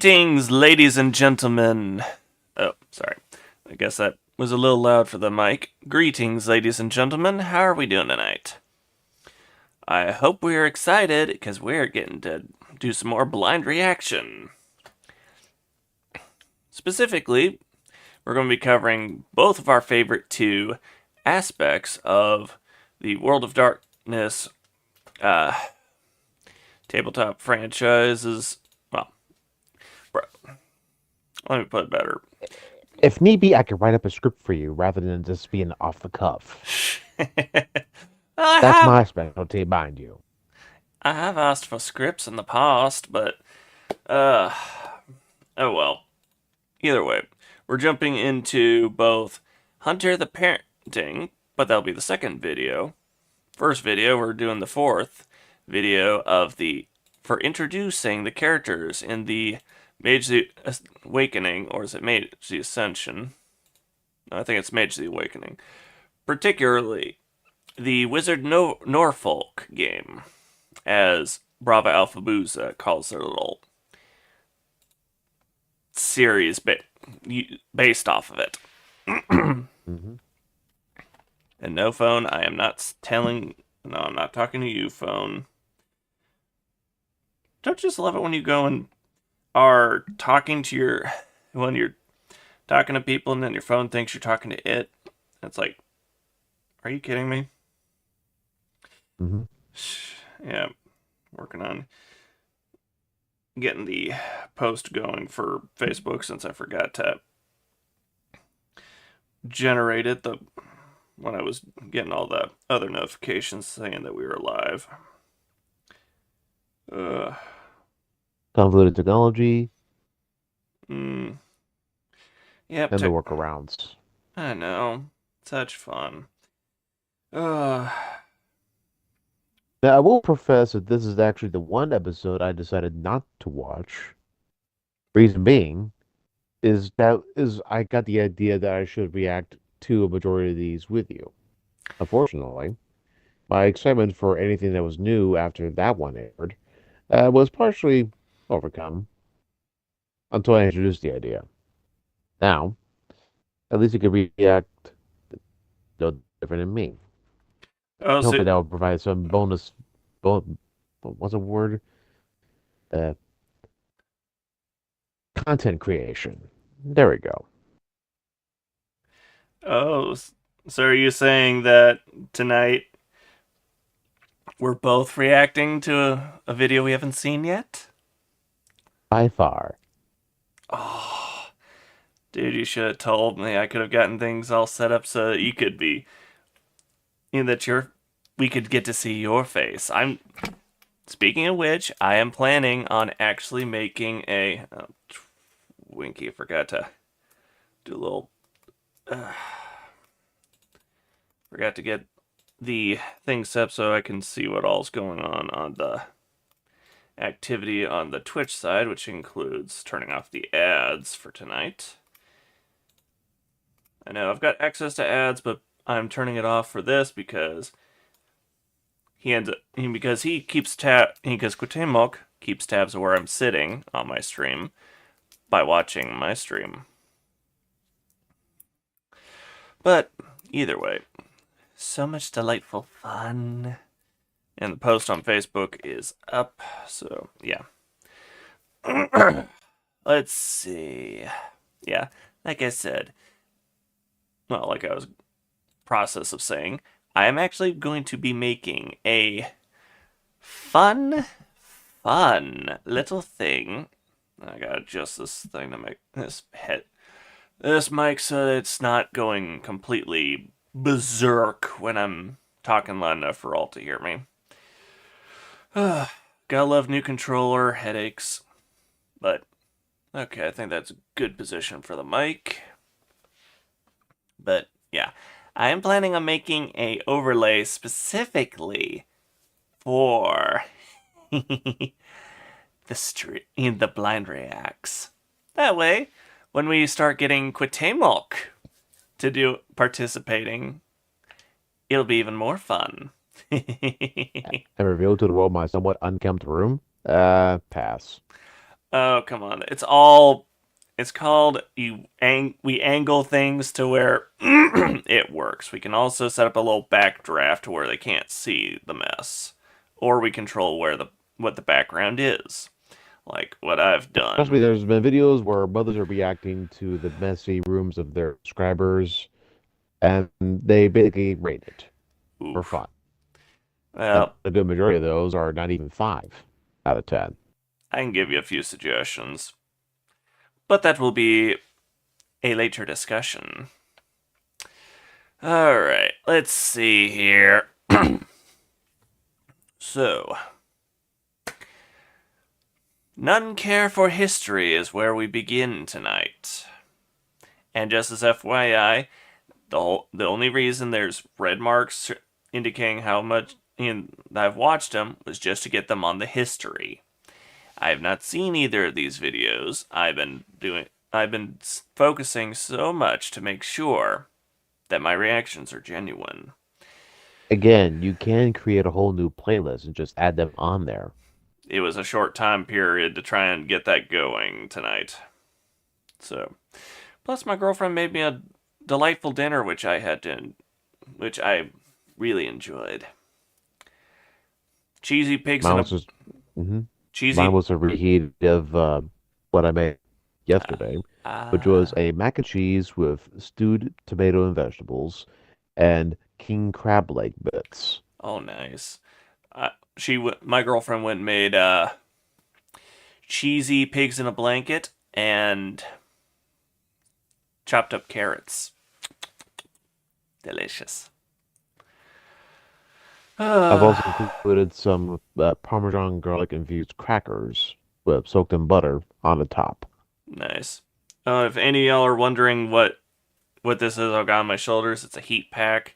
Greetings, ladies and gentlemen. Oh, sorry. I guess that was a little loud for the mic. Greetings, ladies and gentlemen. How are we doing tonight? I hope we're excited because we're getting to do some more blind reaction. Specifically, we're going to be covering both of our favorite two aspects of the World of Darkness tabletop franchises. Well, let me put it better. If need be, I could write up a script for you rather than just being off the cuff. I That's have my specialty, mind you. I have asked for scripts in the past, but uh oh well. Either way, we're jumping into both Hunter the Parenting, but that'll be the second video. First video, we're doing the fourth video of the for introducing the characters in the Mage the Awakening, or is it Mage the Ascension? No, I think it's Mage the Awakening. Particularly the Wizard Norfolk game, as Brava Alpha Booza calls their little series based off of it. Hmm. And no, phone, I am not telling. No, I'm not talking to you, phone. Don't you just love it when you go and are talking to when you're talking to people and then your phone thinks you're talking to it? It's like, are you kidding me? Hmm. Yeah, working on getting the post going for Facebook since I forgot to generate it when I was getting all the other notifications saying that we were live. Uh, Convoluted technology mm, yep, and the workarounds. I know. Such fun. Uh, Now, I will profess that this is actually the one episode I decided not to watch. Reason being is I got the idea that I should react to a majority of these with you. Unfortunately, my excitement for anything that was new after that one aired was partially overcome until I introduced the idea. Now, at least you can react no different than me. oh, so, Hopefully that will provide some what's a word? Uh, content creation. There we go. oh, so are you saying that tonight we're both reacting to a video we haven't seen yet? By far. Oh, dude, you should have told me. I could have gotten things all set up so that you could be, that we could get to see your face. Speaking of which, I am planning on actually making a. Oh, Winky, I forgot to do a little. Uh, forgot to get the thing set up so I can see what all's going on the activity on the Twitch side, which includes turning off the ads for tonight. I know I've got access to ads, but I'm turning it off for this because he keeps because Quatemok keeps tabs of where I'm sitting on my stream by watching my stream. But either way, so much delightful fun. And the post on Facebook is up, so yeah. Let's see. Yeah, like I said, well, like I was process of saying, I am actually going to be making a fun little thing. I gotta adjust this thing to make this mic so that it's not going completely berserk when I'm talking loud enough for all to hear me. Gotta love new controller, headaches. But, okay, I think that's a good position for the mic. But, yeah. I am planning on making a overlay specifically for the the blind reacts. That way, when we start getting Quatemok to do participating, it'll be even more fun. And revealed to the world my somewhat unkempt room. Pass. Oh, come on. It's called we angle things to where it works. We can also set up a little backdraft to where they can't see the mess, or we control what the background is, like what I've Trust done. me, there's been videos where mothers are reacting to the messy rooms of their subscribers, and they basically rate it for Oof. fun. And Well, a good majority of those are not even 5 out of 10. I can give you a few suggestions, but that will be a later discussion. All right, let's see here. So, none care for history is where we begin tonight. And just as FYI, the only reason there's red marks indicating how much I've watched them was just to get them on the history. I have not seen either of these videos. I've been focusing so much to make sure that my reactions are genuine. Again, you can create a whole new playlist and just add them on there. It was a short time period to try and get that going tonight. So, plus my girlfriend made me a delightful dinner which I really enjoyed. Cheesy pigs in Mine a was just, hmm Mine cheesy was a reheat of what I made uh, yesterday, which was uh a mac and cheese with stewed tomato and vegetables and king crab leg bits. oh nice. My girlfriend went and made cheesy pigs in a blanket and chopped up carrots. Delicious. I've also Uh, included some Parmesan garlic infused crackers with soaked in butter on the top. nice. If any of y'all are wondering what this is I've got on my shoulders, it's a heat pack.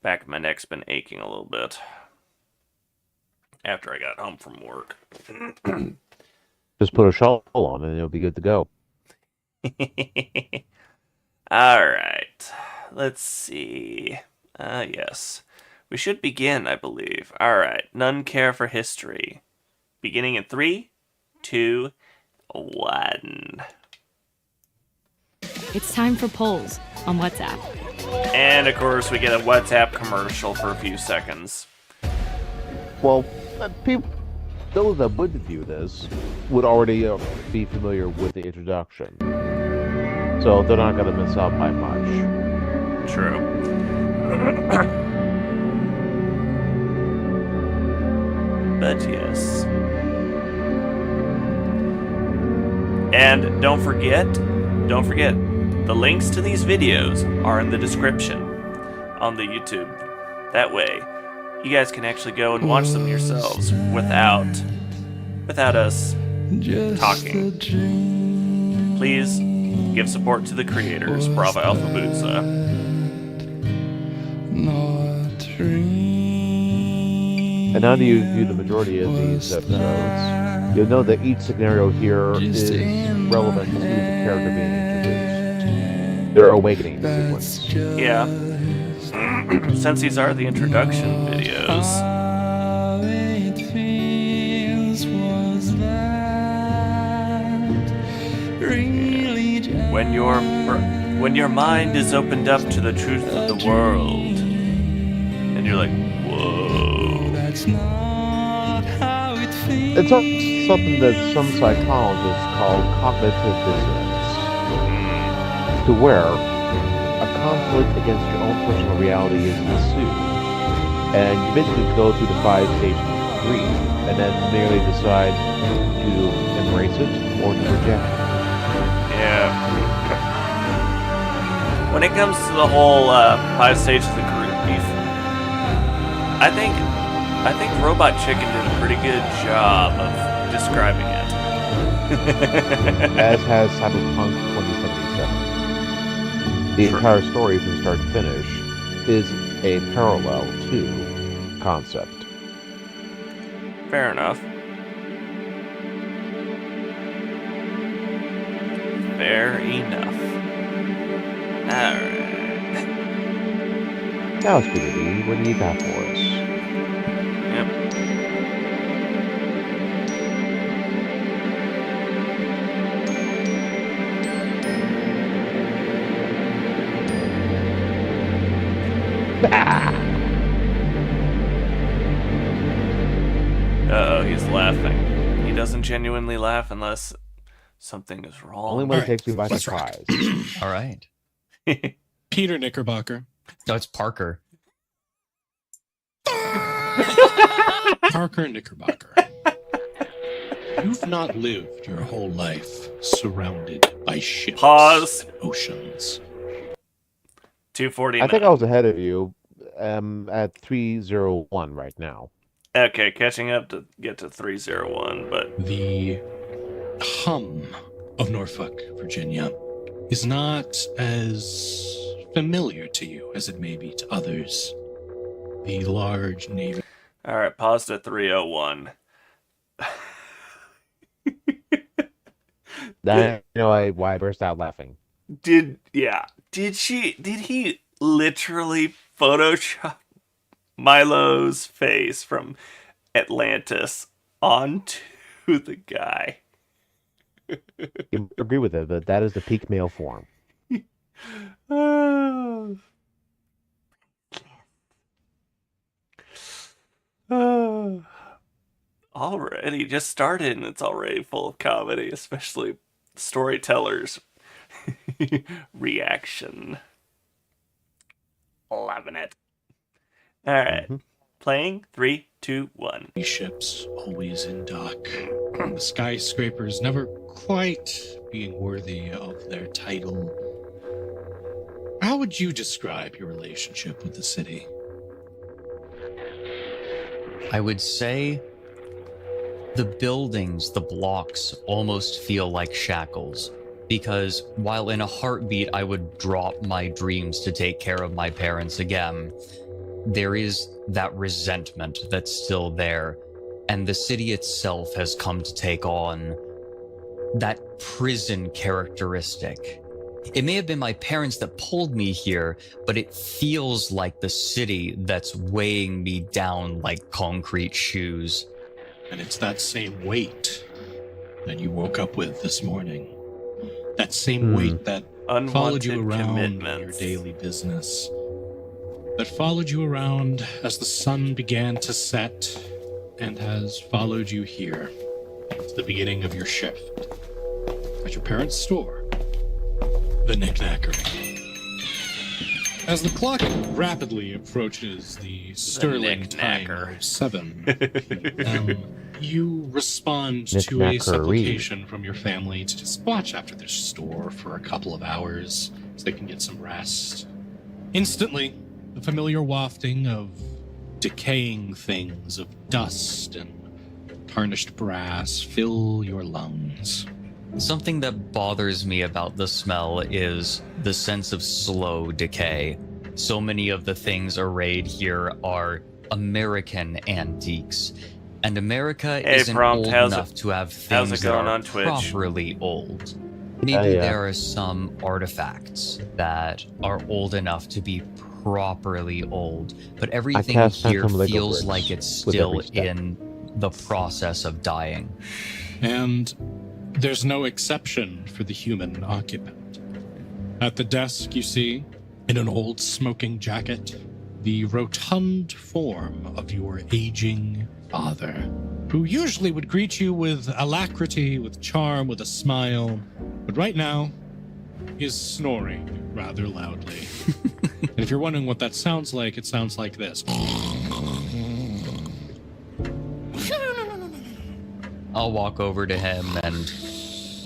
Back of my neck's been aching a little bit after I got home from work. Just put a shawl on and it'll be good to go. All right. Let's see. Yes. We should begin, I believe. All right. None care for history. Beginning in 3, 2, 1. It's time for polls on WhatsApp. And of course, we get a WhatsApp commercial for a few seconds. Well, people, those that would view this would already be familiar with the introduction, so they're not going to miss out by much. True. But yes. And don't forget, the links to these videos are in the description on the YouTube. That way, you guys can actually go and watch them yourselves without us talking. Please give support to the creators, Bravo Alpha Booza. And now that you've viewed the majority of these episodes, you'll know that each scenario here is relevant to the character being introduced. Their awakening sequence. Yeah. Since these are the introduction videos. When your mind is opened up to the truth of the world, and you're like, whoa. It's something that some psychologists call cognitive dissonance, to where a conflict against your own personal reality is ensued, and you basically go through the 5 stages of grief, and then merely decide to embrace it or to reject it. Yeah. When it comes to the whole 5 stages of grief, I think Robot Chicken did a pretty good job of describing it. As has Cyberpunk 2077. The entire story from start to finish is a parallel to concept. Fair enough. Fair enough. Alright. Now, Scooby, what do you got for us? Yep. Uh-oh, he's laughing. He doesn't genuinely laugh unless something is wrong. Only when it Alright, takes you by let's rock. surprise. All right. Peter Knickerbocker. No, it's Parker. Parker Knickerbocker. You've not lived your whole life surrounded by ships Pause. and oceans. 249. I think I was ahead of you at 301 right now. Okay, catching up to get to 301, but The hum of Norfolk, Virginia, is not as familiar to you as it may be to others. The large navy. all right, pause to 301. Then you know why I burst out laughing. Did he literally Photoshop Milo's face from Atlantis onto the guy? You agree with it, but that is the peak male form. Oh. Oh. Already just started and it's already full of comedy, especially storytellers' reaction. Loving it. All right. Mhm. Playing 3, 2, 1. ships always in dock. The skyscrapers never quite being worthy of their title. How would you describe your relationship with the city? I would say the buildings, the blocks, almost feel like shackles. Because while in a heartbeat I would drop my dreams to take care of my parents again, there is that resentment that's still there. And the city itself has come to take on that prison characteristic. It may have been my parents that pulled me here, but it feels like the city that's weighing me down like concrete shoes. And it's that same weight that you woke up with this morning. That same weight that followed Unwanted you around in your commitments. daily business. That followed you around as the sun began to set and has followed you here to the beginning of your shift at your parents' store, the Knickknackery. As the clock rapidly approaches the sterling time Knickknacker. of 7 p.m., you respond to a Knickknackery. supplication from your family to just watch after their store for a couple of hours so they can get some rest. Instantly, the familiar wafting of decaying things, of dust and tarnished brass fill your lungs. Something that bothers me about the smell is the sense of slow decay. So many of the things arrayed here are American antiques. And America Hey, isn't Prompt, old how's enough it- to have how's things it that going are on Twitch? properly old. Maybe Yeah. there are some artifacts that are old enough to be properly old, but everything cast here phantom Lego feels bricks like it's with still every step. in the process of dying. And there's no exception for the human occupant. At the desk, you see, in an old smoking jacket, the rotund form of your aging father, who usually would greet you with alacrity, with charm, with a smile, but right now is snoring rather loudly. And if you're wondering what that sounds like, it sounds like this. I'll walk over to him and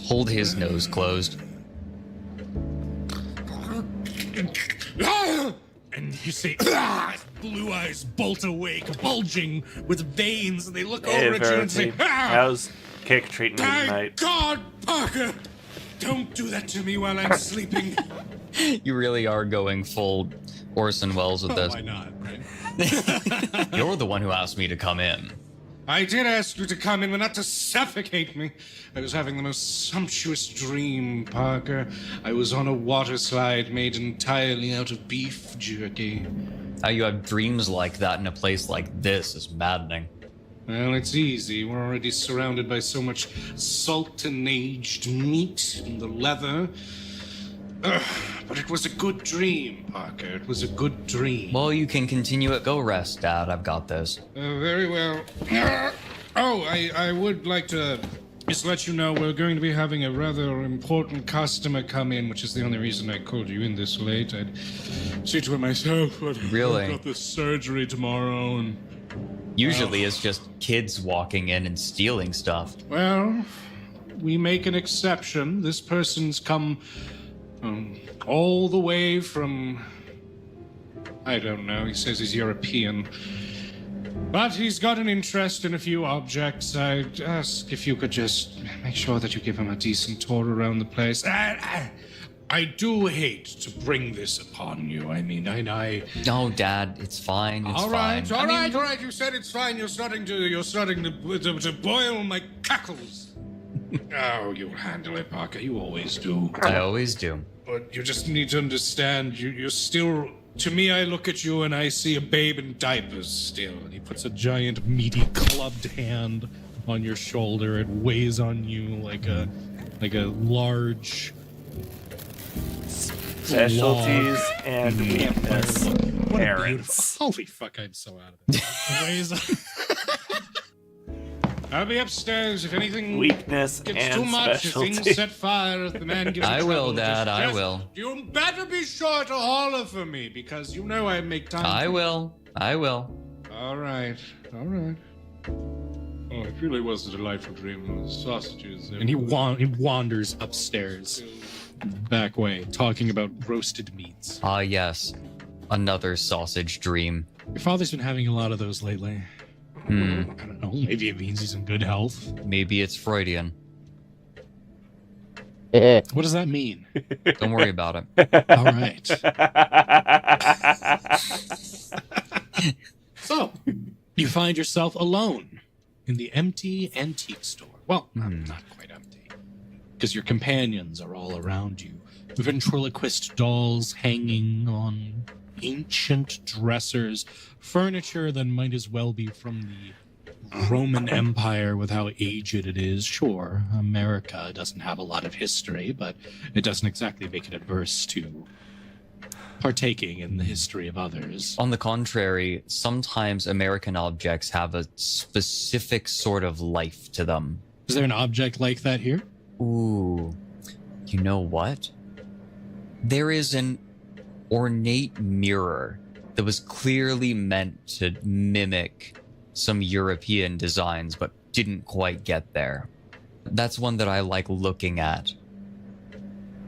hold his nose closed. And you see blue eyes bolt awake, bulging with veins, and they look Hey, over at you and say, Verity. How's Kick treating you "My tonight? God, Parker! Don't do that to me while I'm sleeping." You really are going full Orson Welles with Oh, this. why not, right? You're the one who asked me to come in. I did ask you to come in, but not to suffocate me. I was having the most sumptuous dream, Parker. I was on a water slide made entirely out of beef jerky. How you have dreams like that in a place like this is maddening. Well, it's easy. We're already surrounded by so much salt and aged meat and the leather. Ugh, but it was a good dream, Parker. It was a good dream. Well, you can continue at Go Rest, Dad. I've got this. Very well. I would like to just let you know we're going to be having a rather important customer come in, which is the only reason I called you in this late. I'd see to it myself, but Really? I've got this surgery tomorrow, and Usually it's just kids walking in and stealing stuff. well, we make an exception. This person's come all the way from, I don't know, he says he's European. But he's got an interest in a few objects. I'd ask if you could just make sure that you give him a decent tour around the place. I do hate to bring this upon you. I mean, I... No, Dad, it's fine. It's All fine. right, all right. You said it's fine. You're starting to boil my cackles. Oh, you'll handle it, Parker. You always do. I always do. But you just need to understand, you're still... To me, I look at you and I see a babe in diapers still. And he puts a giant, meaty, clubbed hand on your shoulder. It weighs on you like a large... Specialties and weakness. What a beautiful... Parents. Holy fuck, I'm so out of it. Weighs on... I'll be upstairs if anything Weakness gets and too much. If specialty. things set fire, if the man gets in I will, trouble, Dad, I will. You better be sure to holler for me, because you know I make time. I will. All right. Oh, it really was a delightful dream. Those sausages. And he wanders upstairs, back way, talking about roasted meats. Ah, yes. Another sausage dream. Your father's been having a lot of those lately. I don't know. Maybe it means he's in good health. Maybe it's Freudian. What does that mean? Don't worry about it. All right. So, you find yourself alone in the empty antique store. Well, not quite empty, because your companions are all around you. Ventriloquist dolls hanging on ancient dressers, furniture that might as well be from the Roman Empire with how aged it is. Sure, America doesn't have a lot of history, but it doesn't exactly make it adverse to partaking in the history of others. On the contrary, sometimes American objects have a specific sort of life to them. Is there an object like that here? Ooh, you know what? There is an ornate mirror that was clearly meant to mimic some European designs, but didn't quite get there. That's one that I like looking at.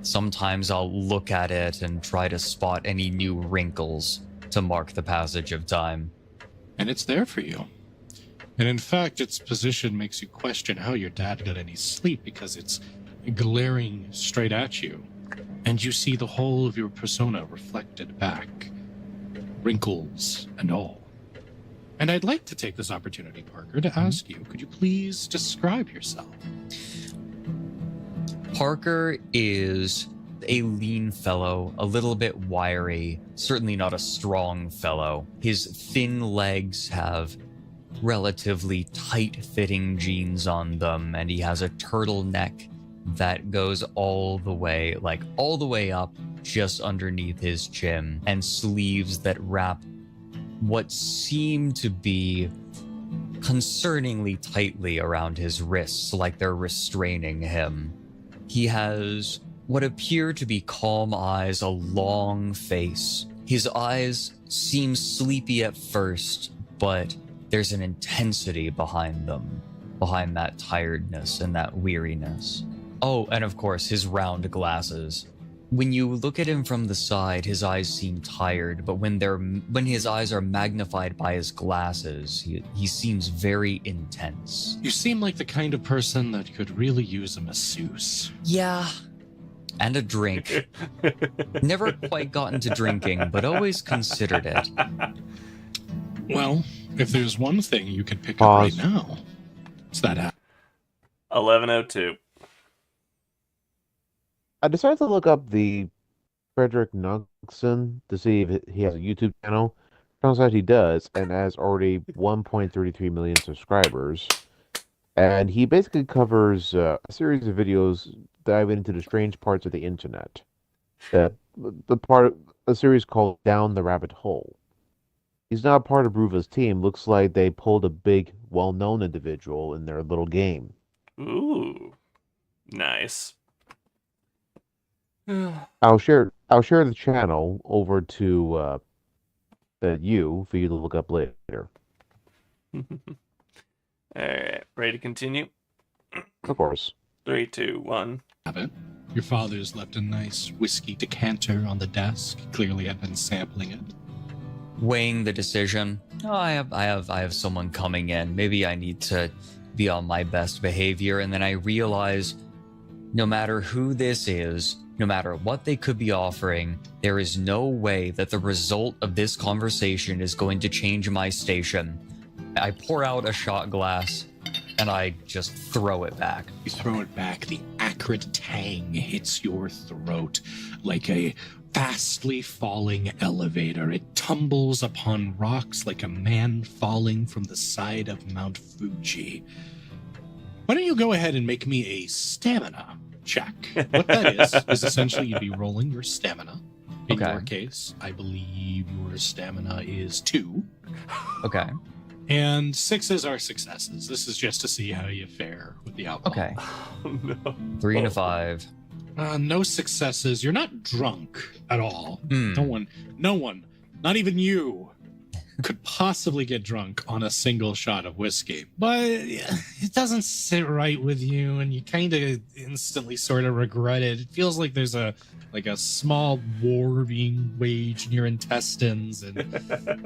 Sometimes I'll look at it and try to spot any new wrinkles to mark the passage of time. And it's there for you. And in fact, its position makes you question how your dad got any sleep, because it's glaring straight at you. And you see the whole of your persona reflected back, wrinkles and all. And I'd like to take this opportunity, Parker, to ask you, could you please describe yourself? Parker is a lean fellow, a little bit wiry, certainly not a strong fellow. His thin legs have relatively tight-fitting jeans on them, and he has a turtleneck that goes all the way up just underneath his chin, and sleeves that wrap what seem to be concerningly tightly around his wrists, like they're restraining him. He has what appear to be calm eyes, a long face. His eyes seem sleepy at first, but there's an intensity behind them, behind that tiredness and that weariness. Oh, and of course, his round glasses. When you look at him from the side, his eyes seem tired, but when his eyes are magnified by his glasses, he seems very intense. You seem like the kind of person that could really use a masseuse. Yeah. And a drink. Never quite gotten to drinking, but always considered it. Well, if there's one thing you can pick Pause. up right now, it's that 11:02. I decided to look up the Frederick Nugson to see if he has a YouTube channel. Turns out he does, and has already 1.33 million subscribers. And he basically covers a series of videos diving into the strange parts of the internet. The part of a series called Down the Rabbit Hole. He's not part of Ruva's team. Looks like they pulled a big, well-known individual in their little game. Ooh, nice. I'll share the channel over to you for you to look up later. All right, ready to continue? Of course. 3, 2, 1. Have it. Your father's left a nice whiskey decanter on the desk. Clearly had been sampling it. Weighing the decision. Oh, I have someone coming in. Maybe I need to be on my best behavior. And then I realize no matter who this is, no matter what they could be offering, there is no way that the result of this conversation is going to change my station. I pour out a shot glass and I just throw it back. You throw it back. The acrid tang hits your throat like a fastly falling elevator. It tumbles upon rocks like a man falling from the side of Mount Fuji. Why don't you go ahead and make me a stamina check? What that is essentially you'd be rolling your stamina. In Okay. your case, I believe your stamina is 2. Okay. And 6s are successes. This is just to see how you fare with the alcohol. Okay. Oh, no. 3 and a 5. No successes. You're not drunk at all. Hmm. No one, not even you, could possibly get drunk on a single shot of whiskey. But it doesn't sit right with you, and you kind of instantly sort of regret it. It feels like there's a small war being waged in your intestines, and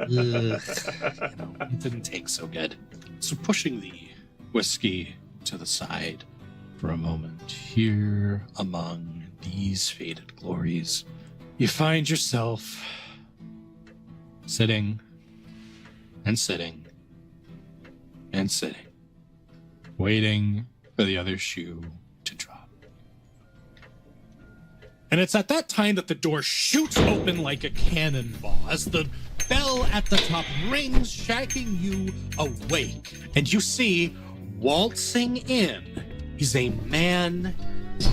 it didn't take so good. So pushing the whiskey to the side for a moment, here among these faded glories, you find yourself sitting and sitting and sitting, waiting for the other shoe to drop. And it's at that time that the door shoots open like a cannonball as the bell at the top rings, shaking you awake. And you see, waltzing in is a man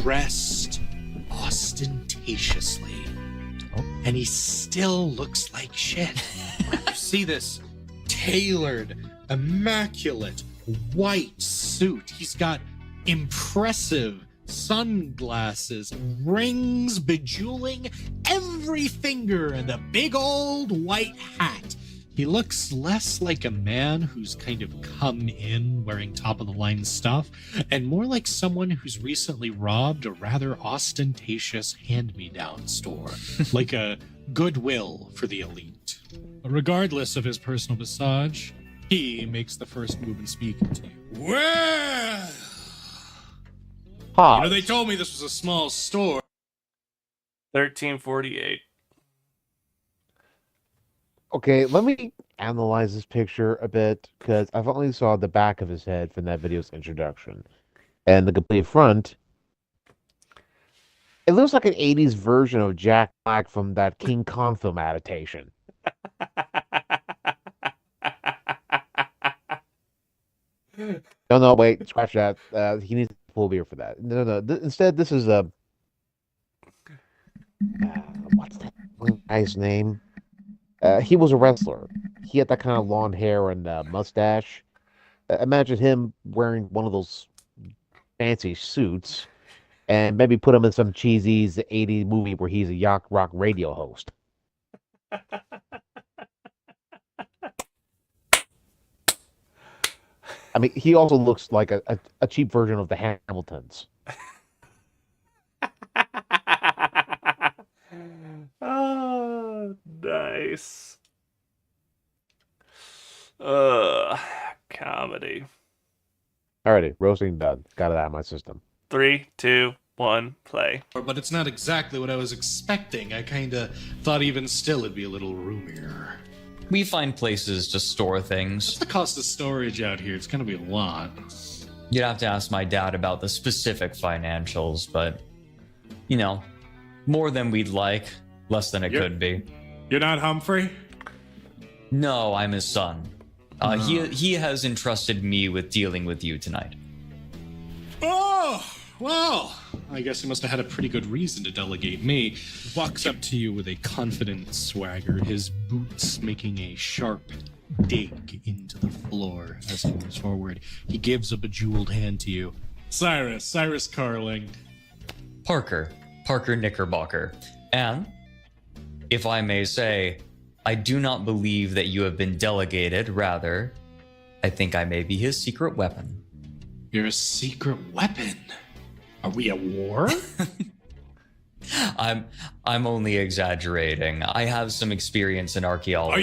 dressed ostentatiously. Oh. And he still looks like shit. You see this tailored, immaculate white suit. He's got impressive sunglasses, rings bejeweling every finger, and a big old white hat. He looks less like a man who's kind of come in wearing top-of-the-line stuff, and more like someone who's recently robbed a rather ostentatious hand-me-down store, like a Goodwill for the elite. Regardless of his personal visage, he makes the first move in speaking to you. Well, Pause. they told me this was a small store. 1348. Okay, let me analyze this picture a bit because I've only saw the back of his head from that video's introduction, and the complete front. It looks like an '80s version of Jack Black from that King Kong film adaptation. No, wait, scratch that. He needs a full beer for that. No. Instead, this is a. What's that one guy's name? He was a wrestler. He had that kind of long hair and mustache. Imagine him wearing one of those fancy suits, and maybe put him in some cheesy '80s movie where he's a yacht rock radio host. I mean, he also looks like a cheap version of the Hamiltons. Oh, nice. Comedy. Alrighty, roasting done. Got it out of my system. 3, 2, 1, play. But it's not exactly what I was expecting. I kind of thought even still it'd be a little roomier. We find places to store things. What's the cost of storage out here? It's gonna be a lot. You'd have to ask my dad about the specific financials, but, you know, more than we'd like, less than it Yep. could be. You're not Humphrey? No, I'm his son. He has entrusted me with dealing with you tonight. Oh, Well, I guess he must have had a pretty good reason to delegate me. Walks up to you with a confident swagger, his boots making a sharp dig into the floor as he moves forward. He gives a bejeweled hand to you. Cyrus Carling. Parker Knickerbocker. And, if I may say, I do not believe that you have been delegated. Rather, I think I may be his secret weapon. You're a secret weapon? Are we at war? I'm only exaggerating. I have some experience in archaeology. Oh,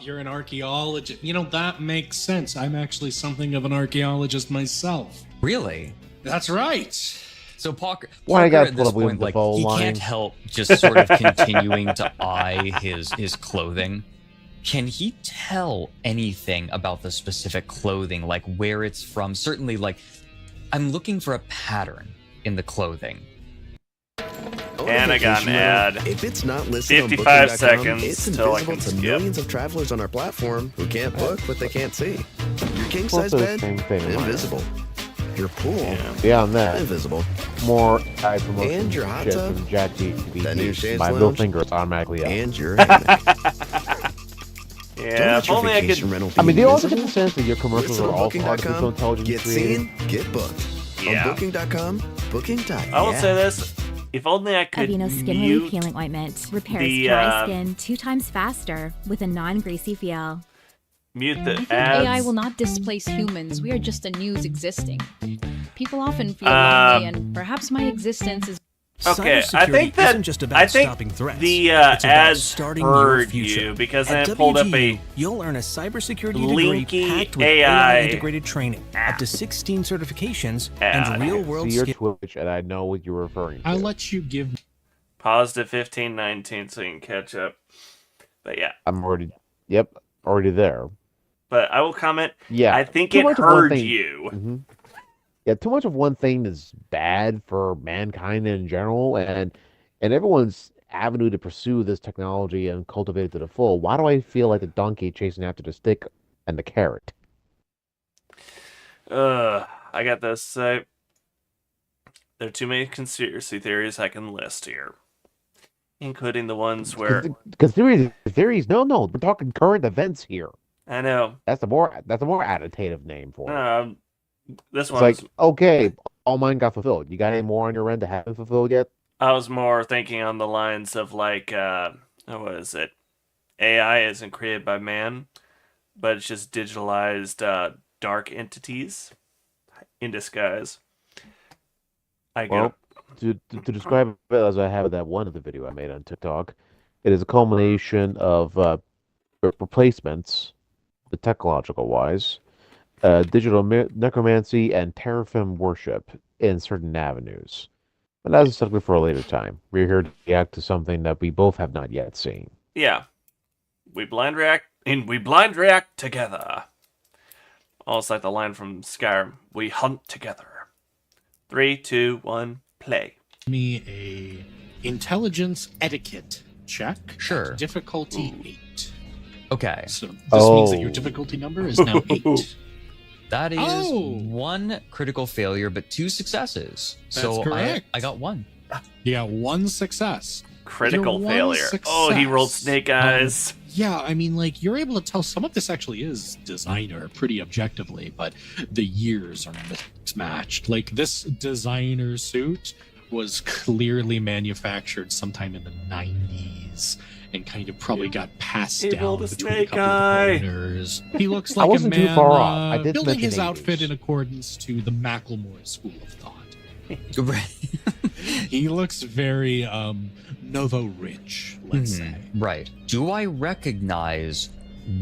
you're an archaeologist. You know, that makes sense. I'm actually something of an archaeologist myself. Really? That's right. So Parker I gotta at pull this up William point, like, Dafoe he line. can't help just sort of continuing to eye his clothing. Can he tell anything about the specific clothing, like where it's from? Certainly, like, I'm looking for a pattern in the clothing. And I got an ad. If it's not listed on 55 Booking.com, seconds it's till I invisible can to skip. millions of travelers on our platform who can't book what they can't see. Your king size Also the bed, same thing in mine. invisible. Your pool, Beyond that, invisible. more side promotion And your hot shit tub? from Jack TV. That new chaise My little lounge? finger is automatically up. And your hammock. Don't Yeah, let if your only I vacation could. rental I mean, be do you also get invisible. the sense that your commercials Listen are on all artificial Booking.com, intelligence get created? seen, get booked. Yeah. On Booking.com, booking time. I will say this: if only I could Aveeno Skin Relief mute Healing Ointment repairs the, dry skin 2 times faster with a non-greasy feel. the I think ads. AI will not displace humans. We are just a news existing. People often feel Um, lonely, and perhaps my existence is. Okay, I Cybersecurity think that isn't just about I think stopping threats. the It's about ads starting your heard future. you because At then it pulled up WGU, a you'll earn a cybersecurity linky degree packed with AI AI integrated training, up to 16 certifications, and ad. real-world See your skills. Twitch, and I know what you're referring to. I'll let you give. pause to 15:19 so you can catch up. But yeah, I'm already, already there. but I will comment. Yeah, I think too it much of one heard thing- you. Mhm. Yeah, too much of one thing is bad for mankind in general, and everyone's avenue to pursue this technology and cultivate it to the full. Why do I feel like the donkey chasing after the stick and the carrot? I got this. There are too many conspiracy theories I can list here, including the ones where Because theories, no, we're talking current events here. I know. That's a more additive name for it. This It's one's. like, okay, all mine got fulfilled. You got any more on your end that haven't fulfilled yet? I was more thinking on the lines of like, what is it? AI isn't created by man, but it's just digitalized dark entities in disguise. I Well, go. to describe it as I have that one of the video I made on TikTok, it is a culmination of replacements, the technological wise, digital necromancy, and teraphim worship in certain avenues. But that's a subject for a later time. We're here to react to something that we both have not yet seen. Yeah, we blind react together. Almost like the line from Skyrim. We hunt together. 3, 2, 1, play. Me a intelligence etiquette check. Sure. Difficulty 8. Okay, So this means that your Oh. difficulty number is now 8. that is Oh. 1 critical failure, but 2 successes. So That's correct. I got 1. You got 1 success. Critical Your one failure. Oh, he rolled success. snake eyes. Yeah, I mean, like, you're able to tell some of this actually is designer pretty objectively, but the years are mismatched. Like, this designer suit was clearly manufactured sometime in the 90s and kind of probably got passed He down rolled a between a snake couple eye. of owners. He looks I like wasn't a too man far off. I did building mention his outfit 80s. in accordance to the Macklemore school of thought. Right. He looks very Novo rich, let's say. Right. Do I recognize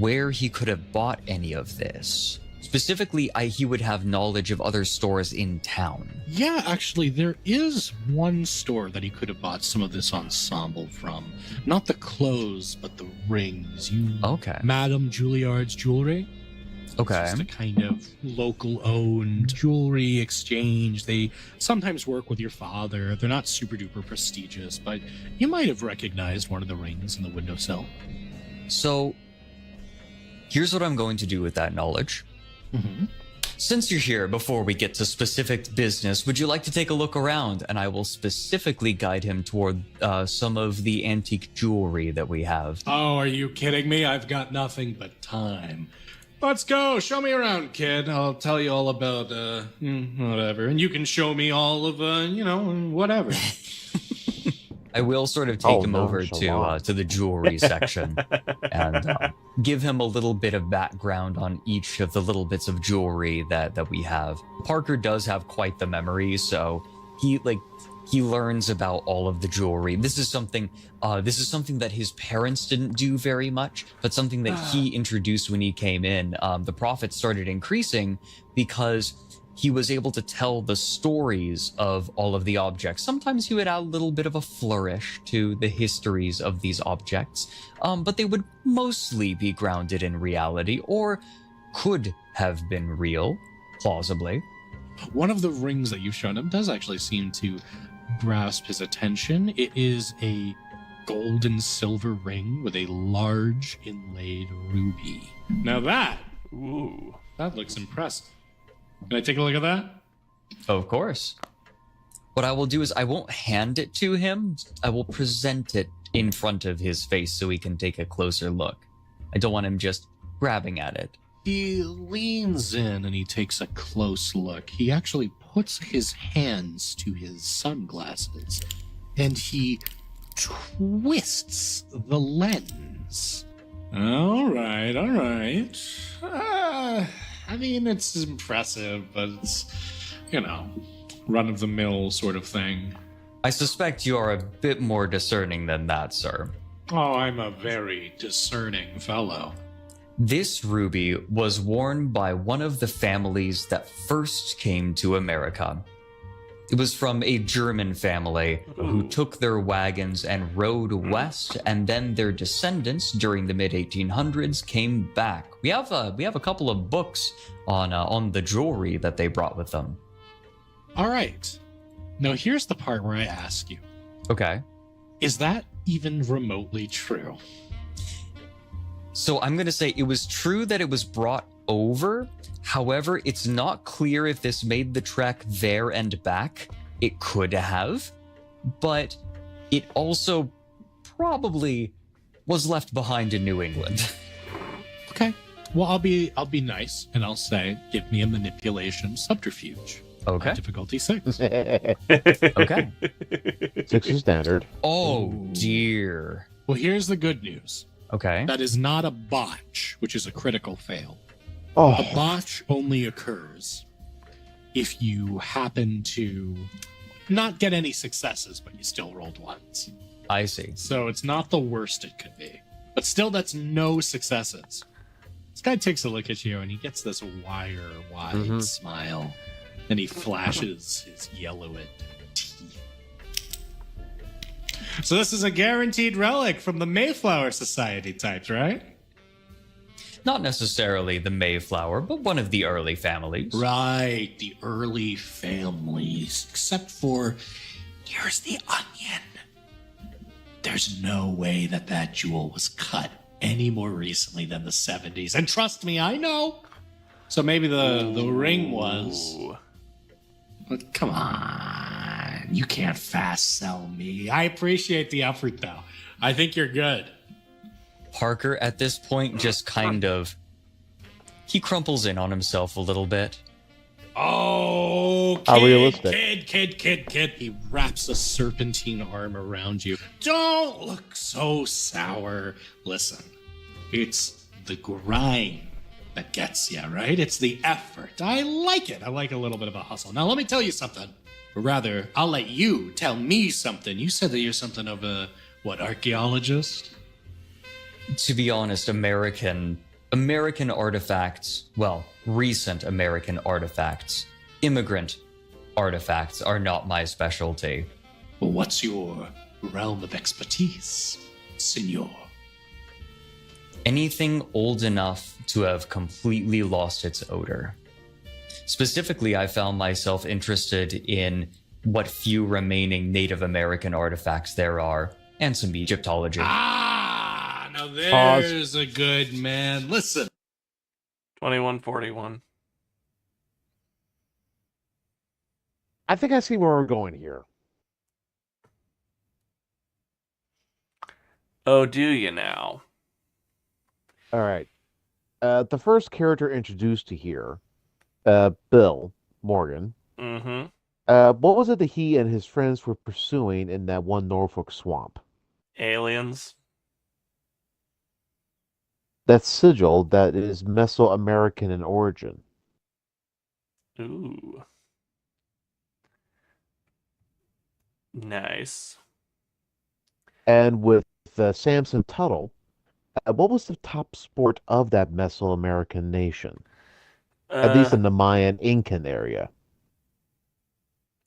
where he could have bought any of this? Specifically, he would have knowledge of other stores in town. Yeah, actually, there is one store that he could have bought some of this ensemble from. Not the clothes, but the rings. Okay. Madame Juilliard's jewelry. Okay. It's just a kind of local-owned jewelry exchange. They sometimes work with your father. They're not super-duper prestigious, but you might have recognized one of the rings in the windowsill. So, here's what I'm going to do with that knowledge. Mm-hmm. Since you're here, before we get to specific business, would you like to take a look around? And I will specifically guide him toward some of the antique jewelry that we have. Oh, are you kidding me? I've got nothing but time. Let's go. Show me around, kid. I'll tell you all about, whatever. And you can show me all of, whatever. I will sort of take him over to the jewelry section and give him a little bit of background on each of the little bits of jewelry that we have. Parker does have quite the memory, so he learns about all of the jewelry. This is something that his parents didn't do very much, but something that he introduced when he came in. The profits started increasing because he was able to tell the stories of all of the objects. Sometimes he would add a little bit of a flourish to the histories of these objects, but they would mostly be grounded in reality, or could have been real, plausibly. One of the rings that you've shown him does actually seem to grasp his attention. It is a gold and silver ring with a large inlaid ruby. Now that looks impressive. Can I take a look at that? Of course. What I will do is I won't hand it to him. I will present it in front of his face so he can take a closer look. I don't want him just grabbing at it. He leans in and he takes a close look. He actually puts his hands to his sunglasses and he twists the lens. All right. I mean, it's impressive, but it's, run-of-the-mill sort of thing. I suspect you are a bit more discerning than that, sir. Oh, I'm a very discerning fellow. This ruby was worn by one of the families that first came to America. It was from a German family who took their wagons and rode west, and then their descendants during the mid-1800s came back. We have a couple of books on the jewelry that they brought with them. All right. Now here's the part where I ask you. Okay. Is that even remotely true? So I'm going to say it was true that it was brought over. However, it's not clear if this made the trek there and back. It could have, but it also probably was left behind in New England. Okay. Well, I'll be nice and I'll say, give me a manipulation subterfuge. Okay. Difficulty 6. Okay. 6 is standard. Oh dear. Well, here's the good news. Okay. That is not a botch, which is a critical fail. Oh, A botch only occurs if you happen to not get any successes, but you still rolled ones. I see. So it's not the worst it could be. But still, that's no successes. This guy takes a look at you and he gets this wire-wide smile. And he flashes his yellowed teeth. So this is a guaranteed relic from the Mayflower Society types, right? Not necessarily the Mayflower, but one of the early families. Right, the early families. Except for, here's the onion. There's no way that jewel was cut any more recently than the 70s. And trust me, I know. So maybe the ring was. But come on. You can't fast sell me. I appreciate the effort, though. I think you're good. Parker, at this point, just he crumples in on himself a little bit. Oh, How realistic. Kid. He wraps a serpentine arm around you. Don't look so sour. Listen, it's the grind that gets you, right? It's the effort. I like it. I like a little bit of a hustle. Now, let me tell you something. Or rather, I'll let you tell me something. You said that you're something of a, archaeologist? To be honest, American artifacts, well, recent American artifacts, immigrant artifacts are not my specialty. Well, what's your realm of expertise, senor? Anything old enough to have completely lost its odor. Specifically, I found myself interested in what few remaining Native American artifacts there are, and some Egyptology. Now there's a good man. Listen. 2141. I think I see where we're going here. Oh, do you now? All right. The first character introduced to here, Bill Morgan. Mm-hmm. What was it that he and his friends were pursuing in that one Norfolk swamp? Aliens. That sigil that is Mesoamerican in origin. Ooh. Nice. And with Samson Tuttle, what was the top sport of that Mesoamerican nation? At least Uh, in the Mayan Incan area.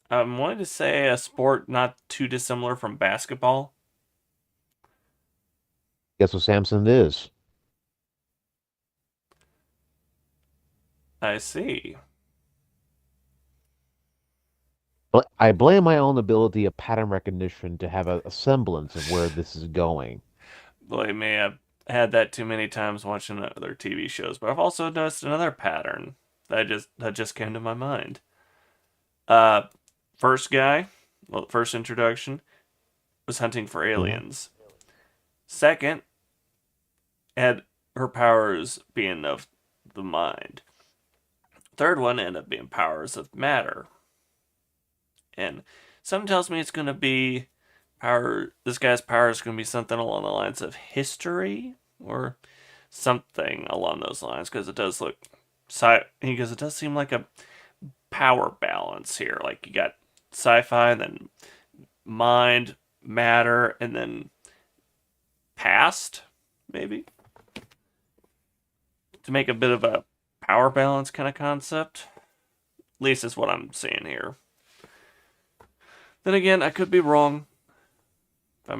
I'm wanting to say a sport not too dissimilar from basketball. Guess what Samson is? I see. I blame my own ability of pattern recognition to have a semblance of where this is going. Believe me, I've had that too many times watching other TV shows, but I've also noticed another pattern that just came to my mind. Uh, first guy, well, first introduction was hunting for Yeah. aliens. Second, had her powers being of the mind. Third one ended up being powers of matter. And something tells me it's going to be power. This guy's power is going to be something along the lines of history or something along those lines, because it does look because it does seem like a power balance here. Like you got sci-fi, and then mind, matter, and then past, maybe, to make a bit of a power balance kind of concept. At least is what I'm seeing here. Then again, I could be wrong. If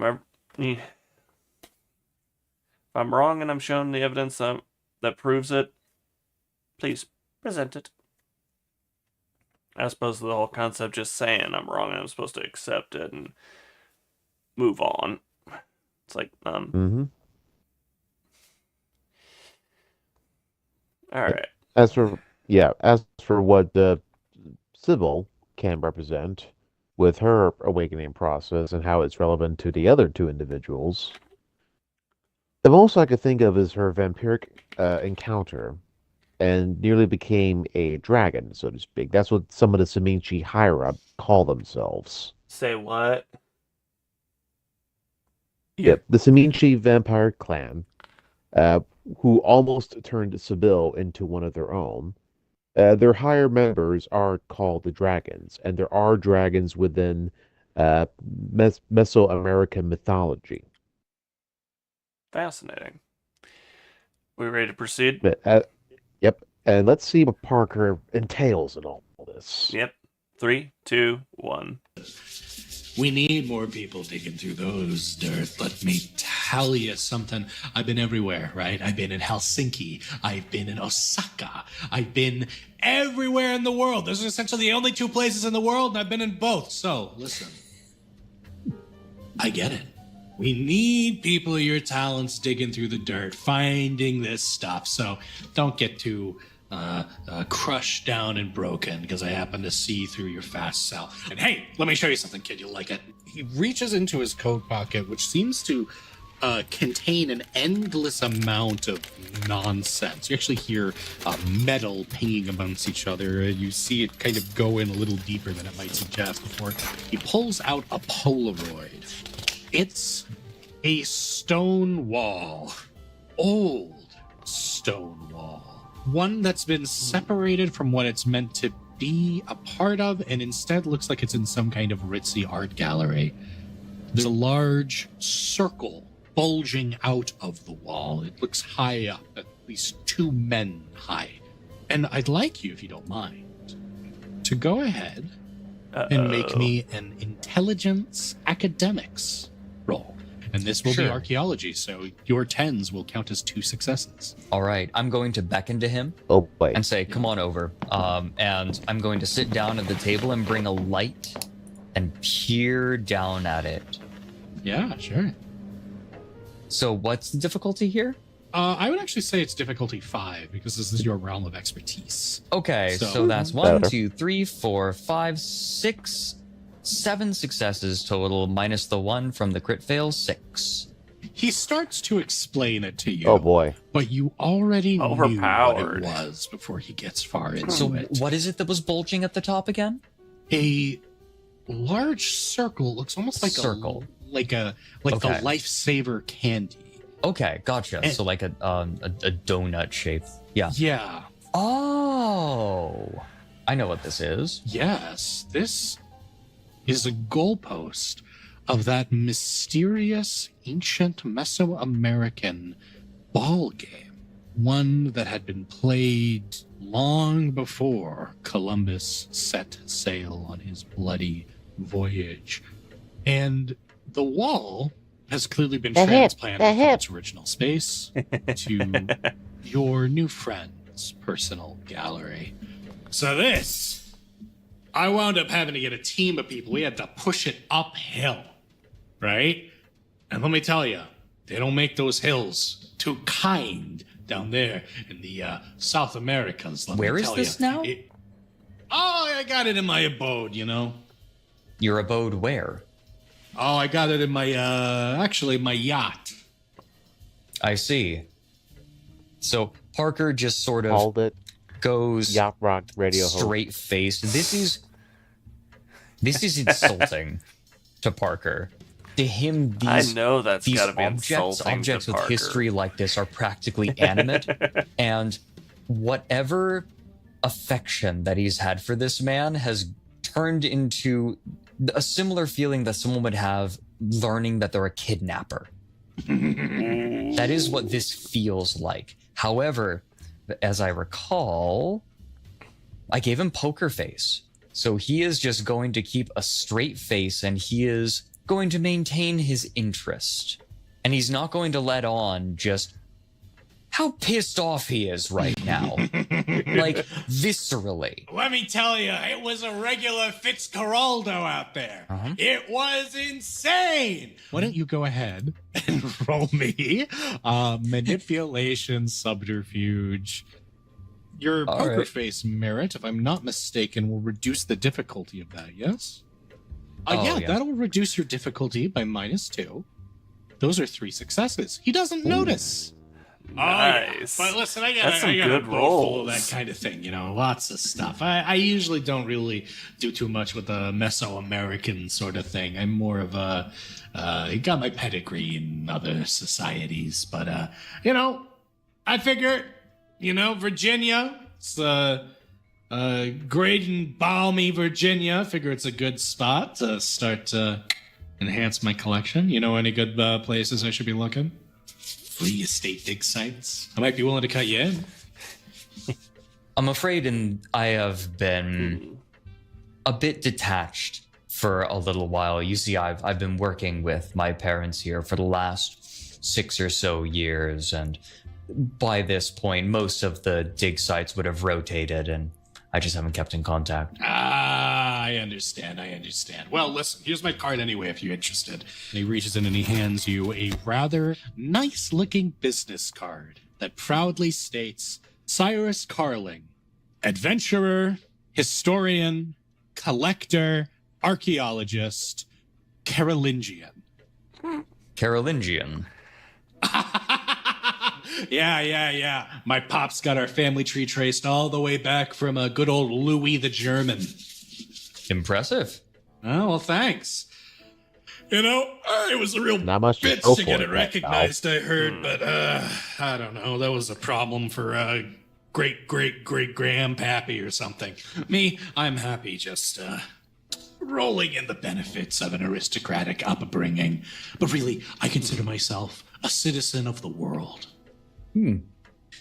I'm wrong and I'm shown the evidence that proves it, please present it. I suppose the whole concept just saying I'm wrong and I'm supposed to accept it and move on. It's like, Mm-hmm. all right. As for what the Sybil can represent with her awakening process and how it's relevant to the other two individuals, the most I could think of is her vampiric encounter and nearly became a dragon, so to speak. That's what some of the Seminci higher up call themselves. Say what? Yep, the Seminci vampire clan, uh, who almost turned Sybil into one of their own. Their higher members are called the dragons, and there are dragons within Mesoamerican mythology. Fascinating. We ready to proceed? But, yep, and let's see what Parker entails in all this. Yep. 3, 2, 1. We need more people digging through those dirt. Let me tell you something. I've been everywhere, right? I've been in Helsinki. I've been in Osaka. I've been everywhere in the world. Those are essentially the only two places in the world, and I've been in both. So, listen. I get it. We need people of your talents digging through the dirt, finding this stuff. So don't get too crushed down and broken because I happen to see through your fast cell. And hey, let me show you something, kid. You'll like it. He reaches into his coat pocket, which seems to contain an endless amount of nonsense. You actually hear metal pinging amongst each other. You see it kind of go in a little deeper than it might suggest before he pulls out a Polaroid. It's a stone wall. Old stone wall. One that's been separated from what it's meant to be a part of and instead looks like it's in some kind of ritzy art gallery. There's a large circle bulging out of the wall. It looks high up, at least 2 men high. And I'd like you, if you don't mind, to go ahead and make me an intelligence academics roll. And this will be archaeology, so your 10s will count as 2 successes. All right, I'm going to beckon to him and say, come on over. And I'm going to sit down at the table and bring a light and peer down at it. Yeah, sure. So what's the difficulty here? I would actually say it's difficulty 5 because this is your realm of expertise. Okay, So- so that's 1, Better. 2, 3, 4, 5, 6, 7 successes total, minus the 1 from the crit fail, 6. He starts to explain it to you. Oh boy. But you already knew what Overpowered. it was before he gets far into So it. what is it that was bulging at the top again? A large circle looks almost like Circle. like Okay. the lifesaver candy. Okay, gotcha. And- So like a donut shape. Yeah. Yeah. Oh, I know what this is. Yes, this is a goalpost of that mysterious ancient Mesoamerican ball game. One that had been played long before Columbus set sail on his bloody voyage. And the wall has clearly been transplanted from its original space to your new friend's personal gallery. So this, I wound up having to get a team of people. We had to push it uphill, right? And let me tell you, they don't make those hills too kind down there in the South Americas. Where is this now? I got it in my abode, you know. Your abode where? Oh, I got it in my, actually, my yacht. I see. So Parker just sort of Called it goes Yacht Rock Radio host. straight faced. This is insulting to Parker. To him, I these know that's these got to be objects insulting to with Parker. history like this are practically animate, and whatever affection that he's had for this man has turned into a similar feeling that someone would have learning that they're a kidnapper. That is what this feels like. However, as I recall, I gave him poker face. So he is just going to keep a straight face and he is going to maintain his interest. And he's not going to let on just how pissed off he is right now. Like, viscerally. Let me tell you, it was a regular Fitzcarraldo out there. It was insane. Why don't you go ahead and roll me manipulation subterfuge. Your All poker right. face merit, if I'm not mistaken, will reduce the difficulty of that, yes? Oh, yeah, yeah. that'll reduce your difficulty by -2. Those are 3 successes. He doesn't notice. Nice. But listen, I That's got some a good boat full of rolls. that kind of thing, you know, lots of stuff. I usually don't really do too much with the Mesoamerican sort of thing. I'm more of a, got my pedigree in other societies, but, you know, I figure, you know, Virginia, it's great and balmy Virginia. I figure it's a good spot to start to enhance my collection. You know any good places I should be looking? Free estate dig sites. I might be willing to cut you in. I'm afraid I have been a bit detached for a little while. You see, I've been working with my parents here for the last 6 or so years, and by this point, most of the dig sites would have rotated, and I just haven't kept in contact. I understand. Well, listen, here's my card anyway if you're interested. And he reaches in and he hands you a rather nice-looking business card that proudly states Cyrus Carling, adventurer, historian, collector, archaeologist, Carolingian. Carolingian. Yeah. My pops got our family tree traced all the way back from a good old Louis the German. Impressive. Oh, well, thanks. You know, it was a real Not much to bitch go to for get it, it Al. recognized, I heard, but I don't know. That was a problem for great grandpappy or something. Me, I'm happy just rolling in the benefits of an aristocratic upbringing. But really, I consider myself a citizen of the world.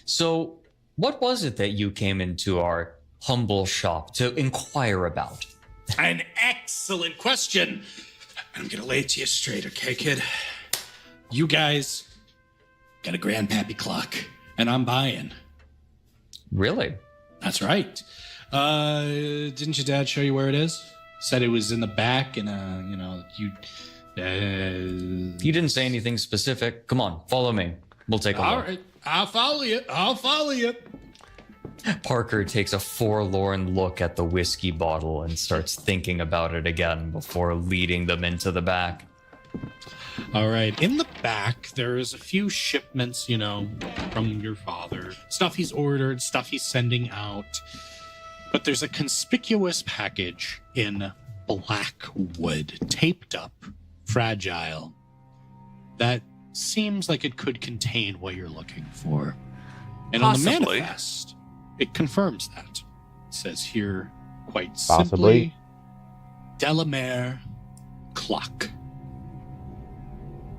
So, what was it that you came into our humble shop to inquire about? An excellent question. I'm gonna lay it to you straight, okay, kid? You guys got a grandpappy clock, and I'm buying. Really? That's right. Didn't your dad show you where it is? Said it was in the back, and you know, you. You didn't say anything specific. Come on, follow me. We'll take a All look. right. I'll follow you. I'll follow you. Parker takes a forlorn look at the whiskey bottle and starts thinking about it again before leading them into the back. All right. In the back, there's a few shipments, from your father. Stuff he's ordered, stuff he's sending out. But there's a conspicuous package in black wood, taped up, fragile, that seems like it could contain what you're looking for. And Possibly. on the manifest, it confirms that. It says here, quite Possibly. simply, Delamere Clock.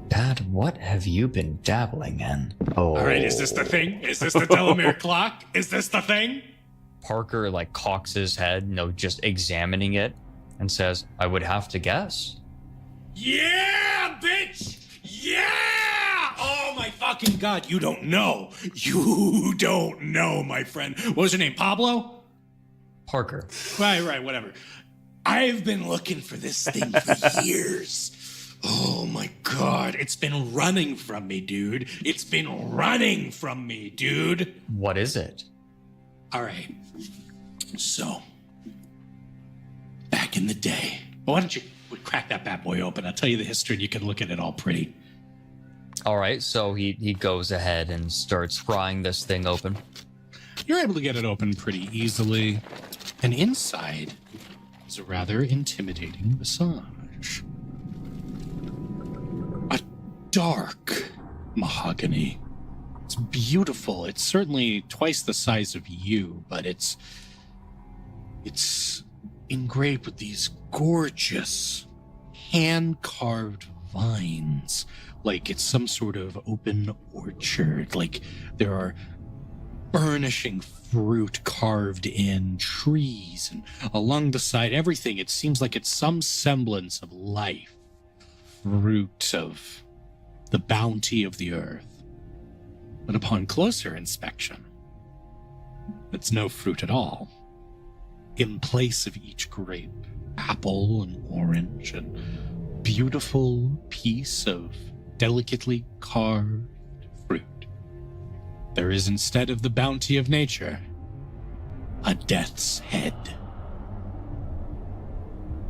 Dad, what have you been dabbling in? Oh. All right, is this the thing? Is this the Delamere Clock? Is this the thing? Parker cocks his head, just examining it, and says, I would have to guess. Yeah, bitch! Yeah! Oh my fucking god, you don't know. You don't know, my friend. What was your name, Pablo? Parker. Right, whatever. I've been looking for this thing for years. Oh my god, it's been running from me, dude. It's been running from me, dude. What is it? All right. So, back in the day. Well, why don't you crack that bad boy open? I'll tell you the history and you can look at it all pretty. All right, so he goes ahead and starts prying this thing open. You're able to get it open pretty easily. And inside is a rather intimidating massage. A dark mahogany. It's beautiful. It's certainly twice the size of you, but it's engraved with these gorgeous hand-carved vines, like it's some sort of open orchard, like there are burnishing fruit carved in trees, and along the side, everything, it seems like it's some semblance of life, fruit of the bounty of the earth. But upon closer inspection, it's no fruit at all. In place of each grape, apple and orange, and beautiful piece of delicately carved fruit, there is, instead of the bounty of nature, a death's head.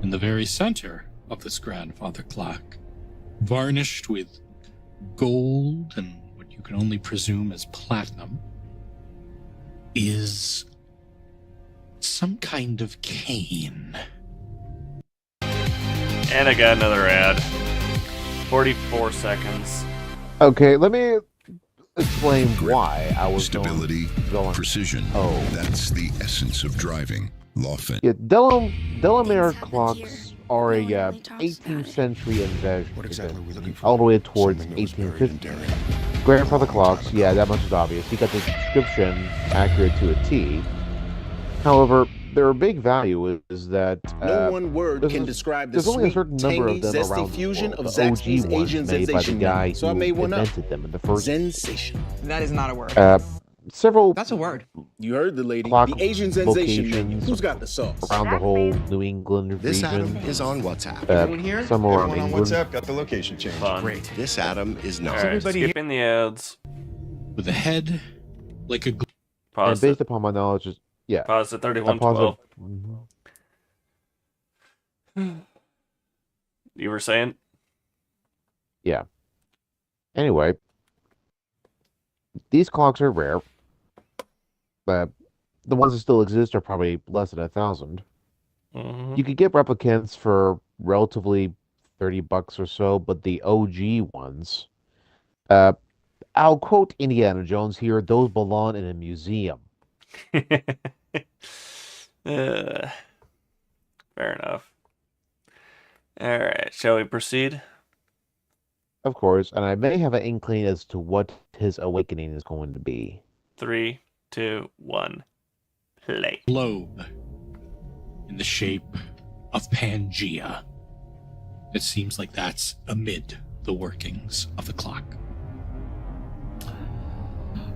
In the very center of this grandfather clock, varnished with gold and what you can only presume as platinum, is some kind of cane. And I got another ad. 44 seconds. Okay, let me explain why I was Stability, going. precision. Oh. That's the essence of driving. Lawfin. Yeah, Delamere clocks are a 18th century invention. What exactly are we looking for? All the way towards Something that was buried in 1850. Darien. Grandfather clocks, yeah, that much is obvious. He got the description accurate to a T. However, their big value is that No one word can describe the there's only a sweet, certain number tangy, of them zesty around fusion the of world. Zaxby's The OG ones Asian made by the sensation guy man. So I who made one up. invented them in the first. Sensation. That is not a word. Several That's a word. You heard the lady. clock The Asian sensation menu. locations Who's got the sauce? around the whole New England This region. atom is on WhatsApp. Everyone here? Some around Everyone on England. WhatsApp got the location change. Fun. Great. This atom is not. Alright, everybody skipping the ads. With a head like a And Pause based it. upon my knowledge, yeah. Pause at I 31:12. Mhm. You were saying? Yeah. Anyway, these clocks are rare. But the ones that still exist are probably less than 1,000. Mhm. You could get replicants for relatively $30 or so, but the OG ones, I'll quote Indiana Jones here, those belong in a museum. Fair enough. Alright, shall we proceed? Of course, and I may have an inkling as to what his awakening is going to be. 3, 2, 1. Play. globe in the shape of Pangea. It seems like that's amid the workings of the clock.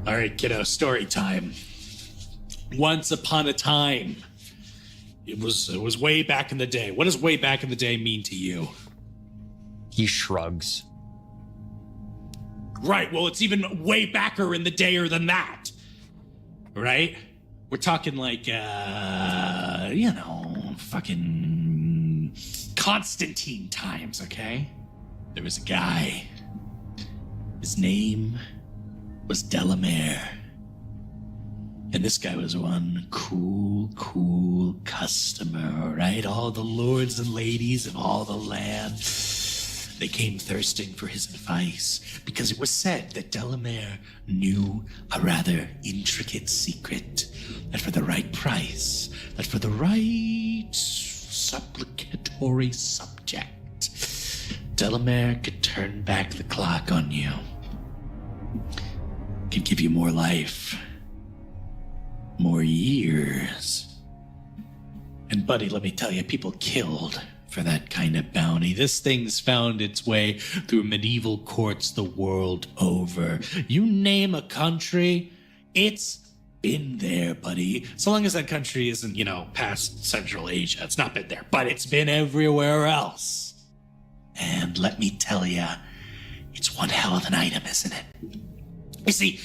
All right, kiddo, story time. Once upon a time, it was way back in the day. What does way back in the day mean to you? He shrugs. Right, well, it's even way backer in the dayer than that. Right? We're talking like, fucking Constantine times, okay? There was a guy. His name was Delamere. And this guy was one cool customer, right? All the lords and ladies of all the land, they came thirsting for his advice because it was said that Delamere knew a rather intricate secret, that for the right price, that for the right supplicatory subject, Delamere could turn back the clock on you, could give you more life, more years. And buddy, let me tell you, people killed for that kind of bounty. This thing's found its way through medieval courts the world over. You name a country, it's been there, buddy. So long as that country isn't, past Central Asia, it's not been there, but it's been everywhere else. And let me tell you, it's one hell of an item, isn't it? You see,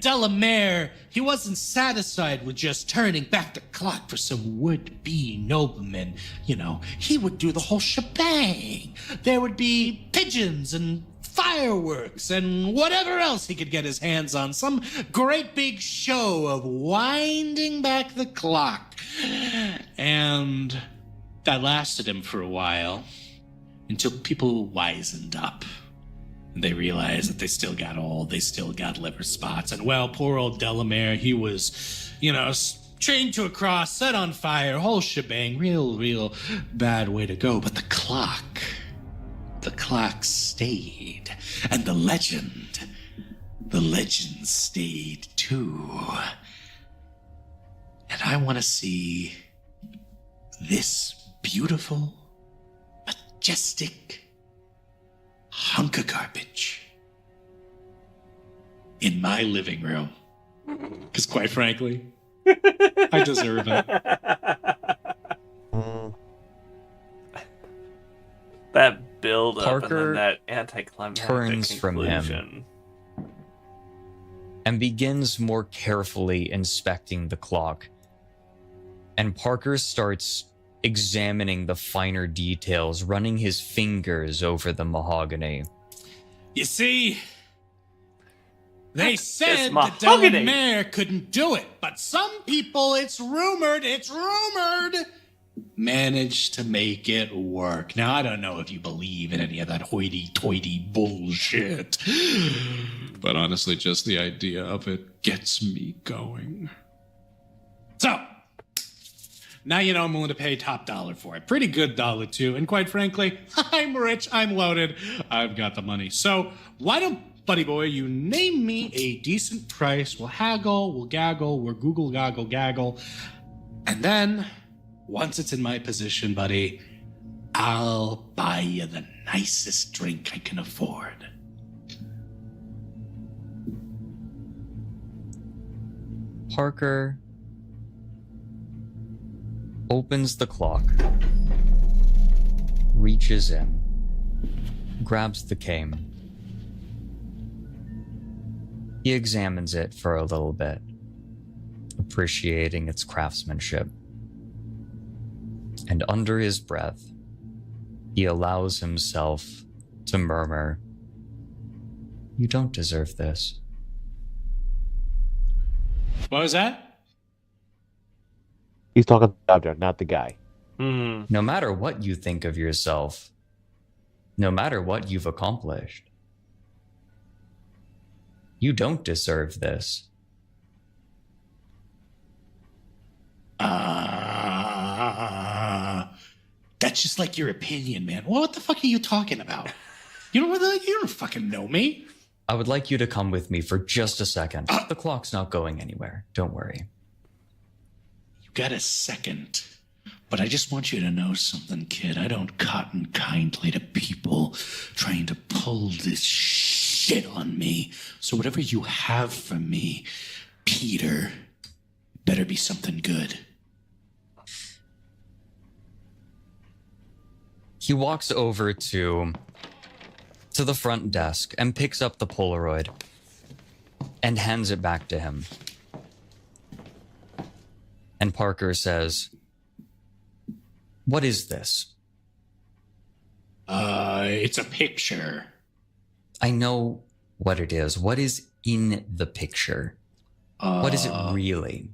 Delamere, he wasn't satisfied with just turning back the clock for some would-be nobleman. He would do the whole shebang. There would be pigeons and fireworks and whatever else he could get his hands on. Some great big show of winding back the clock. And that lasted him for a while, until people wisened up. They realized that they still got old, they still got liver spots. And well, poor old Delamere, he was, chained to a cross, set on fire, whole shebang, real bad way to go. But the clock stayed. And the legend stayed too. And I want to see this beautiful, majestic hunk of garbage in my living room. Because quite frankly, I deserve it. That build up Parker and then that anticlimactic turns from him conclusion. and begins more carefully inspecting the clock. And Parker starts examining the finer details, running his fingers over the mahogany. You see, they said that mahogany. Delamere couldn't do it, but some people, it's rumored, managed to make it work. Now, I don't know if you believe in any of that hoity-toity bullshit, but honestly, just the idea of it gets me going. So, now you know I'm willing to pay top dollar for it. Pretty good dollar, too. And quite frankly, I'm rich, I'm loaded, I've got the money. So why don't, buddy boy, you name me a decent price. We'll haggle, we'll gaggle, we'll Google gaggle. And then, once it's in my position, buddy, I'll buy you the nicest drink I can afford. Parker opens the clock, reaches in, grabs the cane. He examines it for a little bit, appreciating its craftsmanship. And under his breath, he allows himself to murmur, "You don't deserve this." What was that? He's talking to the object, not the guy. No matter what you think of yourself, no matter what you've accomplished, you don't deserve this. That's just like your opinion, man. What the fuck are you talking about? You don't fucking know me. I would like you to come with me for just a second. The clock's not going anywhere. Don't worry. You got a second. But I just want you to know something, kid. I don't cotton kindly to people trying to pull this shit on me. So whatever you have for me, Peter, better be something good. He walks over to to the front desk and picks up the Polaroid and hands it back to him. And Parker says, "What is this?" It's a picture. I know what it is. What is in the picture? What is it really?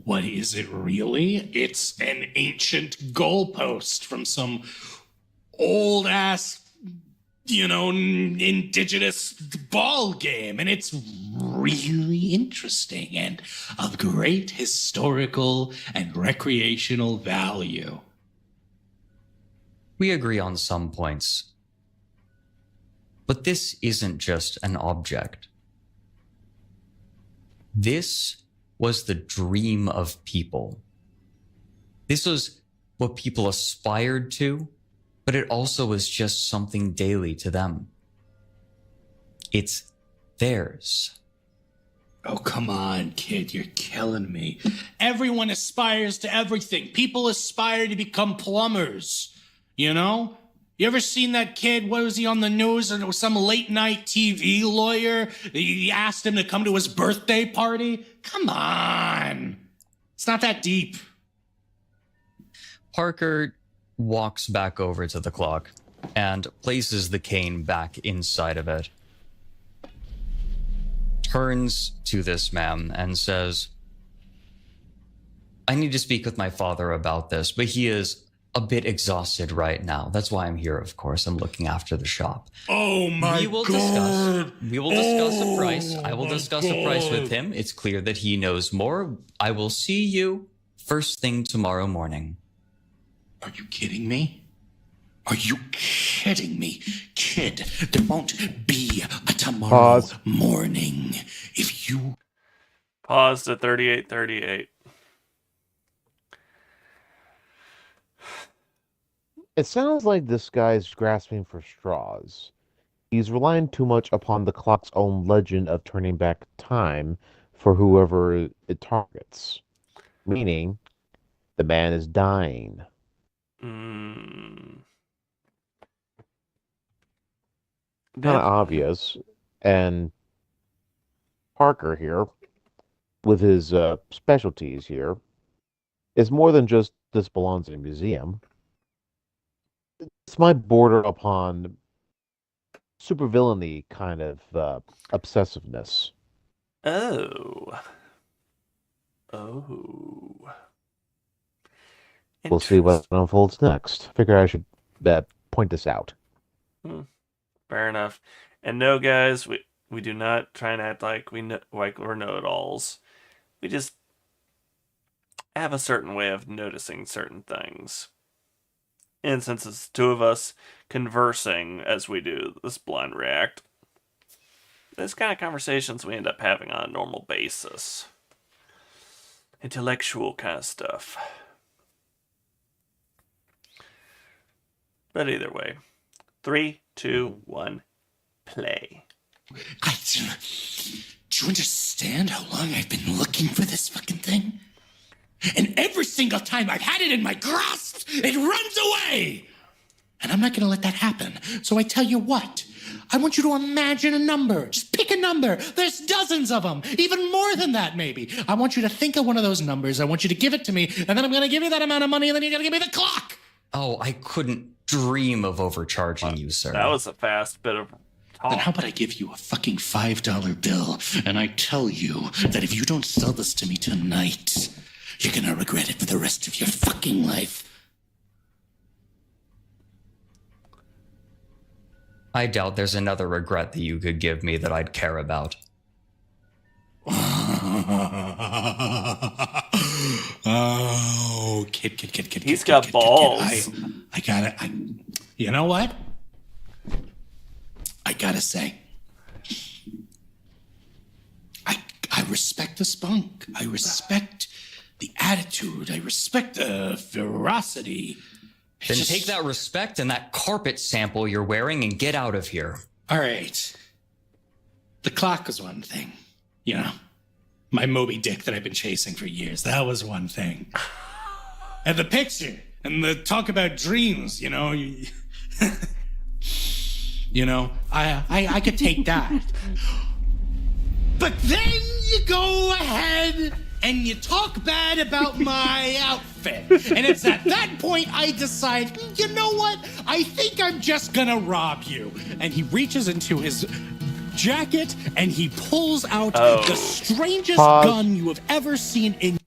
What is it really? It's an ancient goalpost from some old ass, indigenous ball game. And it's really interesting and of great historical and recreational value. We agree on some points. But this isn't just an object. This was the dream of people. This was what people aspired to, but it also was just something daily to them. It's theirs. Oh, come on, kid, you're killing me. Everyone aspires to everything. People aspire to become plumbers, You ever seen that kid? What was he on the news? Or some late night TV lawyer? He asked him to come to his birthday party? Come on. It's not that deep. Parker walks back over to the clock and places the cane back inside of it. Turns to this man and says, "I need to speak with my father about this, but he is a bit exhausted right now. That's why I'm here, of course. I'm looking after the shop." Oh my We will God. discuss a price. I will discuss a price with him. It's clear that he knows more. I will see you first thing tomorrow morning. Are you kidding me? Are you kidding me? Kid, there won't be a tomorrow morning if you... Pause at 38:38. It sounds like this guy's grasping for straws. He's relying too much upon the clock's own legend of turning back time for whoever it targets. Meaning, the man is dying. Mm. Kind of obvious. And Parker here, with his specialties here, is more than just this belongs in a museum. This might border upon supervillainy kind of obsessiveness. Oh. We'll see what unfolds next. Figure I should point this out. Fair enough. And no, guys, we do not try and act like we're know-it-alls. We just have a certain way of noticing certain things. And since it's two of us conversing as we do this blind react, this kind of conversations we end up having on a normal basis. Intellectual kind of stuff. But either way, 3, 2, 1, play. Do you understand how long I've been looking for this fucking thing? And every single time I've had it in my grasp, it runs away! And I'm not going to let that happen. So I tell you what, I want you to imagine a number. Just pick a number. There's dozens of them. Even more than that, maybe. I want you to think of one of those numbers. I want you to give it to me. And then I'm going to give you that amount of money. And then you're going to give me the clock. Oh, I couldn't dream of overcharging you, sir. That was a fast bit of talk. Then how about I give you a fucking $5 bill, and I tell you that if you don't sell this to me tonight, you're gonna regret it for the rest of your fucking life. I doubt there's another regret that you could give me that I'd care about. Oh, kid. He's got balls. I gotta, you know what? I gotta say, I respect the spunk. I respect the attitude. I respect the ferocity. Then take that respect and that carpet sample you're wearing and get out of here. All right. The clock was one thing, My Moby Dick that I've been chasing for years. That was one thing. And the picture and the talk about dreams, You You know, I could take that. But then you go ahead and you talk bad about my outfit. And it's at that point I decide, you know what? I think I'm just gonna rob you. And he reaches into his jacket and he pulls out the strangest gun you have ever seen in.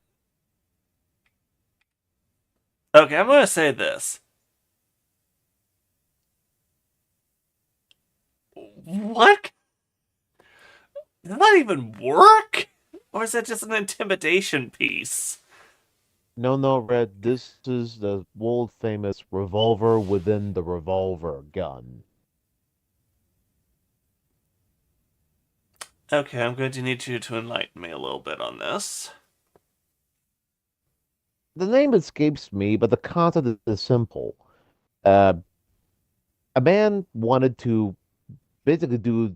Okay, I'm gonna say this. What? Does that even work? Or is that just an intimidation piece? No, Red. This is the world famous revolver within the revolver gun. Okay, I'm going to need you to enlighten me a little bit on this. The name escapes me, but the concept is simple. A man wanted to basically do,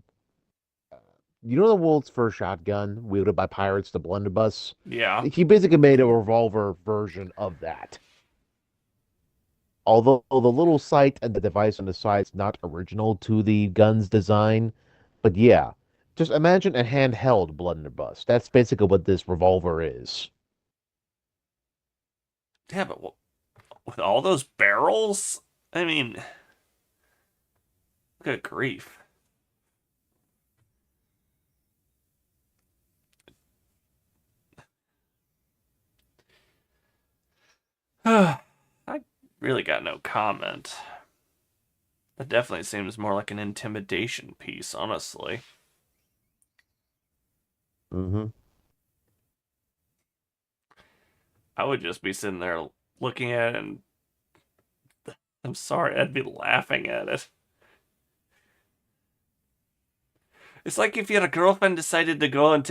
the world's first shotgun wielded by pirates, the blunderbuss? Yeah. He basically made a revolver version of that. Although the little sight and the device on the side is not original to the gun's design, but yeah, just imagine a handheld blunderbuss. That's basically what this revolver is. Yeah, but with all those barrels? I mean, good grief. I really got no comment. That definitely seems more like an intimidation piece, honestly. Mm-hmm. I would just be sitting there looking at it and I'm sorry, I'd be laughing at it. It's like if you had a girlfriend decided to go and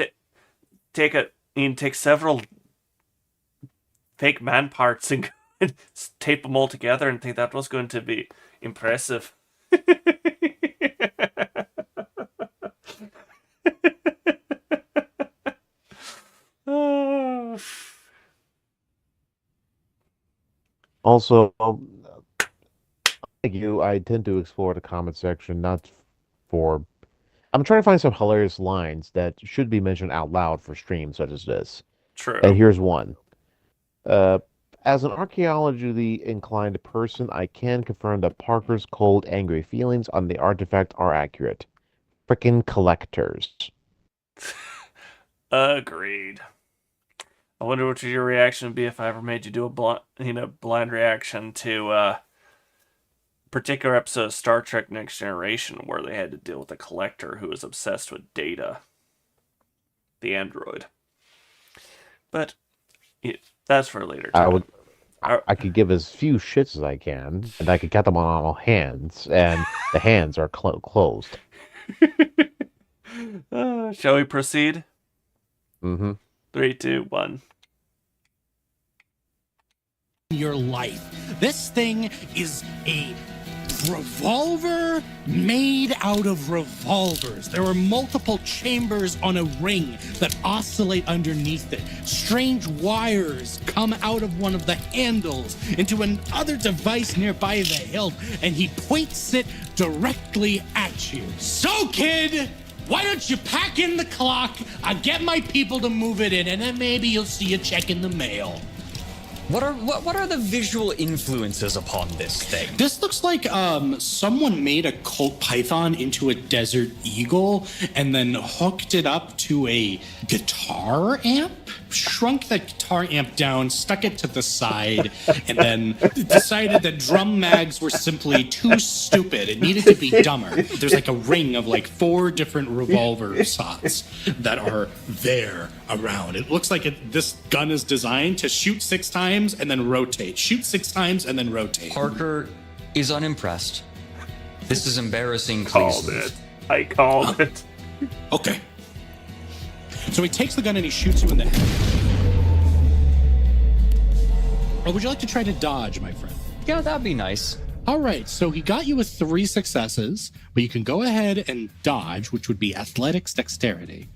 take several fake man parts and tape them all together and think that was going to be impressive. Also, like you, I tend to explore the comment section, not for... I'm trying to find some hilarious lines that should be mentioned out loud for streams such as this. True. And here's one. As an archaeologically inclined person, I can confirm that Parker's cold, angry feelings on the artifact are accurate. Frickin' collectors. Agreed. I wonder what your reaction would be if I ever made you do a blind reaction to a particular episode of Star Trek Next Generation where they had to deal with a collector who was obsessed with Data, the android. But that's for a later time. I could give as few shits as I can, and I could count them on all hands, and the hands are closed. Shall we proceed? Mm-hmm. 3, 2, 1. Your life. This thing is a revolver made out of revolvers. There are multiple chambers on a ring that oscillate underneath it. Strange wires come out of one of the handles into another device nearby the hilt, and he points it directly at you. So, kid, why don't you pack in the clock? I'll get my people to move it in, and then maybe you'll see a check in the mail. What are the visual influences upon this thing? This looks like someone made a Colt Python into a Desert Eagle and then hooked it up to a guitar amp, shrunk the guitar amp down, stuck it to the side, and then decided that drum mags were simply too stupid. It needed to be dumber. There's like a ring of like 4 different revolver shots that are there around. It looks like this gun is designed to shoot 6 times and then rotate. Shoot 6 times and then rotate. Parker is unimpressed. This is embarrassing. I called it. Okay. So he takes the gun and he shoots you in the head. Or would you like to try to dodge, my friend? Yeah, that'd be nice. All right, so he got you with 3 successes, but you can go ahead and dodge, which would be athletics dexterity.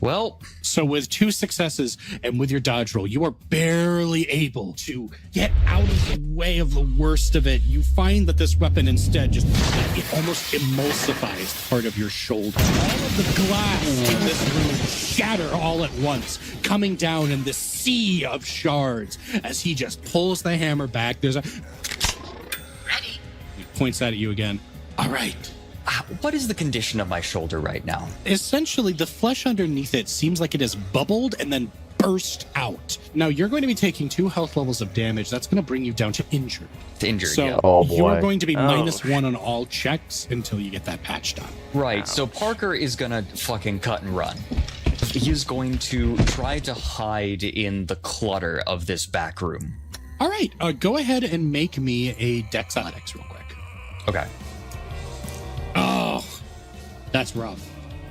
Well, so with 2 successes and with your dodge roll, you are barely able to get out of the way of the worst of it. You find that this weapon instead just it almost emulsifies part of your shoulder. All of the glass in this room shatter all at once, coming down in this sea of shards as he just pulls the hammer back. There's a... Ready? He points that at you again. All right. What is the condition of my shoulder right now? Essentially, the flesh underneath it seems like it has bubbled and then burst out. Now, you're going to be taking 2 health levels of damage. That's going to bring you down to injured. To injured, so yeah. Oh, boy. you're going to be -1 on all checks until you get that patch done. Right, so Parker is gonna fucking cut and run. He's going to try to hide in the clutter of this back room. All right, go ahead and make me a Dex Athletics real quick. Okay. Oh, that's rough.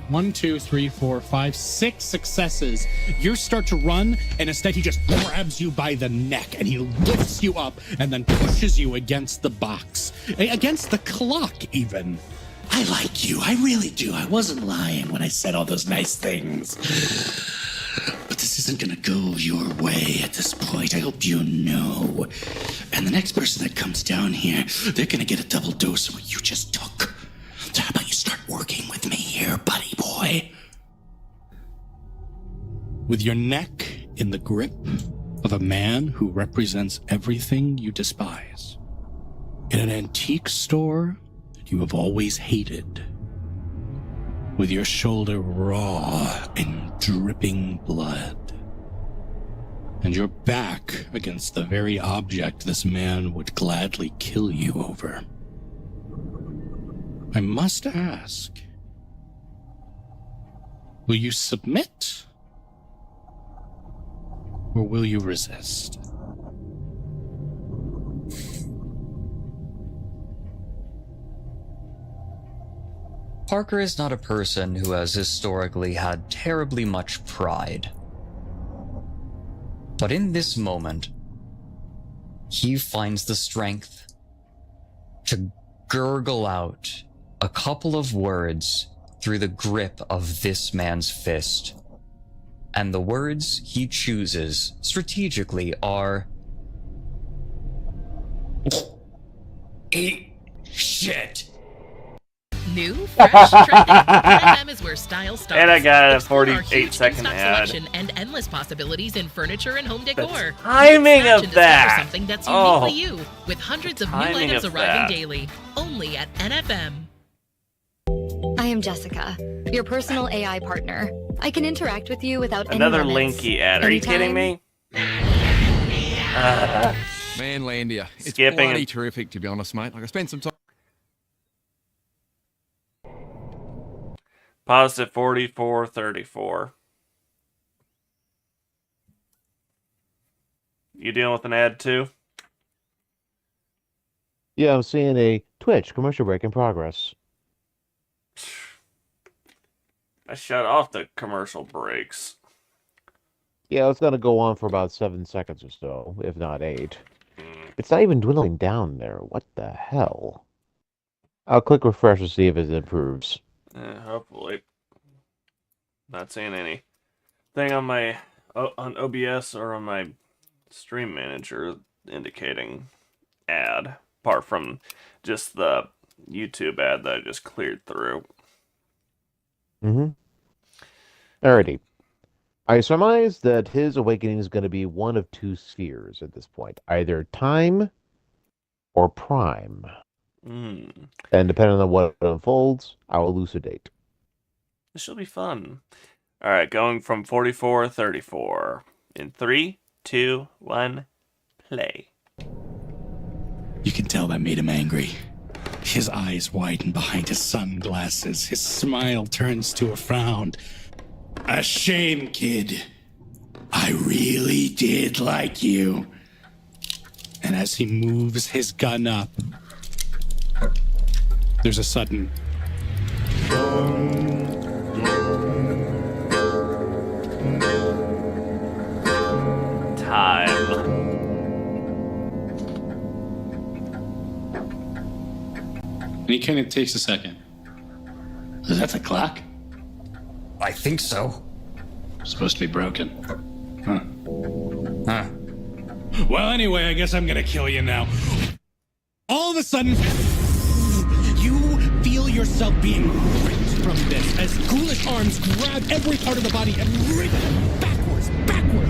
1, 2, 3, 4, 5, 6 successes. You start to run, and instead he just grabs you by the neck, and he lifts you up, and then pushes you against the box, against the clock even. I like you, I really do. I wasn't lying when I said all those nice things. But this isn't gonna go your way at this point, I hope you know. And the next person that comes down here, they're gonna get a double dose of what you just took. So how about you start working with me here, buddy boy? With your neck in the grip of a man who represents everything you despise. In an antique store that you have always hated. With your shoulder raw and dripping blood. And your back against the very object this man would gladly kill you over. I must ask, will you submit? Or will you resist? Parker is not a person who has historically had terribly much pride. But in this moment, he finds the strength to gurgle out a couple of words through the grip of this man's fist. And the words he chooses strategically are... Eat shit. New, fresh, trending. NFM is where style starts. And I got a Explore our 48-second huge in-stock ad. selection and endless possibilities in furniture and home decor. The timing Snatch of and discover that. something that's uniquely Oh. you, with hundreds of new Timing items of arriving that. daily, only at NFM. I am Jessica, your personal AI partner. I can interact with you without Another any limits. Linky ad. Are you kidding me? Manlandia. It's Skipping bloody it. terrific, to be honest, mate. Like, I spent some time... Paused at 44:34. You dealing with an ad too? Yeah, I'm seeing a Twitch commercial break in progress. I shut off the commercial breaks. Yeah, it's gonna go on for about 7 seconds or so, if not 8. It's not even dwindling down there. What the hell? I'll click refresh to see if it improves. Hopefully. Not seeing anything on my on OBS or on my stream manager indicating ad, apart from just the YouTube ad that I just cleared through. Alrighty. I surmise that his awakening is going to be one of 2 spheres at this point. Either time or prime. And depending on what unfolds, I'll elucidate. This should be fun. Alright, going from 44:34. In 3, 2, 1, play. You can tell that made him angry. His eyes widen behind his sunglasses. His smile turns to a frown. A shame, kid. I really did like you. And as he moves his gun up, there's a sudden... Time. And he kind of takes a second. Is that the clock? I think so. Supposed to be broken. Huh. Huh. Well, anyway, I guess I'm gonna kill you now. All of a sudden, you feel yourself being ripped from this as ghoulish arms grab every part of the body and rip it backwards,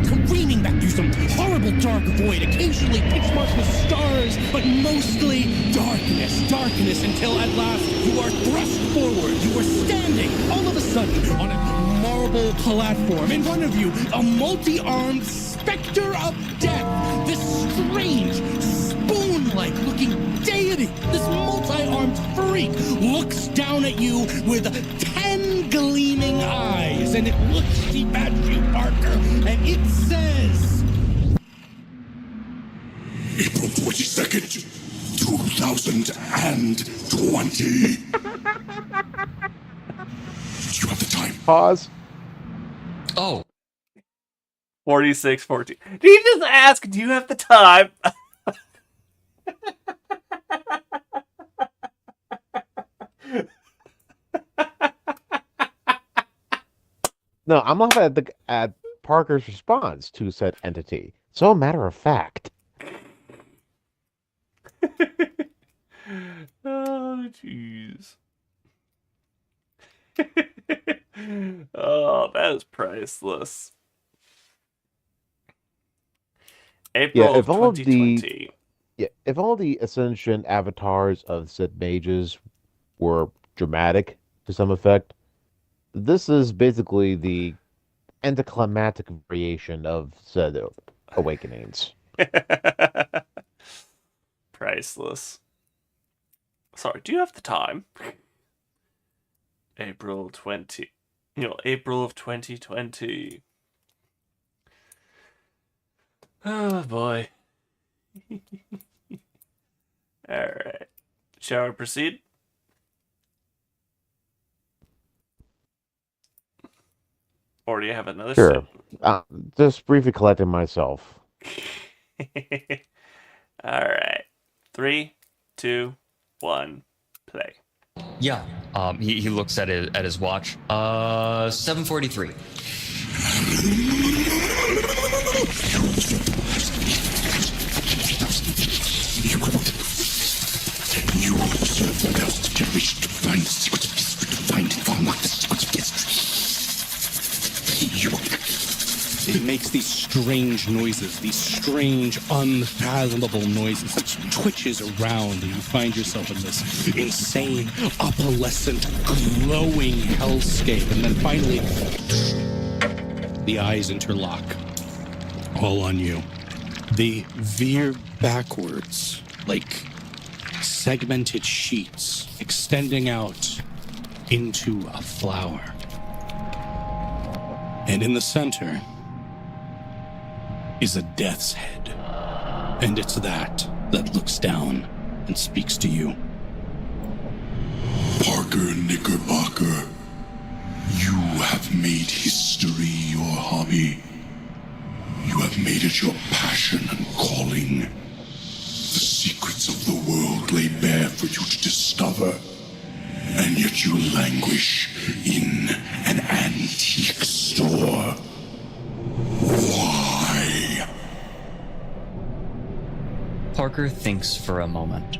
careening back through some horrible dark void, occasionally pitch marked with stars, but mostly darkness until at last you are thrust forward. You are standing all of a sudden on a marble platform. In front of you, a multi-armed specter of death. This strange, spoon-like looking deity, this multi-armed freak, looks down at you with 10 gleaming eyes, and it looks deep at you, Parker, and it says... April 22nd, 2020. Do you have the time? Pause. Oh. 46:14. Did you just ask, do you have the time? No, I'm laughing at Parker's response to said entity. So matter of fact. Oh, jeez. Oh, that is priceless. April of 2020. If all the Ascension avatars of said mages were dramatic to some effect, this is basically the anticlimactic variation of said awakenings. Priceless. Sorry, do you have the time? April of 2020. Oh boy. Alright. Shall we proceed? Or do you have another Sure. Just briefly collecting myself. Alright. 3, 2, 1, play. Yeah. He looks at his watch. 7:43. You will observe the past generation to find the secrets of history, to find and unlock the secrets of history. It makes these strange noises, these strange, unfathomable noises. It twitches around, and you find yourself in this insane, opalescent, glowing hellscape. And then finally, the eyes interlock, all on you. They veer backwards, like segmented sheets extending out into a flower. And in the center is a death's head. And it's that looks down and speaks to you. Parker Knickerbocker, you have made history your hobby. You have made it your passion and calling. The secrets of the world lay bare for you to discover, and yet you languish in an antique store. Why? Parker thinks for a moment,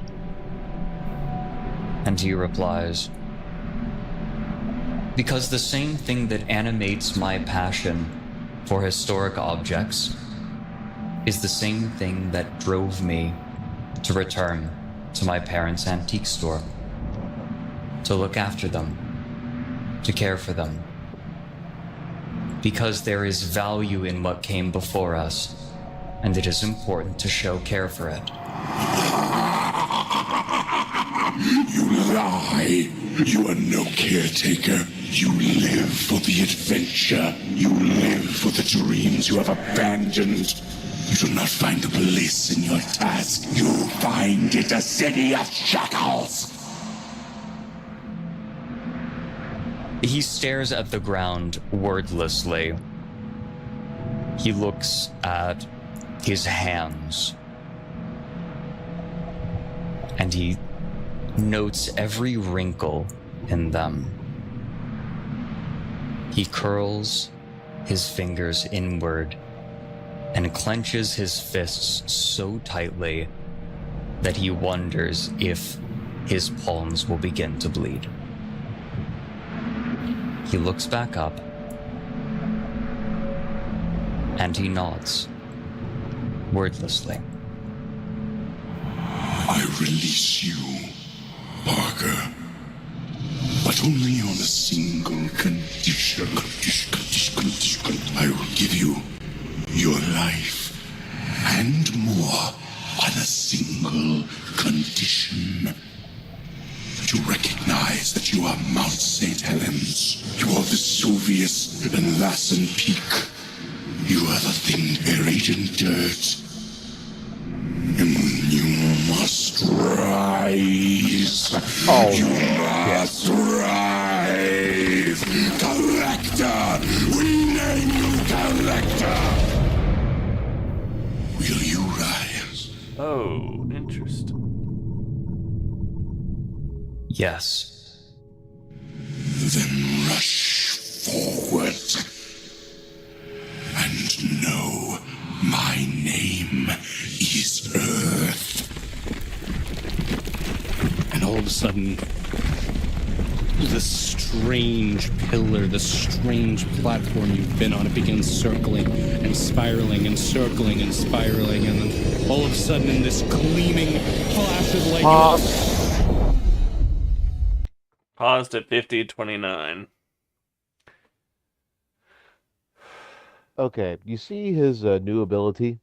and he replies, because the same thing that animates my passion for historic objects is the same thing that drove me to return to my parents' antique store, to look after them, to care for them, because there is value in what came before us, and it is important to show care for it. You lie! You are no caretaker. You live for the adventure. You live for the dreams you have abandoned. You do not find the bliss in your task. You find it a city of shackles. He stares at the ground wordlessly. He looks at his hands, and he notes every wrinkle in them. He curls his fingers inward and clenches his fists so tightly that he wonders if his palms will begin to bleed. He looks back up and he nods wordlessly. I release you, Parker, but only on a single condition. I will give you your life and more on a single condition. To recognize that you are Mount St. Helens. You are Vesuvius and Lassen Peak. You are the thing buried in dirt. And you must rise. You must rise. Collector! We name you Collector! Will you rise? Oh, interesting. Yes. Then rush forward and know my name is Earth. And all of a sudden, the strange pillar, the strange platform you've been on, it begins circling and spiraling and circling and spiraling, and then all of a sudden, in this gleaming flash of light, Paused at 50:29. Okay, you see his new ability?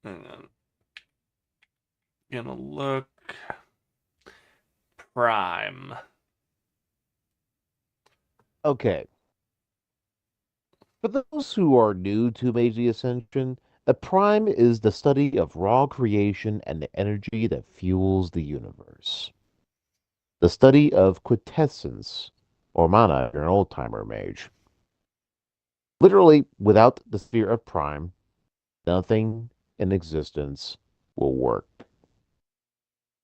Hang on. Gonna look. Prime. Okay. For those who are new to Mage the Ascension, a prime is the study of raw creation and the energy that fuels the universe. The study of quintessence, or mana, if you're an old-timer mage. Literally, without the sphere of prime, nothing in existence will work.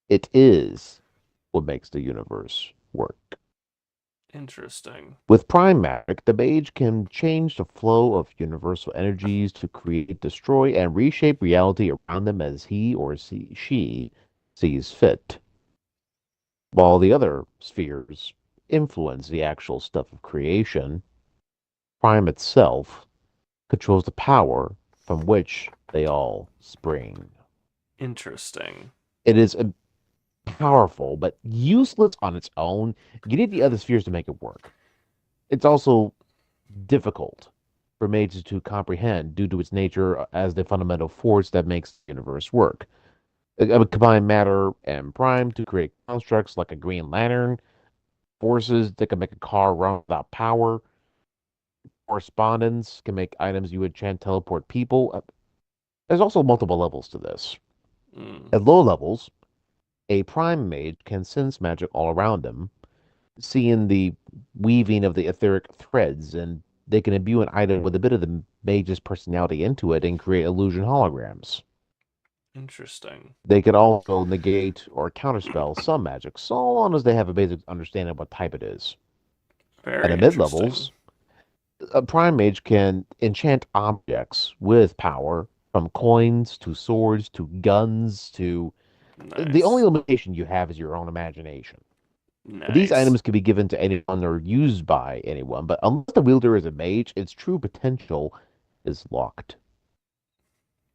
It is what makes the universe work. Interesting. With prime magic, the mage can change the flow of universal energies to create, destroy, and reshape reality around them as he or she sees fit. While the other spheres influence the actual stuff of creation, prime itself controls the power from which they all spring. Interesting. It is powerful, but useless on its own. You need the other spheres to make it work. It's also difficult for mages to comprehend due to its nature as the fundamental force that makes the universe work. It would combine matter and prime to create constructs like a Green Lantern, forces that can make a car run without power, correspondence can make items you enchant teleport people. There's also multiple levels to this. At low levels, a prime mage can sense magic all around them, seeing the weaving of the etheric threads, and they can imbue an item with a bit of the mage's personality into it and create illusion holograms. Interesting. They can also negate or counterspell some magic, so long as they have a basic understanding of what type it is. Very At the mid levels, a prime mage can enchant objects with power, from coins to swords to guns to... The only limitation you have is your own imagination. These items can be given to anyone or used by anyone, but unless the wielder is a mage, its true potential is locked.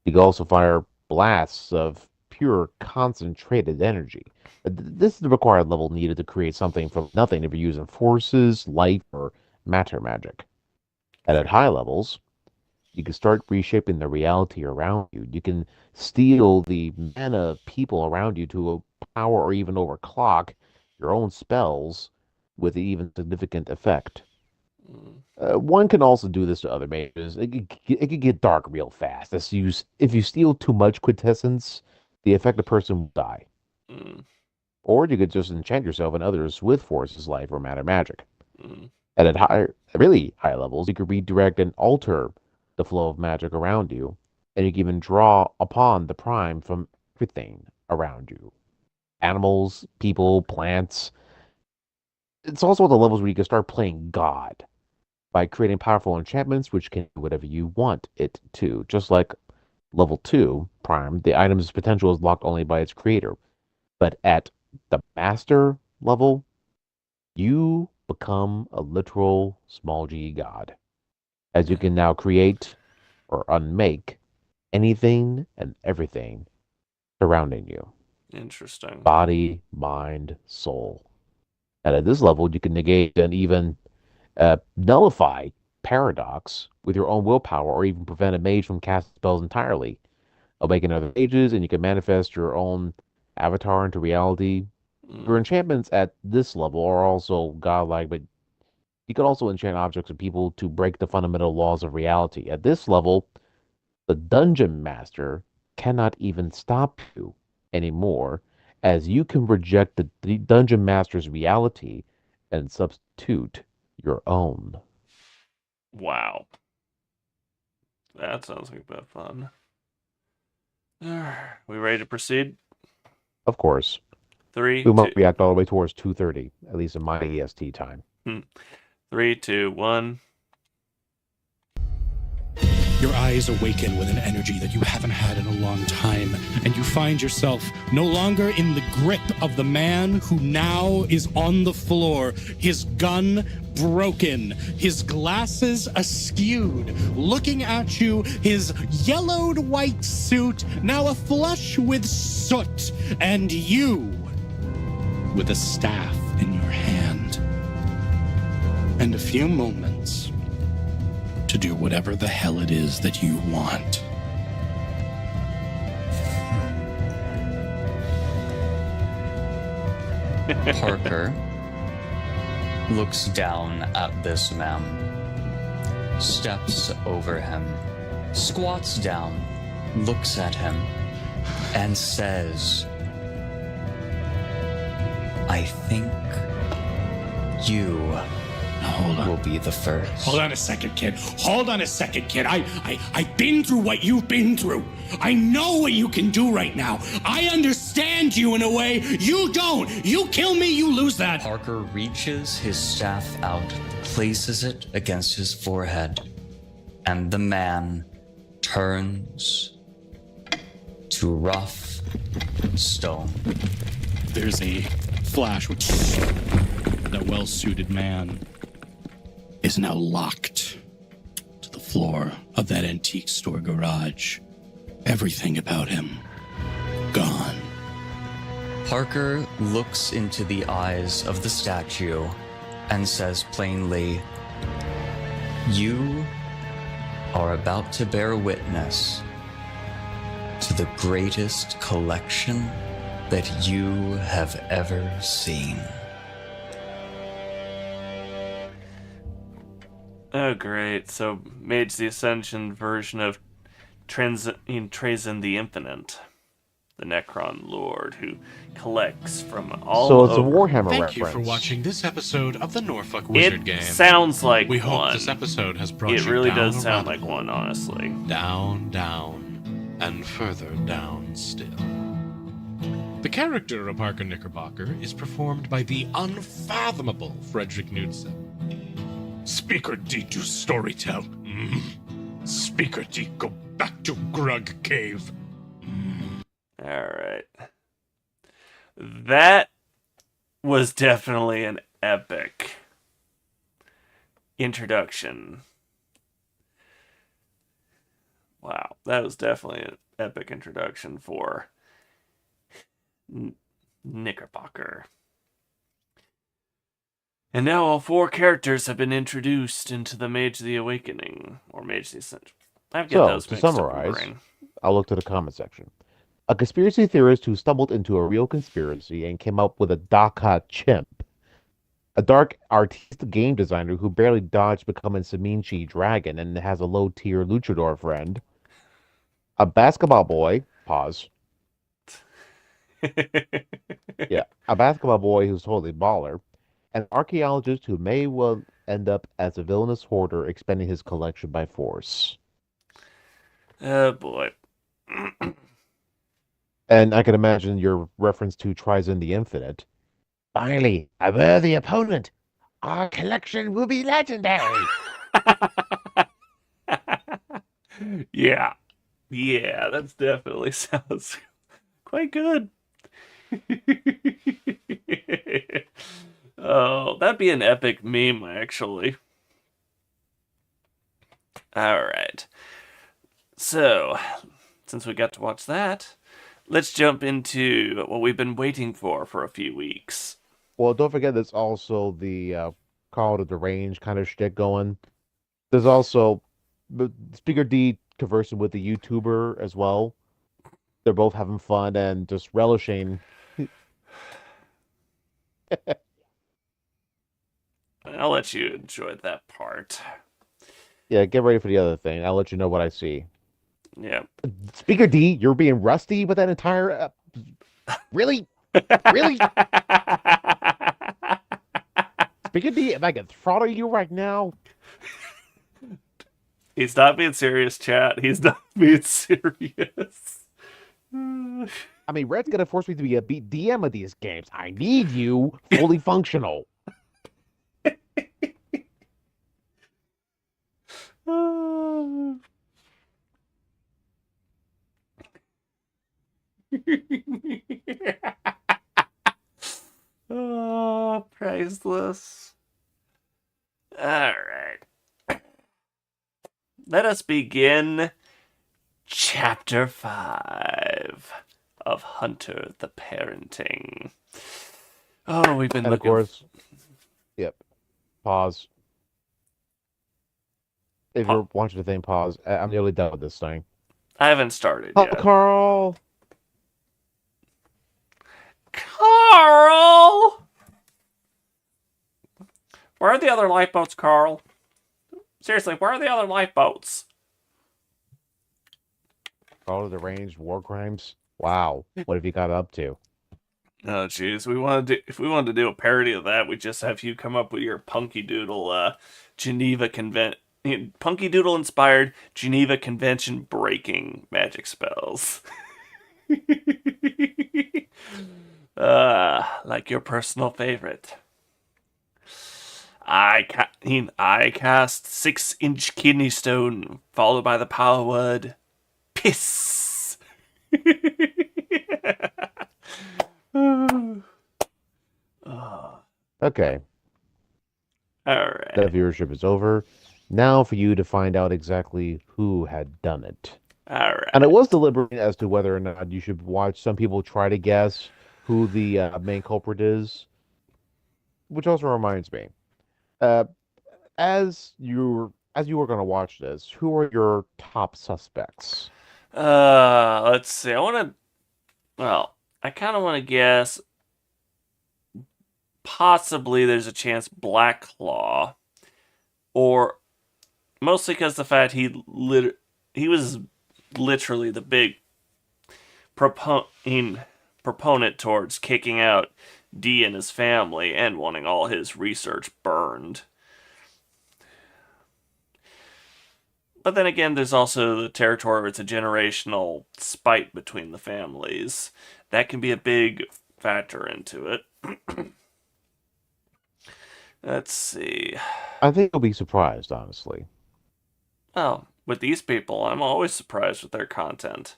You can also fire blasts of pure concentrated energy. This is the required level needed to create something from nothing if you're using forces, light, or matter magic. And at high levels, you can start reshaping the reality around you. You can steal the mana of people around you to power or even overclock your own spells with an even significant effect. One can also do this to other mages. It could get dark real fast. If you steal too much quintessence, the affected person will die. Or you could just enchant yourself and others with forces, life, or matter magic. And at really high levels, you could redirect and alter the flow of magic around you, and you can even draw upon the prime from everything around you. Animals, people, plants. It's also at the levels where you can start playing God. by creating powerful enchantments which can do whatever you want it to. Just like level 2, Prime, the item's potential is locked only by its creator. But at the master level, you become a literal small g god, as you can now create or unmake anything and everything surrounding you. Interesting. Body, mind, soul. And at this level, you can negate and even nullify paradox with your own willpower, or even prevent a mage from casting spells entirely. Awaken other mages, and you can manifest your own avatar into reality. Your enchantments at this level are also godlike, but you can also enchant objects or people to break the fundamental laws of reality. At this level, the dungeon master cannot even stop you anymore, as you can reject the dungeon master's reality and substitute your own. Wow. That sounds like a bit of fun. We ready to proceed? Of course. 3, We might 2, react all the way towards 2:30, at least in my EST time. 3, 2, 1. Your eyes awaken with an energy that you haven't had in a long time, and you find yourself no longer in the grip of the man who now is on the floor, his gun broken, his glasses askewed, looking at you, his yellowed white suit now aflush with soot, and you with a staff in your hand. And a few moments to do whatever the hell it is that you want. Parker looks down at this man, steps over him, squats down, looks at him, and says, I think you will be the first. Hold on a second, kid. Hold on a second, kid. I've been through what you've been through. I know what you can do right now. I understand you in a way you don't. You kill me, you lose that. Parker reaches his staff out, places it against his forehead, and the man turns to rough stone. There's a flash which that well-suited man is now locked to the floor of that antique store garage. Everything about him gone. Parker looks into the eyes of the statue and says plainly, you are about to bear witness to the greatest collection that you have ever seen. Oh, great. So, Mage the Ascension version of Trazen the Infinite, the Necron Lord who collects from all So it's a over. Warhammer Thank reference. you for watching this episode of the Norfolk Wizard It Game. sounds like we hope one. this episode has brought It you really down does a sound rabbit like one, honestly. Down, down, and further down still. The character of Parker Knickerbocker is performed by the unfathomable Frederick Knudsen. Speaker D to storytell. Speaker D go back to Grug Cave. Alright. That was definitely an epic introduction. Wow, that was definitely an epic introduction for Knickerbocker. And now all 4 characters have been introduced into the Mage of the Awakening, or Mage of the Ascension. I get So, those to mixed up in my summarize, brain. I'll look to the comment section. A conspiracy theorist who stumbled into a real conspiracy and came up with a Daka chimp. A dark artiste game designer who barely dodged becoming Seminci Dragon and has a low-tier luchador friend. A basketball boy, pause. Yeah, a basketball boy who's totally baller. An archaeologist who may well end up as a villainous hoarder expending his collection by force. Oh boy. And I can imagine your reference to Trizen the Infinite. Finally, a worthy opponent. Our collection will be legendary. Yeah. Yeah, that's definitely sounds quite good. Oh, that'd be an epic meme, actually. Alright. So, since we got to watch that, let's jump into what we've been waiting for a few weeks. Well, don't forget there's also the Call to the Range kind of shtick going. There's also Speaker D conversing with the YouTuber as well. They're both having fun and just relishing. I'll let you enjoy that part. Yeah, get ready for the other thing. I'll let you know what I see. Yeah. Speaker D, you're being rusty with that entire. Really? Really? Speaker D, if I could throttle you right now. He's not being serious, chat. He's not being serious. I mean, Red's gonna force me to be a DM of these games. I need you fully functional. Oh, priceless. All right. Let us begin Chapter 5 of Hunter the Parenting. Oh, we've been And of looking... course, yep. Pause. If you're watching the thing, pause. I'm nearly done with this thing. I haven't started Oh, yet. Carl! Carl! Where are the other lifeboats, Carl? Seriously, where are the other lifeboats? Call to the Range, war crimes. Wow, what have you got up to? Oh, jeez. If we wanted to do a parody of that, we'd just have you come up with your Punky Doodle Geneva Punky Doodle inspired Geneva Convention breaking magic spells. Like your personal favorite. I cast 6-inch kidney stone, followed by the power word piss. Okay. All right. That viewership is over. Now for you to find out exactly who had done it. All right. And it was deliberating as to whether or not you should watch. Some people try to guess who the main culprit is, which also reminds me, as you were going to watch this, who are your top suspects? Let's see. I kind of want to guess possibly there's a chance Black Claw, or mostly because the fact he was literally the big proponent towards kicking out D and his family and wanting all his research burned. But then again, there's also the territory where it's a generational spite between the families. That can be a big factor into it. Let's see. I think you'll be surprised, honestly. Well, with these people, I'm always surprised with their content.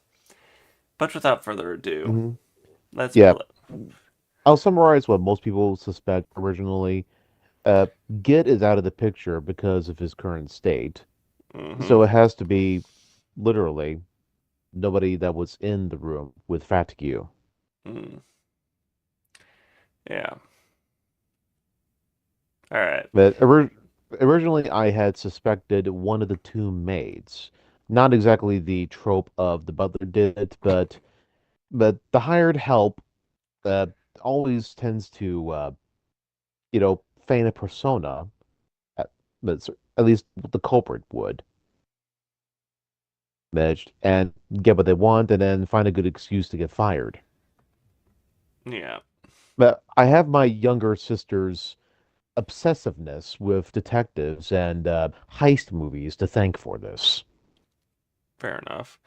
But without further ado, let's I'll summarize what most people suspect originally. Git is out of the picture because of his current state. So it has to be literally nobody that was in the room with Fatigue. Yeah. All right. But originally, I had suspected one of the two maids. Not exactly the trope of the butler did it, but the hired help always tends to, feign a persona. But at least the culprit would. And get what they want, and then find a good excuse to get fired. Yeah. But I have my younger sister's obsessiveness with detectives and heist movies to thank for this. Fair enough.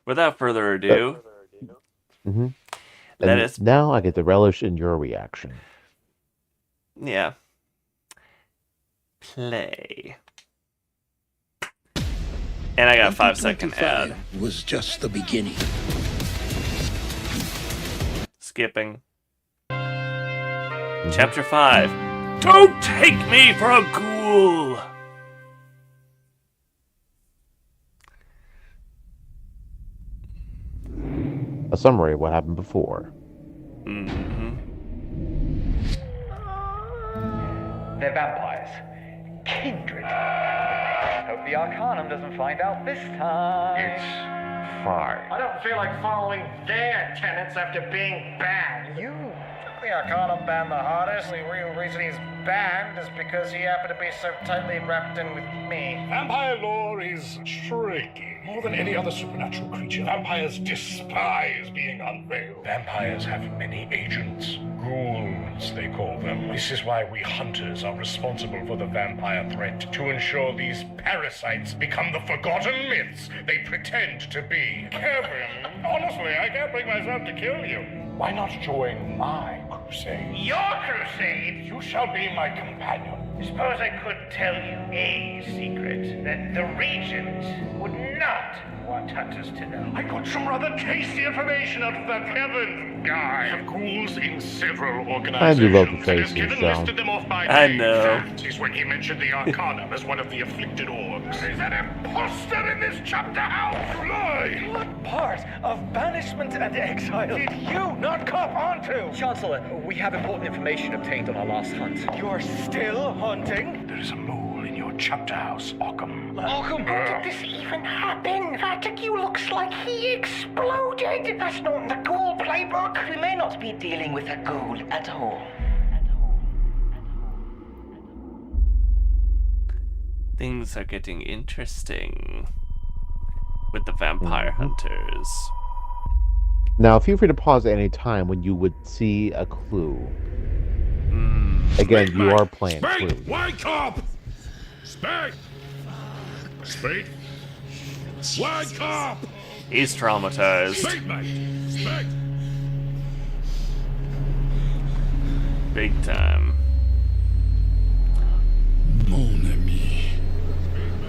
Without further ado, Now I get to relish in your reaction. Yeah. Play. And I got a 5-second ad. Was just the beginning. Skipping. Chapter 5. Don't take me for a ghoul! A summary of what happened before. They're vampires. Kindred. Hope the Arcanum doesn't find out this time. It's fine. I don't feel like following their tenets after being banned. You took the Arcanum ban the hardest. The real reason he's banned is because he happened to be so tightly wrapped in with me. Vampire lore is tricky. More than any other supernatural creature, vampires despise being unveiled. Vampires have many agents. Ghouls, they call them. This is why we hunters are responsible for the vampire threat, to ensure these parasites become the forgotten myths they pretend to be. Kevin, honestly, I can't bring myself to kill you. Why not join my crusade? Your crusade? You shall be my companion. Suppose I could tell you a secret that the Regent would not want hunters to know. I got some rather tasty information out of that Kevin guy. We have ghouls in several organizations. I do love the faces, Kevin so. listed them off by I name. know. That is when he mentioned the Arcanum as one of the afflicted orcs. Is that imposter in this chapter house? Lie! What part of banishment and exile did you not cop onto? Chancellor, we have important information obtained on our last hunt. You're still hunting? There is a mole in your chapter house, Occam. Occam? How did this even happen? Vaticu looks like he exploded. That's not in the ghoul playbook. We may not be dealing with a ghoul at all. Things are getting interesting with the vampire hunters. Now, feel free to pause at any time when you would see a clue. Again, you are playing clues. Wake up! Spade! Spade! Wake up! He's traumatized. Spade, mate! Spade! Big time. Mon ami.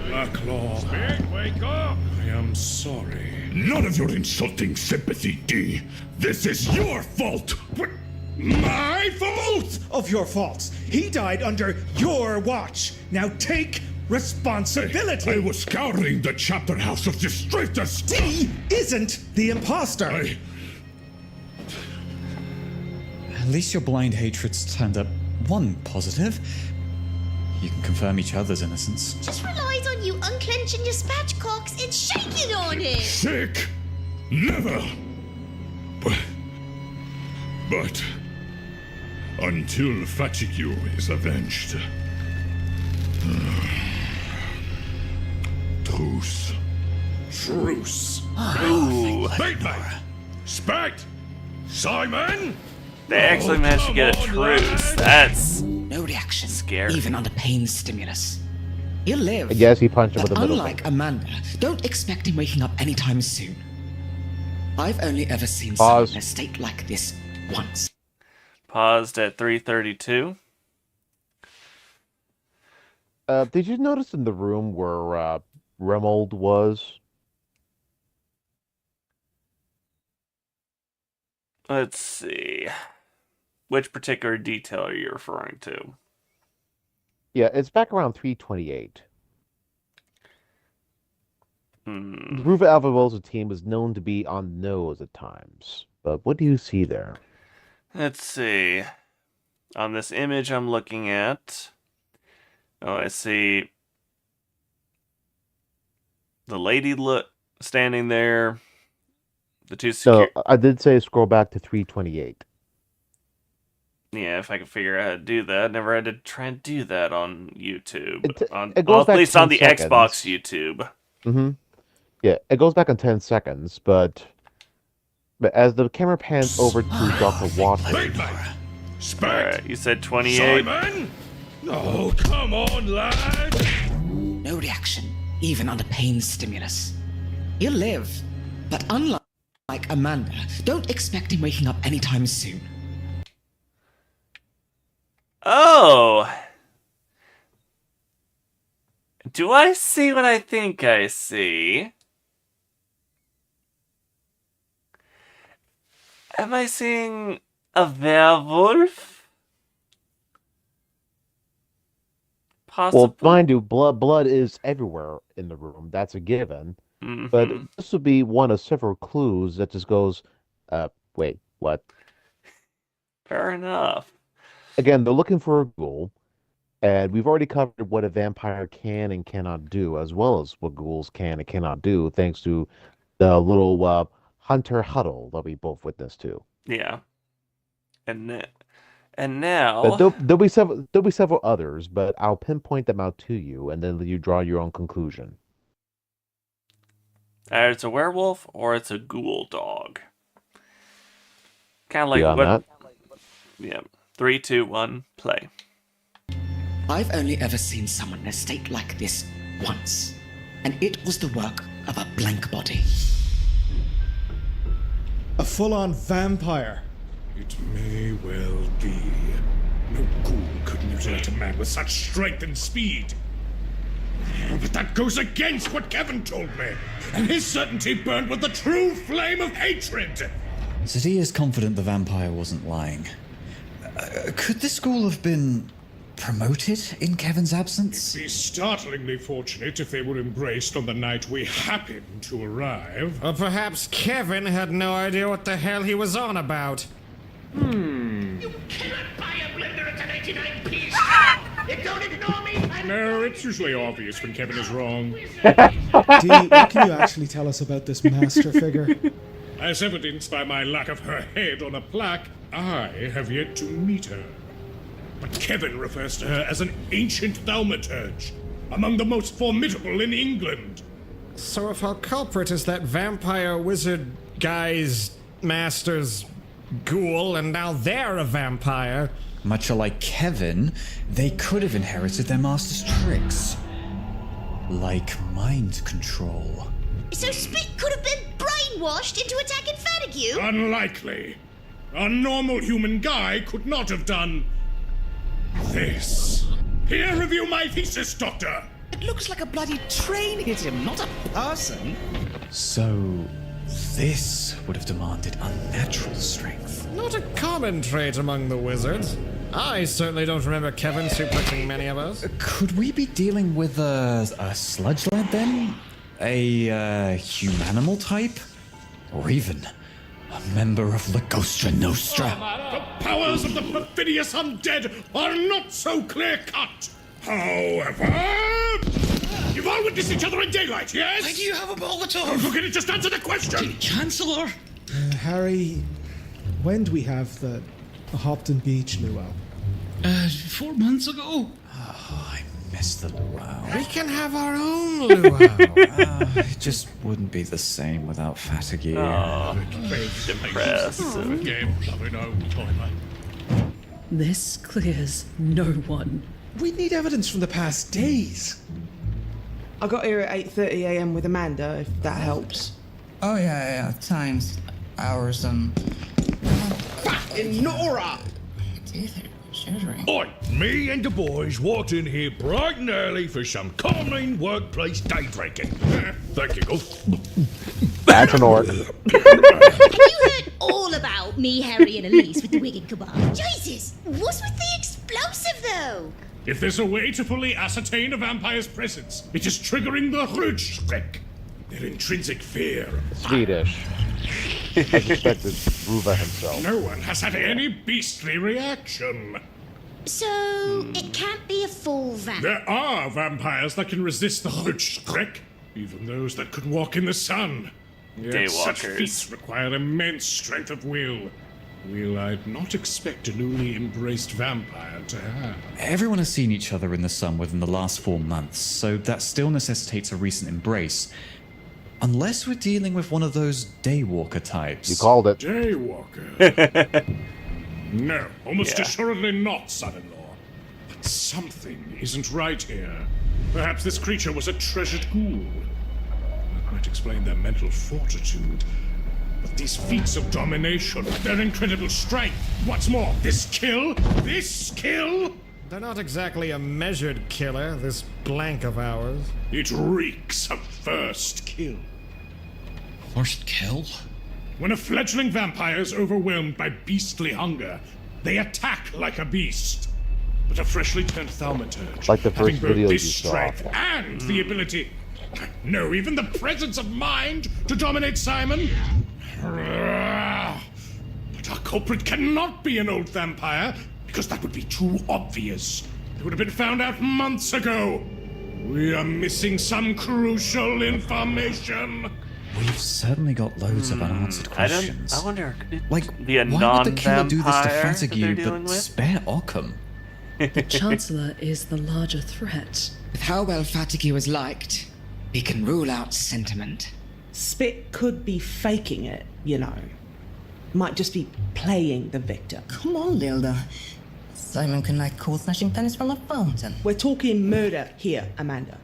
Blacklaw. Spade, wake up! I am sorry. None of your insulting sympathy, D. This is your fault! What? My fault? Both of your faults. He died under your watch. Now take responsibility. I was scouring the chapter house of the straightest. D isn't the imposter. At least your blind hatreds turned up one positive. You can confirm each other's innocence. Just relies on you unclenching your spatchcocks and shaking on it. Sick? Never. But until Fatigue is avenged. Truce. Truce. Ooh. Spade, mate! Spade! Simon! They actually managed to get a truce. That's no reaction, scary. Even under pain stimulus. He'll live. I guess he punched him with but a middle unlike finger. Amanda, don't expect him waking up anytime soon. I've only ever seen Pause. someone in a state like this once. Paused at 3:32. Did you notice in the room where Remold was? Let's see. Which particular detail are you referring to? Yeah, it's back around 328. The Ruva Alvarosa team is known to be on the nose at times. But what do you see there? Let's see. On this image I'm looking at, I see the lady standing there. The two So I did say scroll back to 328. Yeah, if I could figure out how to do that. Never had to try and do that on YouTube. It goes back at least 10 on the seconds. Xbox YouTube. Mm-hmm. Yeah, it goes back on 10 seconds, but as the camera pans over to Dr. Watson... Alright, you said 28? Simon? Oh, come on, lad! No reaction, even under pain stimulus. He'll live, but unlike Amanda, don't expect him waking up anytime soon. Oh! Do I see what I think I see? Am I seeing a werewolf? Possibly. Well, mind you, blood is everywhere in the room. That's a given. But this would be one of several clues that just goes, wait, what? Fair enough. Again, they're looking for a ghoul, and we've already covered what a vampire can and cannot do, as well as what ghouls can and cannot do, thanks to the little hunter huddle that we both witnessed to. Yeah. And now But there'll be several others, but I'll pinpoint them out to you, and then you draw your own conclusion. either it's a werewolf or it's a ghoul dog. Kind of like Beyond what? that? Yeah. 3, 2, 1, play. I've only ever seen someone in a state like this once, and it was the work of a blank body. A full-on vampire. It may well be. No ghoul could mutilate a man with such strength and speed. But that goes against what Kevin told me, and his certainty burned with the true flame of hatred. Zadi is confident the vampire wasn't lying. Could this ghoul have been promoted in Kevin's absence? It'd be startlingly fortunate if they were embraced on the night we happened to arrive. Or perhaps Kevin had no idea what the hell he was on about. You cannot buy a blender at an 89p store! You don't ignore me! No, it's usually obvious when Kevin is wrong. Dee, what can you actually tell us about this master figure? As evidenced by my lack of her head on a plaque, I have yet to meet her. But Kevin refers to her as an ancient thaumaturge, among the most formidable in England. So if our culprit is that vampire wizard guy's master's ghoul, and now they're a vampire... Much like Kevin, they could have inherited their master's tricks. Like mind control. So Spit could have been brainwashed into attacking Fatigue? Unlikely. A normal human guy could not have done this. Here, review my thesis, Doctor. It looks like a bloody train hit him, not a person. So, this would have demanded unnatural strength. Not a common trait among the wizards. I certainly don't remember Kevin suplexing many of us. Could we be dealing with a sludge lad then? A humanimal type? Or even a member of La Gostra Nostra? The powers of the perfidious undead are not so clear-cut. However, you've all witnessed each other in daylight, yes? Why do you have a Molotov? Don't forget it, just answer the question. Chancellor? Harry, when do we have the Hopton Beach luau? 4 months ago. Oh, I miss the luau. We can have our own luau. It just wouldn't be the same without Fatigue. Oh, depressed. This clears no one. We need evidence from the past days. I got here at 8:30 a.m. with Amanda, if that helps. Oh, yeah. Times, hours, Fucking Nora! Oi, me and the boys walked in here bright and early for some calming workplace day drinking. Thank you, Goof. That's an orc. Have you heard all about me, Harry, and Elise with the wig and kebab? Jesus! What's with the explosive, though? If there's a way to fully ascertain a vampire's presence, it is triggering the Rutschreck, their intrinsic fear. Swedish. I suspected Ruva himself. No one has had any beastly reaction. So, it can't be a full vampire. There are vampires that can resist the Rutschreck, even those that could walk in the sun. Yet such Daywalkers. feats require immense strength of will. Will I'd not expect a newly embraced vampire to have. Everyone has seen each other in the sun within the last 4 months, so that still necessitates a recent embrace. Unless we're dealing with one of those daywalker types. You called it. Daywalker? No, almost assuredly not, son-in-law. But something isn't right here. Perhaps this creature was a treasured ghoul. That might explain their mental fortitude. But these feats of domination, their incredible strength, what's more, this skill, They're not exactly a measured killer, this blank of ours. It reeks of first kill. First kill? When a fledgling vampire is overwhelmed by beastly hunger, they attack like a beast. But a freshly turned thaumaturge, Like the having first both video you this saw. strength and the ability, no, even the presence of mind to dominate Simon. But our culprit cannot be an old vampire, because that would be too obvious. It would have been found out months ago. We are missing some crucial information. We've certainly got loads of unanswered questions. I wonder, could it Like, be a why would the killer do this to non-vampire that they're Fatigue dealing but with? spare Occam? The Chancellor is the larger threat. With how well Fatigue was liked, we can rule out sentiment. Spit could be faking it, you know. Might just be playing the victim. Come on, Lilda. Simon can like cool slashing tennis from a fountain. We're talking murder here, Amanda.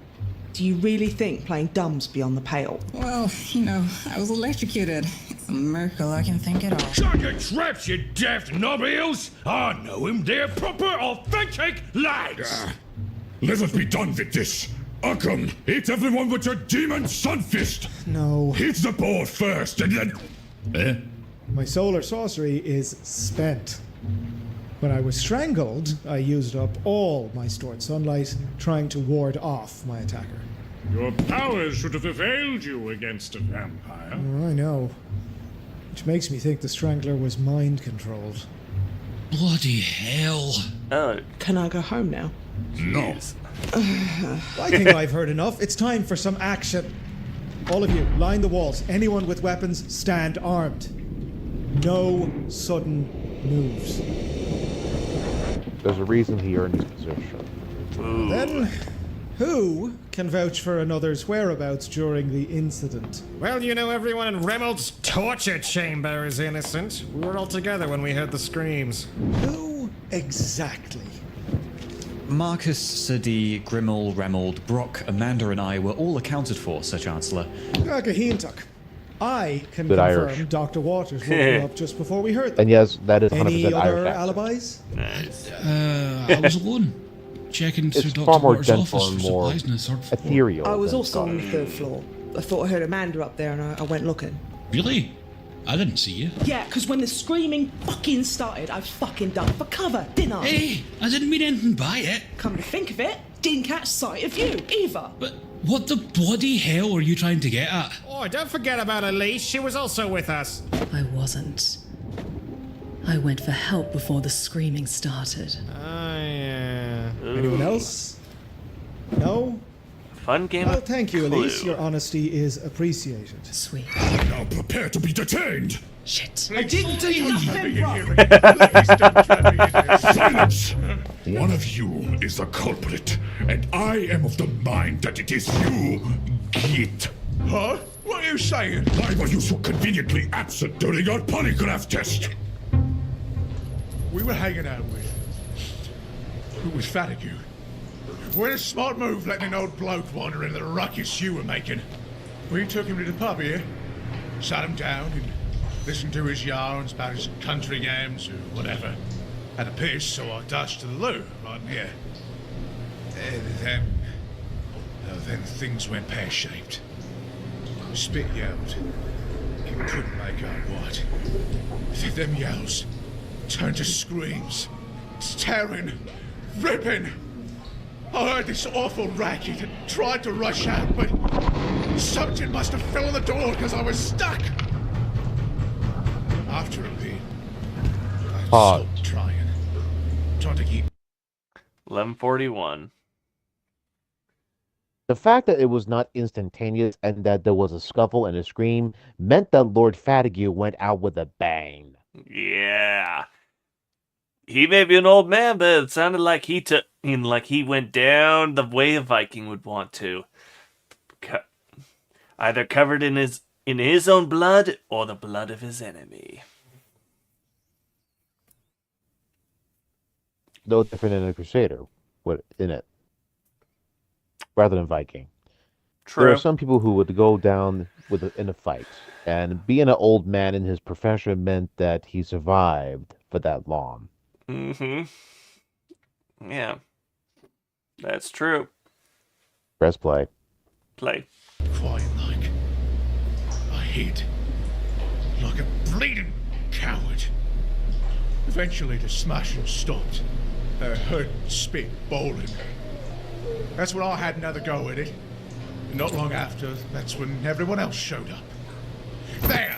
Do you really think playing dumb's beyond the pale? Well, I was electrocuted. It's a miracle I can think it all. Shut your traps, you daft knobheels! I know him, they're proper, authentic lads! Let us be done with this. Occam, hit everyone with your demon sunfist! No. Hit the board first, and then... Eh? My solar sorcery is spent. When I was strangled, I used up all my stored sunlight, trying to ward off my attacker. Your powers should have availed you against a vampire. Oh, I know. Which makes me think the Strangler was mind-controlled. Bloody hell. Can I go home now? No. I think I've heard enough. It's time for some action. All of you, line the walls. Anyone with weapons, stand armed. No sudden moves. There's a reason he earned his position. Then, who can vouch for another's whereabouts during the incident? Well, everyone in Remold's torture chamber is innocent. We were all together when we heard the screams. Who exactly? Marcus, Sadi, Grimmel, Remold, Brock, Amanda, and I were all accounted for, Sir Chancellor. Gahintuk. I can Good confirm Irish. Dr. Waters woke me up just before we heard them. And yes, that is 100% Any other Irish accent. alibis? Nice. I was alone, checking through It's Dr. far more Waters' gentle office and for more supplies in the third floor. ethereal. I was than also on the Scottish. third floor. I thought I heard Amanda up there and I went looking. Really? I didn't see you. Yeah, because when the screaming fucking started, I fucking ducked for cover, didn't I? Hey, I didn't mean anything by it. Come to think of it, didn't catch sight of you, either. But what the bloody hell are you trying to get at? Oh, don't forget about Elise. She was also with us. I wasn't. I went for help before the screaming started. Anyone else? No? Fun game. Well, thank you, Clue. Elise. Your honesty is appreciated. Sweet. Now prepare to be detained! Shit. I didn't do nothing wrong. Silence! One of you is the culprit, and I am of the mind that it is you, Git. Huh? What are you saying? Why were you so conveniently absent during our polygraph test? We were hanging out with Fatigue. We're a smart move letting an old bloke wander into the ruckus you were making. We took him to the pub here, sat him down, and listened to his yarns about his country games or whatever. Had a piss, so I dashed to the loo right here. Then things went pear-shaped. Spit yelled. He couldn't make out what. Them yells turned to screams. Tearing, ripping. I heard this awful racket and tried to rush out, but something must have fell on the door because I was stuck. After a bit, I Pause. stopped trying to keep. 11:41. The fact that it was not instantaneous and that there was a scuffle and a scream meant that Lord Fatigue went out with a bang. Yeah. He may be an old man, but it sounded like he went down the way a Viking would want to. Either covered in his own blood or the blood of his enemy. No different than a Crusader in it, rather than Viking. True. There are some people who would go down in a fight, and being an old man in his profession meant that he survived for that long. Mm-hmm. Yeah. That's true. Press play. Play. Quiet like. I hid. Like a bleeding coward. Eventually the smashing stopped. I heard Spit bowling. That's when I had another go at it. And not long after, that's when everyone else showed up. There!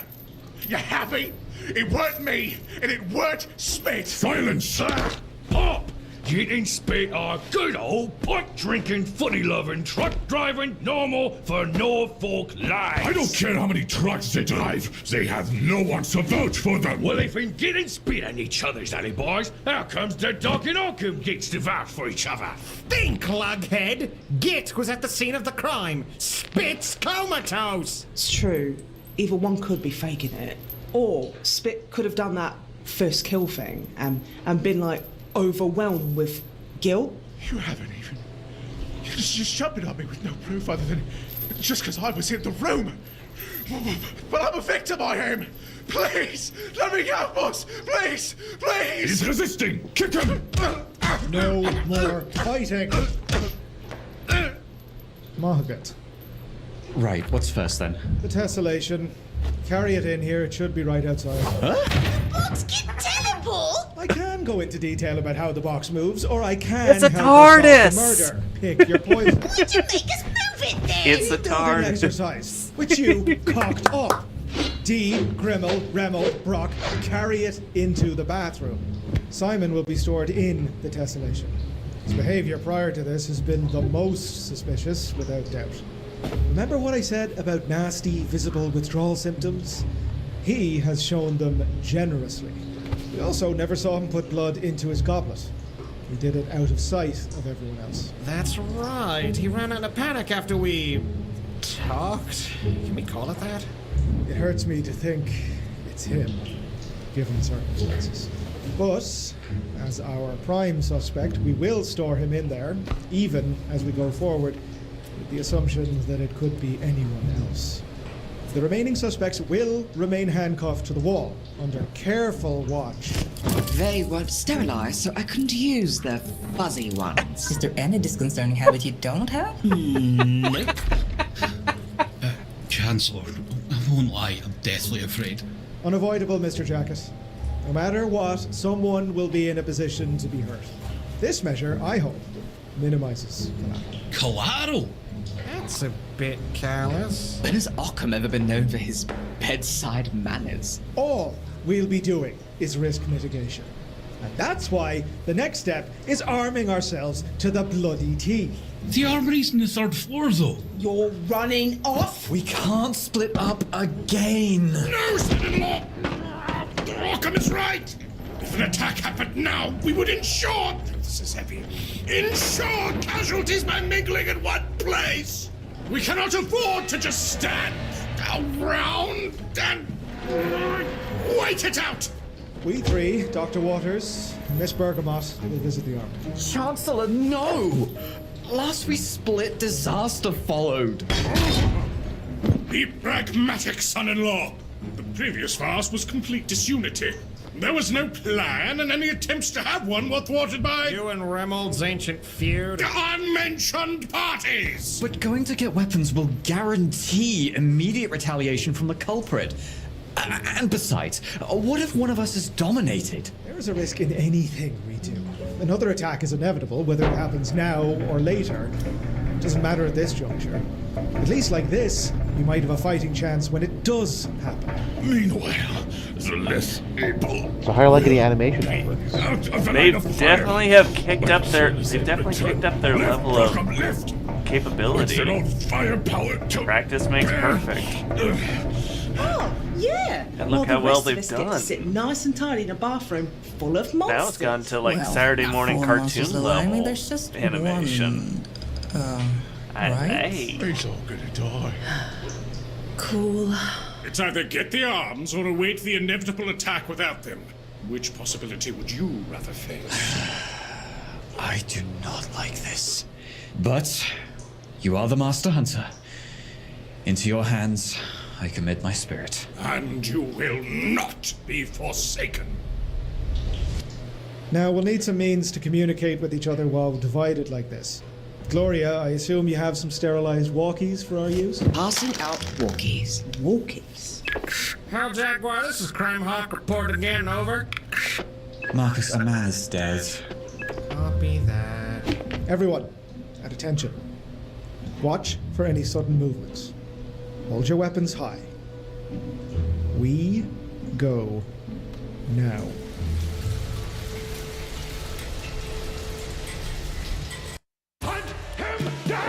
You happy? It weren't me, and it weren't Spit! Silence, sir! Pop! Git and Spit are good old pot-drinking, footy-loving, truck-driving, normal for Norfolk lives. I don't care how many trucks they drive. They have no one to vote for them. Well, if in Git and Spit on each other's alley boys, how comes the Doc and Oakham gets to vouch for each other? Think, lughead! Git was at the scene of the crime. Spit's comatose! It's true. Either one could be faking it, or Spit could have done that first kill thing and been like overwhelmed with guilt. You haven't even. You're just jumping on me with no proof other than just because I was in the room. But I'm a victim, I am. Please, let me go, boss. Please, please. He's resisting. Kick him. No more fighting. Margaret. Right, what's first then? The tessellation. Carry it in here. It should be right outside. Box can teleport? I can go into detail about how the box moves, or I can It's a help us solve TARDIS! the murder. Pick your poison. Why'd you make us move it then? It's a Building TARDIS. exercise, which you cocked up. D, Grimmel, Remmel, Brock, carry it into the bathroom. Simon will be stored in the tessellation. His behavior prior to this has been the most suspicious, without doubt. Remember what I said about nasty, visible withdrawal symptoms? He has shown them generously. We also never saw him put blood into his goblet. He did it out of sight of everyone else. That's right. He ran out of panic after we talked. Can we call it that? It hurts me to think it's him, given circumstances. But, as our prime suspect, we will store him in there, even as we go forward, with the assumption that it could be anyone else. The remaining suspects will remain handcuffed to the wall, under careful watch. They weren't sterilized, so I couldn't use the fuzzy ones. Is there any disconcerting habit you don't have? Nope. Chancellor, I won't lie, I'm deathly afraid. Unavoidable, Mr. Jacket. No matter what, someone will be in a position to be hurt. This measure, I hope, minimizes collateral. Collateral? That's a bit careless. When has Occam ever been known for his bedside manners? All we'll be doing is risk mitigation. And that's why the next step is arming ourselves to the bloody teeth. The armory's on the third floor, though. You're running off? We can't split up again. No, son-in-law! Oakham is right! If an attack happened now, we would ensure... This is heavy. Ensure casualties by mingling in one place! We cannot afford to just stand around and wait it out! We three, Dr. Waters, Miss Bergamot, will visit the armory. Chancellor, no! Last we split, disaster followed. Be pragmatic, son-in-law. The previous fast was complete disunity. There was no plan, and any attempts to have one were thwarted by... You and Remmold's ancient feud? Unmentioned parties! But going to get weapons will guarantee immediate retaliation from the culprit. And besides, what if one of us is dominated? There is a risk in anything we do. Another attack is inevitable, whether it happens now or later. It doesn't matter at this juncture. At least like this, we might have a fighting chance when it does happen. Meanwhile, the less able... So how are you liking the animation efforts? They definitely have kicked up their level of capability. Practice makes perfect. Oh, yeah. And look how well they've Get done. to sit nice and tidy in a bathroom full of monsters. Now it's gone to like Saturday morning cartoon level there's just animation. right? He's all gonna die. Cool. It's either get the arms or await the inevitable attack without them. Which possibility would you rather face? I do not like this. But you are the Master Hunter. Into your hands, I commit my spirit. And you will not be forsaken. Now, we'll need some means to communicate with each other while divided like this. Gloria, I assume you have some sterilized walkies for our use? Passing out walkies. Walkies? Hell, Jaguar, this is Crime Hawk report again, over. Marcus Amaz dead. Copy that. Everyone, at attention. Watch for any sudden movements. Hold your weapons high. We go now.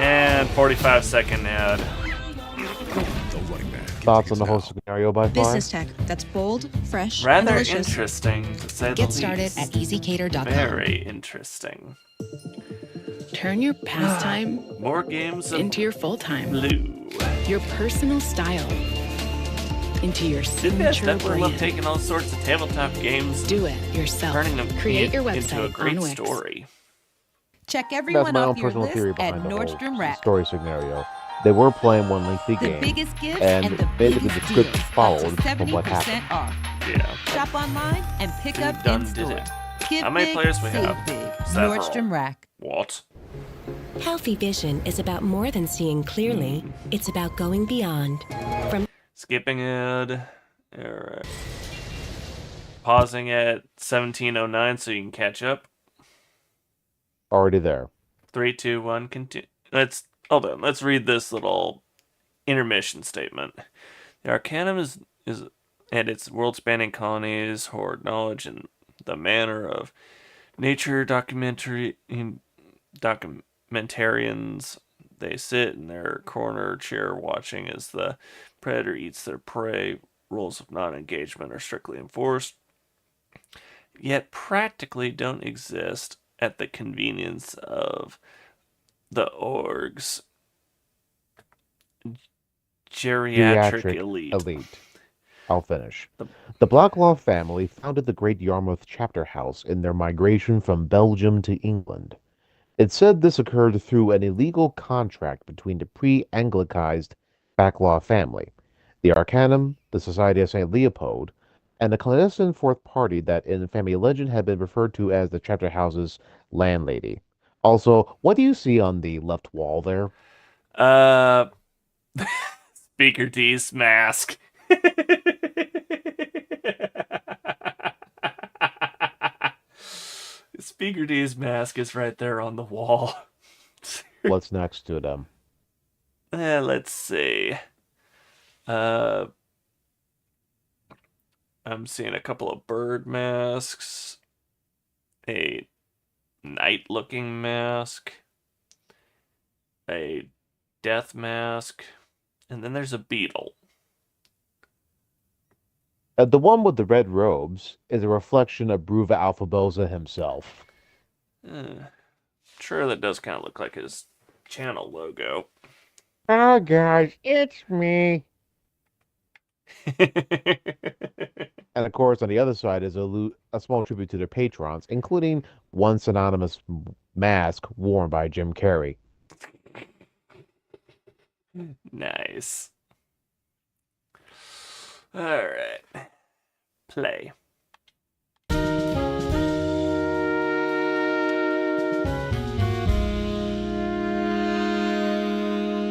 And 45-second ad. Thoughts on the whole scenario by far? Business tech that's bold, fresh, and Rather delicious. interesting, to say the Get least. started at easycater.com. Very interesting. Turn your pastime More games of into your full-time. blue. Your personal style into your Didn't guys signature definitely love brand. taking all sorts of tabletop games, Do it yourself. turning them Create your into a website great on Wix. story. Check That's everyone my own off your personal list theory at behind the whole Nordstrom Rack. story scenario. They were playing one lengthy The game, biggest gifts and and the basically the biggest script deals, followed up to from what 70% happened. off. Yeah. Shop online and pick up Done in did store. it. Give How many big, players we save have? big. Several. Nordstrom Rack. What? Healthy vision is about more than seeing clearly. It's about going beyond. From Skipping ad. Alright. Pausing at 17:09 so you can catch up. Already there. 3, 2, 1, continue. Hold on. Let's read this little intermission statement. The Arcanum is and its world-spanning colonies hoard knowledge in the manner of nature documentarians. They sit in their corner chair watching as the predator eats their prey. Rules of non-engagement are strictly enforced, yet practically don't exist at the convenience of the org's geriatric elite. I'll finish. The Blacklaw family founded the Great Yarmouth Chapter House in their migration from Belgium to England. It's said this occurred through an illegal contract between the pre-Anglicized Blacklaw family, the Arcanum, the Society of St. Leopold, and a clandestine fourth party that in family legend had been referred to as the Chapter House's landlady. Also, what do you see on the left wall there? Speaker D's mask. Speaker D's mask is right there on the wall. What's next to them? Let's see. I'm seeing a couple of bird masks, a night-looking mask, a death mask, and then there's a beetle. The one with the red robes is a reflection of Bruva Alphaboza himself. Sure, that does kind of look like his channel logo. Oh, guys, it's me. And of course, on the other side is a small tribute to their patrons, including one synonymous mask worn by Jim Carrey. Nice. Alright. Play.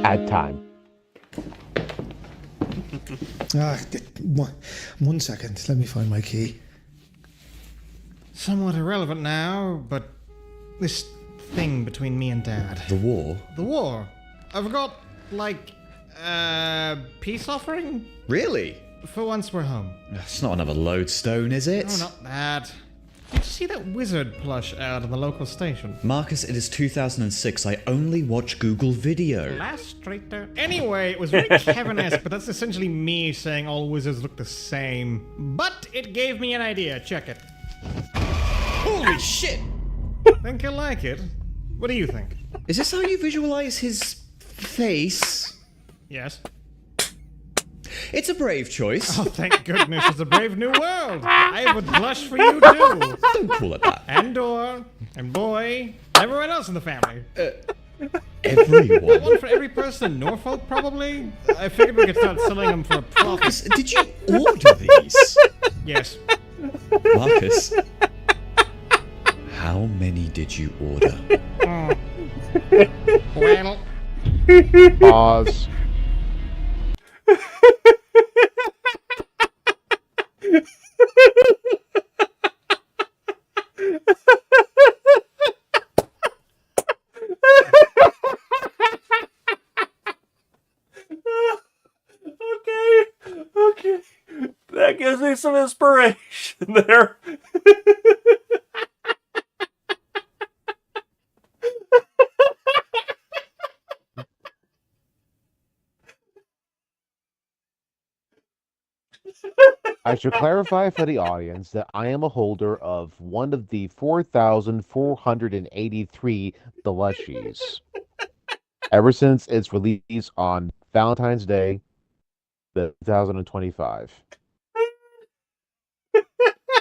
Ad time. One second. Let me find my key. Somewhat irrelevant now, but this thing between me and Dad. The war? The war. I forgot, like, peace offering? Really? For once we're home. It's not another lodestone, is it? No, not that. Did you see that wizard plush out of the local station? Marcus, it is 2006. I only watch Google Video. Last straight there. Anyway, it was very Kevin-esque, but that's essentially me saying all wizards look the same. But it gave me an idea. Check it. Holy shit! Think you'll like it? What do you think? Is this how you visualize his face? Yes. It's a brave choice. Oh, thank goodness, it's a brave new world. I would blush for you too. Don't call it that. And Dor, and Boy, everyone else in the family. Everyone? One for every person in Norfolk, probably? I figured we could start selling them for a profit. Marcus, did you order these? Yes. Marcus. How many did you order? Well, Pause. Okay. That gives me some inspiration there. I should clarify for the audience that I am a holder of one of the 4,483 Delushies. Ever since its release on Valentine's Day, 2025.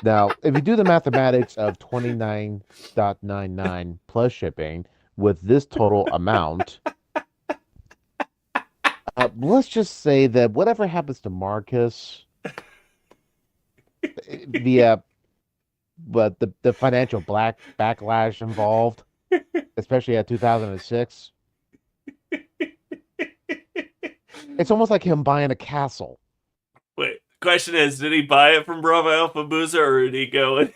Now, if you do the mathematics of 29.99 plus shipping with this total amount, let's just say that whatever happens to Marcus, but the financial backlash involved, especially at 2006, it's almost like him buying a castle. Wait, question is, did he buy it from Bravo Alpha Boozer or did he go in?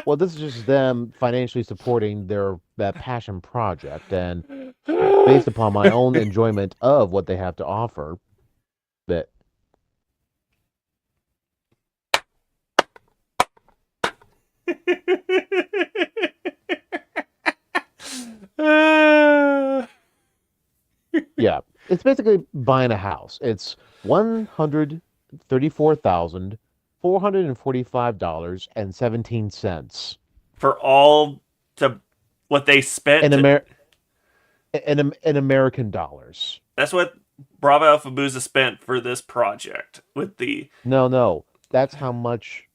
Well, this is just them financially supporting that passion project, and based upon my own enjoyment of what they have to offer, that yeah, it's basically buying a house. It's $134,445.17 For all to what they spent in American dollars. That's what Bravo Alpha Booza spent for this project with the No, that's how much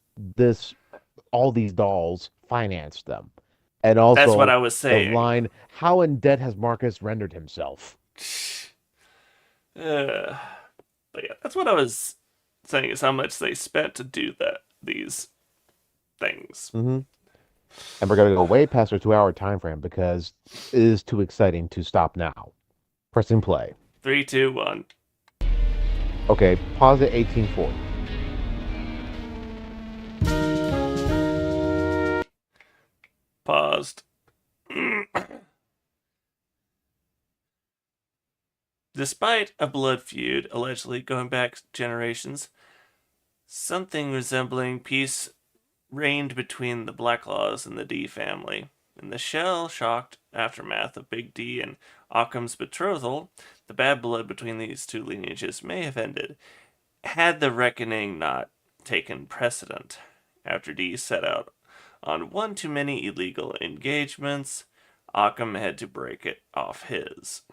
all these dolls financed them. And also, that's what I was saying. The line, how in debt has Marcus rendered himself? But yeah, that's what I was saying, is how much they spent to do these things. Mm-hmm. And we're going to go way past our 2-hour time frame because it is too exciting to stop now. Pressing play. 3, 2, 1. Okay, pause at 1840. Paused. Despite a blood feud allegedly going back generations, something resembling peace reigned between the Blacklaws and the D family. In the shell-shocked aftermath of Big D and Occam's betrothal, the bad blood between these two lineages may have ended, had the reckoning not taken precedent. After D set out on one too many illegal engagements, Occam had to break it off his.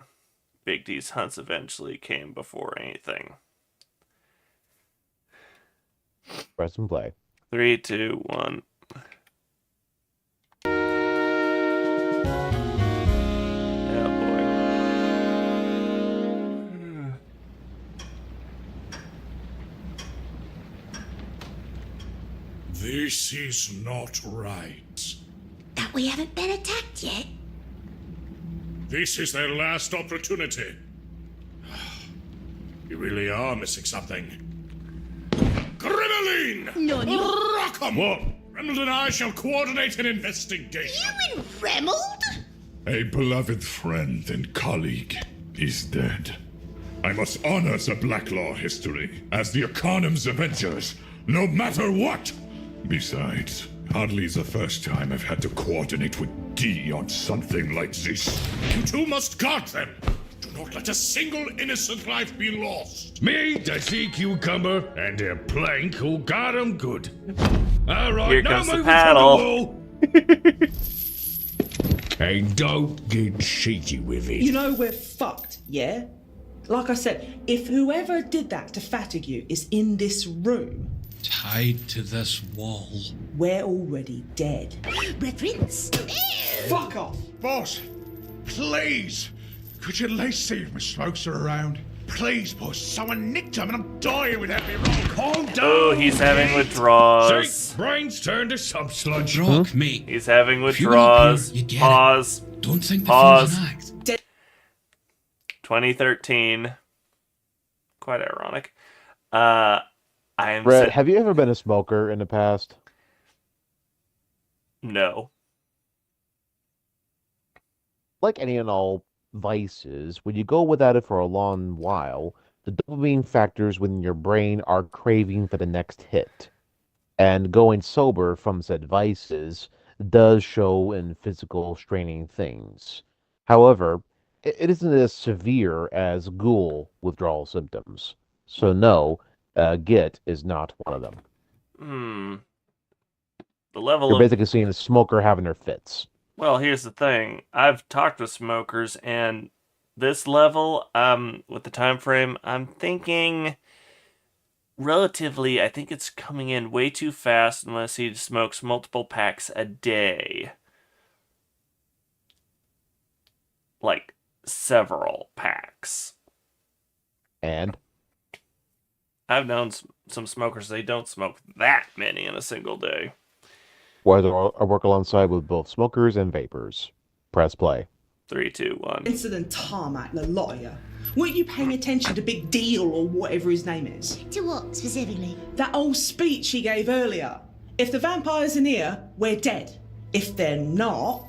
Big D's hunts eventually came before anything. Press and play. 3, 2, 1. This is not right. That we haven't been attacked yet? This is their last opportunity. You really are missing something. Gremlin! Nani? Rockham! What? Reynolds and I shall coordinate an investigation. You and Remold? A beloved friend and colleague is dead. I must honor the Blacklaw history as the Arcanum's Avengers, no matter what! Besides, hardly the first time I've had to coordinate with D on something like this. You two must guard them. Do not let a single innocent life be lost. Me, the sea cucumber, and a plank who got 'em good. All right, Here now comes the move paddle. And don't get cheeky with it. You know we're fucked, yeah? Like I said, if whoever did that to Fatigue is in this room, tied to this wall, we're already dead. Reference? Fuck off! Boss, please, could you at least see if my smokes are around? Please, boss. Someone nicked him and I'm dying without me wrong. Calm down. Oh, he's having withdrawals. See, brains turned to subsludge. Hmm? Mate. He's having If you went up withdrawals. here, you'd get it. Pause. Don't think the Pause. thing's an act. 2013. Quite ironic. I am. Brett, have you ever been a smoker in the past? No. Like any and all vices, when you go without it for a long while, the dopamine factors within your brain are craving for the next hit. And going sober from said vices does show in physical straining things. However, it isn't as severe as ghoul withdrawal symptoms. So no, Git is not one of them. The level You're of basically seeing a smoker having their fits. Well, here's the thing. I've talked with smokers, and this level, with the time frame, I'm thinking relatively, I think it's coming in way too fast unless he smokes multiple packs a day. Like, several packs. And? I've known some smokers, they don't smoke that many in a single day. Whether I work alongside with both smokers and vapors. Press play. 3, 2, 1. Incident tarmac, the lot of you. Weren't you paying attention to Big Deal or whatever his name is? To what specifically? That old speech he gave earlier. If the vampires are near, we're dead. If they're not,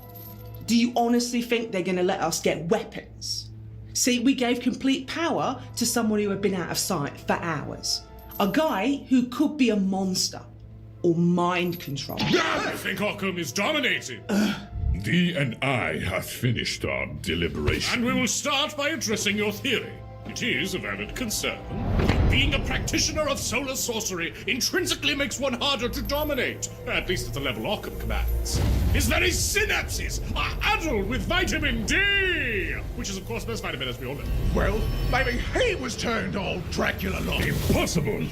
do you honestly think they're going to let us get weapons? See, we gave complete power to someone who had been out of sight for hours. A guy who could be a monster. Or mind control. I think Arkham is dominated. Dee and I have finished our deliberation. And we will start by addressing your theory. It is a valid concern. Being a practitioner of solar sorcery intrinsically makes one harder to dominate, at least at the level Arkham commands. His very synapses are addled with vitamin D, which is, of course, best vitamin as we all know. Well, maybe he was turned all Dracula-like. Impossible!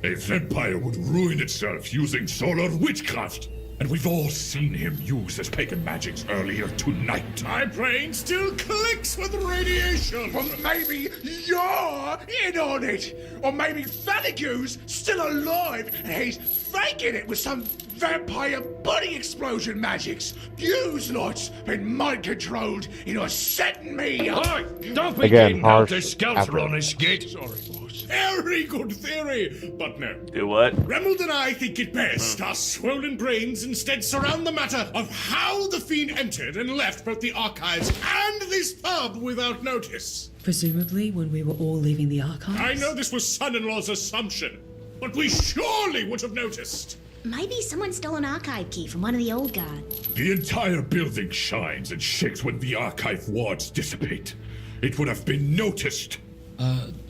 A vampire would ruin itself using solar witchcraft. And we've all seen him use his pagan magics earlier tonight. My brain still clicks with radiation. Well, maybe you're in on it. Or maybe Fanigu's still alive and he's faking it with some vampire body explosion magics. You's lot's been mind-controlled into setting me up. Hey, don't be Again, getting out harsh the skelter after. on this, Git. Sorry, boss. Very good theory, but no. Do what? Remold and I think it best our swollen brains instead surround the matter of how the fiend entered and left both the archives and this pub without notice. Presumably when we were all leaving the archives? I know this was son-in-law's assumption, but we surely would have noticed. Maybe someone stole an archive key from one of the old guard. The entire building shines and shakes when the archive wards dissipate. It would have been noticed.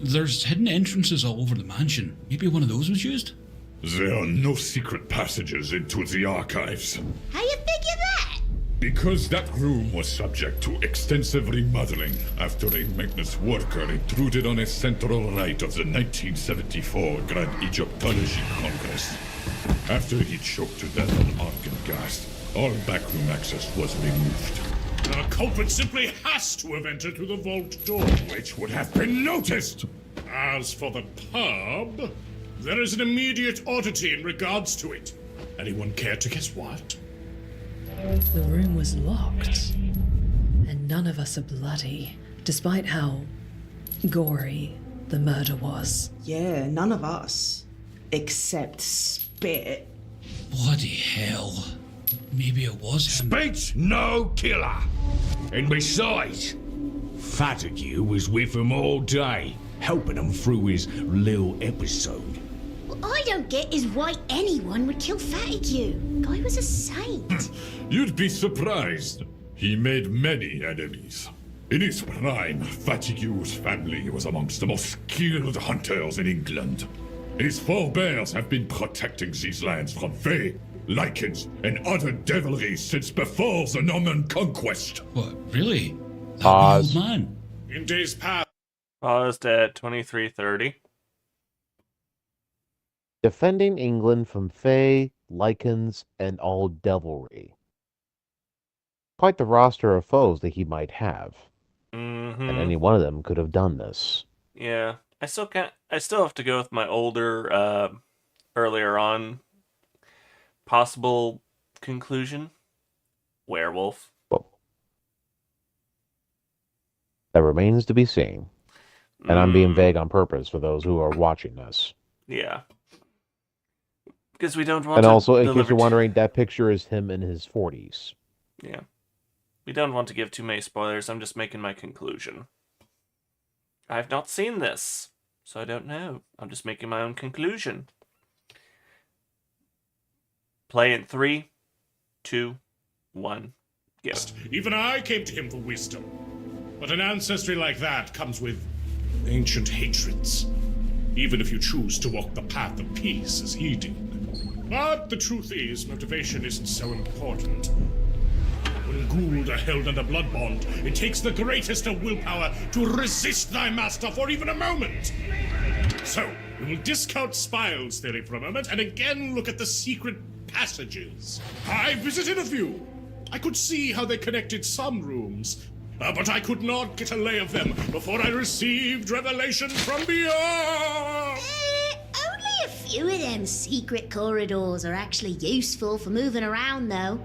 There's hidden entrances all over the mansion. Maybe one of those was used? There are no secret passages into the archives. How you figure that? Because that room was subject to extensive remodeling after a maintenance worker intruded on a central rite of the 1974 Grand Egyptology Congress. After he choked to death on argon gas, all backroom access was removed. The culprit simply has to have entered through the vault door, which would have been noticed. As for the pub, there is an immediate oddity in regards to it. Anyone care to guess what? The room was locked, and none of us are bloody, despite how gory the murder was. Yeah, none of us. Except Spit. Bloody hell. Maybe it was him. Spit's no killer. And besides, Fatigue was with him all day, helping him through his little episode. What I don't get is why anyone would kill Fatigue. Guy was a saint. You'd be surprised. He made many enemies. In his prime, Fatigue's family was amongst the most skilled hunters in England. His forebears have been protecting these lands from Fae, Lycans, and other devilry since before the Norman conquest. What, really? Pause. Old man. In days past. Paused at 23:30. Defending England from Fae, Lycans, and all devilry. Quite the roster of foes that he might have. Mm-hmm. And any one of them could have done this. Yeah, I still have to go with my older, earlier on possible conclusion. Werewolf. That remains to be seen. And I'm being vague on purpose for those who are watching this. Yeah. Because we don't want and to also, in case deliver you're wondering, that picture is him in his 40s. Yeah. We don't want to give too many spoilers. I'm just making my conclusion. I've not seen this, so I don't know. I'm just making my own conclusion. Play in 3, 2, 1, go. Even I came to him for wisdom. But an ancestry like that comes with ancient hatreds. Even if you choose to walk the path of peace as he did. But the truth is, motivation isn't so important. When Gould are held under blood bond, it takes the greatest of willpower to resist thy master for even a moment. So, we will discount Spile's theory for a moment and again look at the secret passages. I visited a few. I could see how they connected some rooms, but I could not get a lay of them before I received revelation from beyond. Only a few of them secret corridors are actually useful for moving around, though.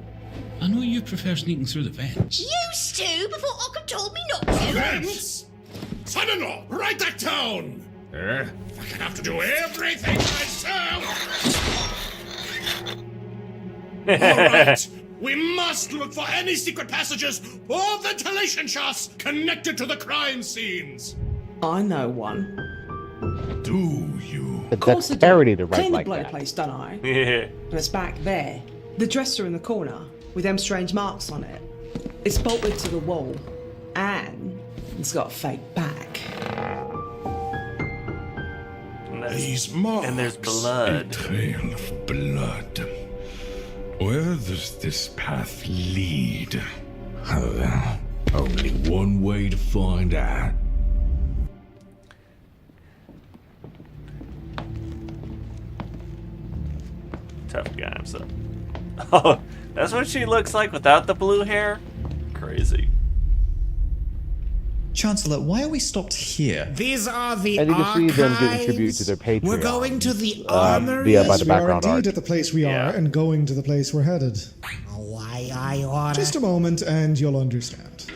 I know you prefer sneaking through the vents. Used to, before Occam told me not to. Vents! Son-in-law, write that down! I can have to do everything myself! Alright, we must look for any secret passages or ventilation shafts connected to the crime scenes. I know one. Do you? Of course I do. Parody to write Clean like the bloody that. place, don't I? Yeah. But it's back there. The dresser in the corner, with them strange marks on it. It's bolted to the wall, and it's got a fake back. These marks. And there's blood. A trail of blood. Where does this path lead? Only one way to find out. Tough guy himself. Oh, that's what she looks like without the blue hair? Crazy. Chancellor, why are we stopped here? These are the And you can see them getting tribute archives. to their Patreon. We're going to the armory. Via by the We are background indeed art. at the place we are and going to the place we're headed. Why I oughta... Just a moment and you'll understand.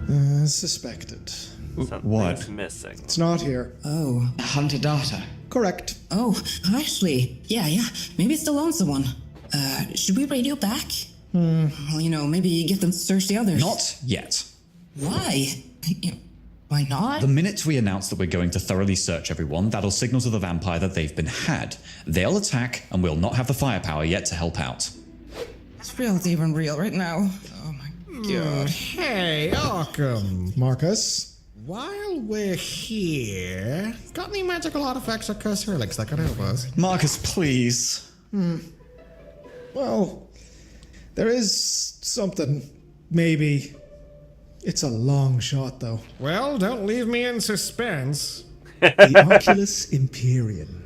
As suspected. Something's missing. It's not here. Oh, hunter data. Correct. Oh, actually, yeah. Maybe it's the lonesome one. Should we radio back? Well, maybe get them to search the others. Not yet. Why? Why not? The minute we announce that we're going to thoroughly search everyone, that'll signal to the vampire that they've been had. They'll attack, and we'll not have the firepower yet to help out. It's real, even real right now. Oh my god. Hey, Occam. Marcus? While we're here, got any magical artifacts or cursed relics that could help us? Marcus, please. Well, there is something. Maybe. It's a long shot, though. Well, don't leave me in suspense. The Oculus Imperium.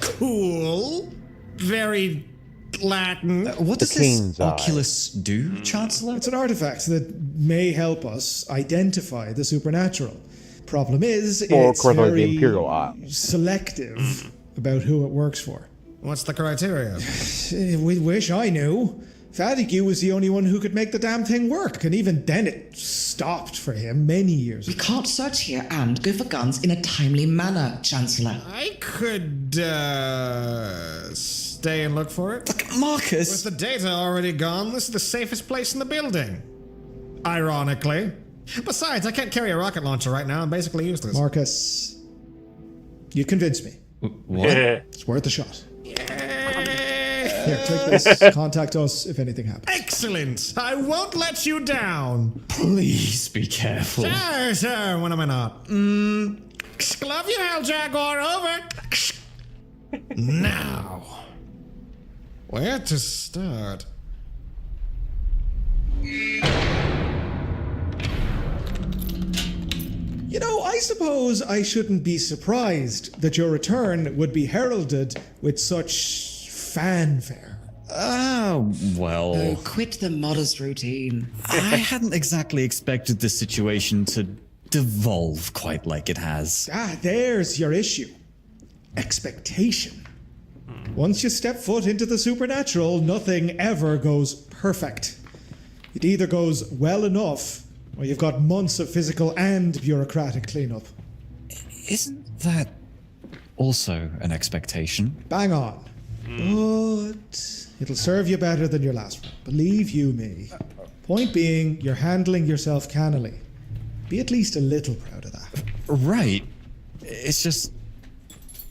Cool. Very Latin. What does this Oculus do, Chancellor? It's an artifact that may help us identify the supernatural. Problem is, Or, it's of course, like the very Imperial Eye. selective about who it works for. What's the criteria? We wish I knew. Fatigue was the only one who could make the damn thing work, and even then it stopped for him many years We ago. can't search here and go for guns in a timely manner, Chancellor. I could, stay and look for it. Look, Marcus! With the data already gone, this is the safest place in the building. Ironically. Besides, I can't carry a rocket launcher right now. I'm basically useless. Marcus, you convinced me. What? It's worth a shot. Here, take this. Contact us if anything happens. Excellent! I won't let you down. Please be careful. Sure. When am I not? Love you, Hell Jaguar. Over. Now, where to start? You know, I suppose I shouldn't be surprised that your return would be heralded with such fanfare. Well. Oh, quit the modest routine. I hadn't exactly expected this situation to devolve quite like it has. There's your issue. Expectation. Once you step foot into the supernatural, nothing ever goes perfect. It either goes well enough, or you've got months of physical and bureaucratic cleanup. Isn't that also an expectation? Bang on. But it'll serve you better than your last one. Believe you me. Point being, you're handling yourself cannily. Be at least a little proud of that. Right. It's just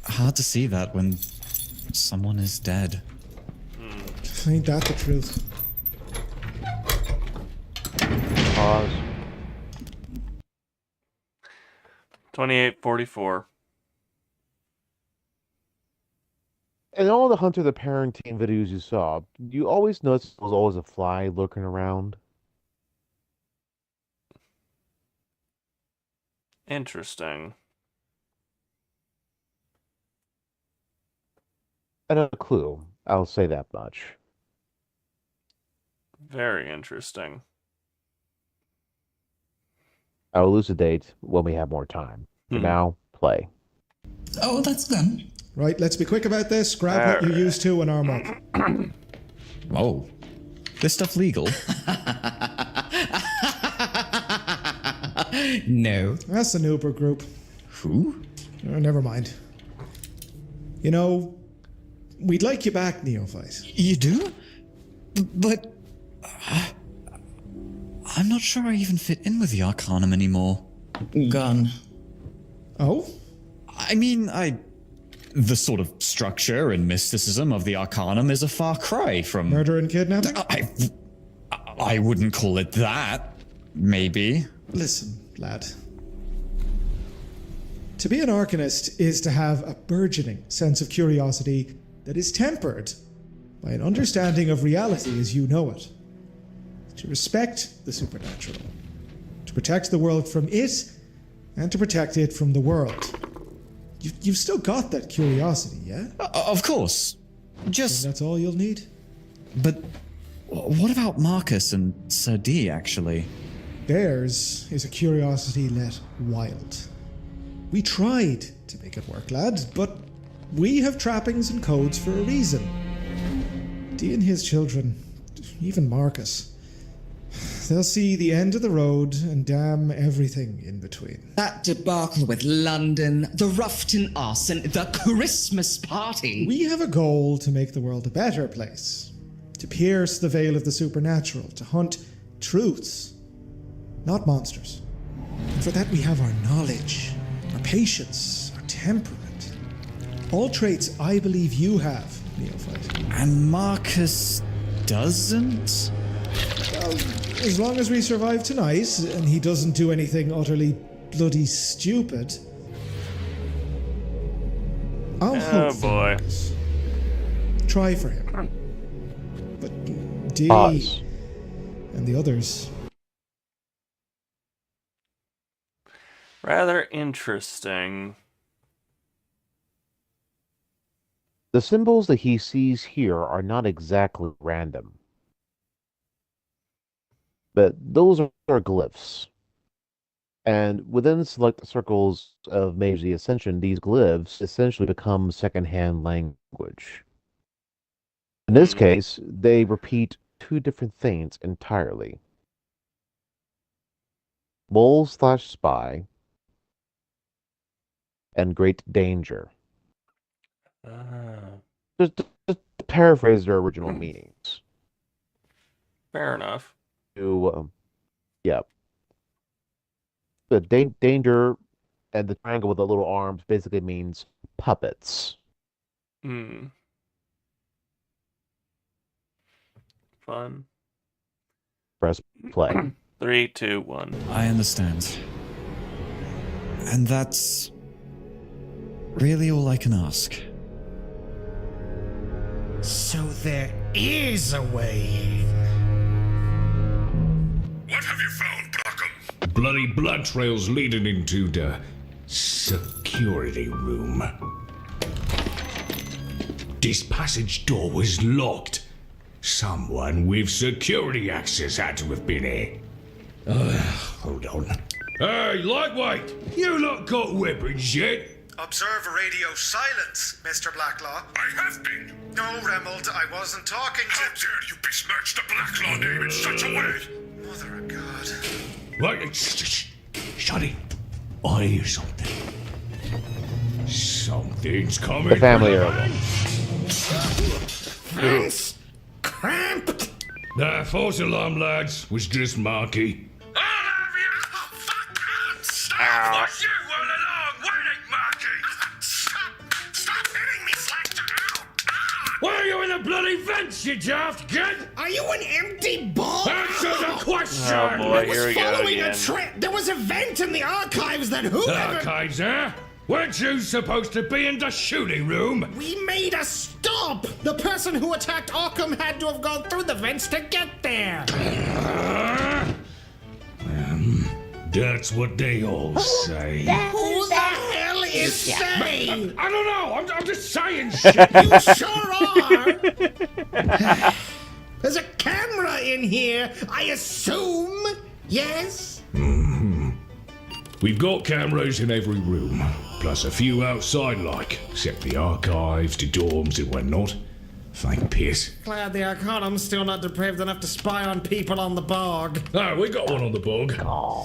hard to see that when someone is dead. Ain't that the truth? Pause. 2844. In all the Hunter the Parenting videos you saw, you always noticed there was always a fly lurking around. Interesting. And a clue, I'll say that much. Very interesting. I'll elucidate when we have more time. For now, play. Oh, that's done. Right, let's be quick about this. Grab what you're used to and arm up. Oh, this stuff legal? No. That's the Nooper group. Who? Never mind. You know, we'd like you back, Neophyte. You do? But I'm not sure I even fit in with the Arcanum anymore. Gone. Oh? I mean, the sort of structure and mysticism of the Arcanum is a far cry from... Murder and kidnapping? I wouldn't call it that. Maybe. Listen, lad. To be an Arcanist is to have a burgeoning sense of curiosity that is tempered by an understanding of reality as you know it. To respect the supernatural. To protect the world from it, and to protect it from the world. You've still got that curiosity, yeah? Of course. Just... And that's all you'll need? But what about Marcus and Sir D, actually? Theirs is a curiosity let wild. We tried to make it work, lad, but we have trappings and codes for a reason. D and his children, even Marcus, they'll see the end of the road and damn everything in between. That debacle with London, the Ruffton arson, the Christmas party. We have a goal to make the world a better place. To pierce the veil of the supernatural, to hunt truths, not monsters. And for that we have our knowledge, our patience, our temperament. All traits I believe you have, Neophyte. And Marcus doesn't? As long as we survive tonight, and he doesn't do anything utterly bloody stupid, I'll hope for this. Try for him. But D and the others... Rather interesting. The symbols that he sees here are not exactly random. But those are glyphs. And within select circles of Mage the Ascension, these glyphs essentially become secondhand language. In this case, they repeat two different things entirely. Mole/spy and great danger. Just to paraphrase their original meanings. Fair enough. Yeah. The danger and the triangle with the little arms basically means puppets. Fun. Press play. 3, 2, 1. I understand. And that's really all I can ask. So there is a way in. What have you found, Blockham? bloody blood trails leading into the security room. This passage door was locked. Someone with security access had to have been here. Hold on. Hey, lightweight! You lot got weapons yet? Observe radio silence, Mr. Blacklaw. I have been. No, Remold, I wasn't talking to... How dare you besmirch the Blacklaw name in such a way? Mother of God. Right, shut it. I hear something. Something's coming. The family from heirloom. Fence cramped. Nah, false alarm, lads. Was just Marky. Stop! Was you all along, wasn't it, Marky? Stop hitting me, Slacker! Why are you in the bloody vents, you daft kid? Are you an empty ball? Answer the question! Oh boy, here we go Following again. a trend. There was a vent in the archives that whoever... Archives, eh? Weren't you supposed to be in the shooting room? We made a stop! The person who attacked Arkham had to have gone through the vents to get there! That's what they all say. Who the hell is say? I don't know. I'm just saying shit. You sure are! There's a camera in here, I assume? Yes? We've got cameras in every room, plus a few outside like, except the archives, the dorms and whatnot. Thank piss. Glad the Arcanum's still not depraved enough to spy on people on the bog. Ah, we got one on the bog.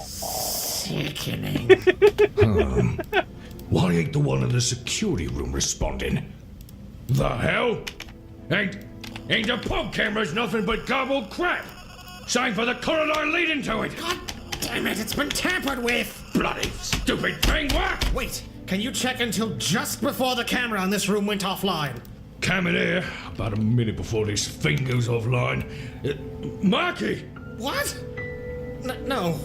Sickening. Why ain't the one in the security room responding? The hell? Ain't the pub cameras nothing but garbled crap? Same for the corridor leading to it. God damn it, it's been tampered with. Bloody stupid thing, what? Wait, can you check until just before the camera in this room went offline? Came in here about a minute before this thing goes offline. Marky! What? No,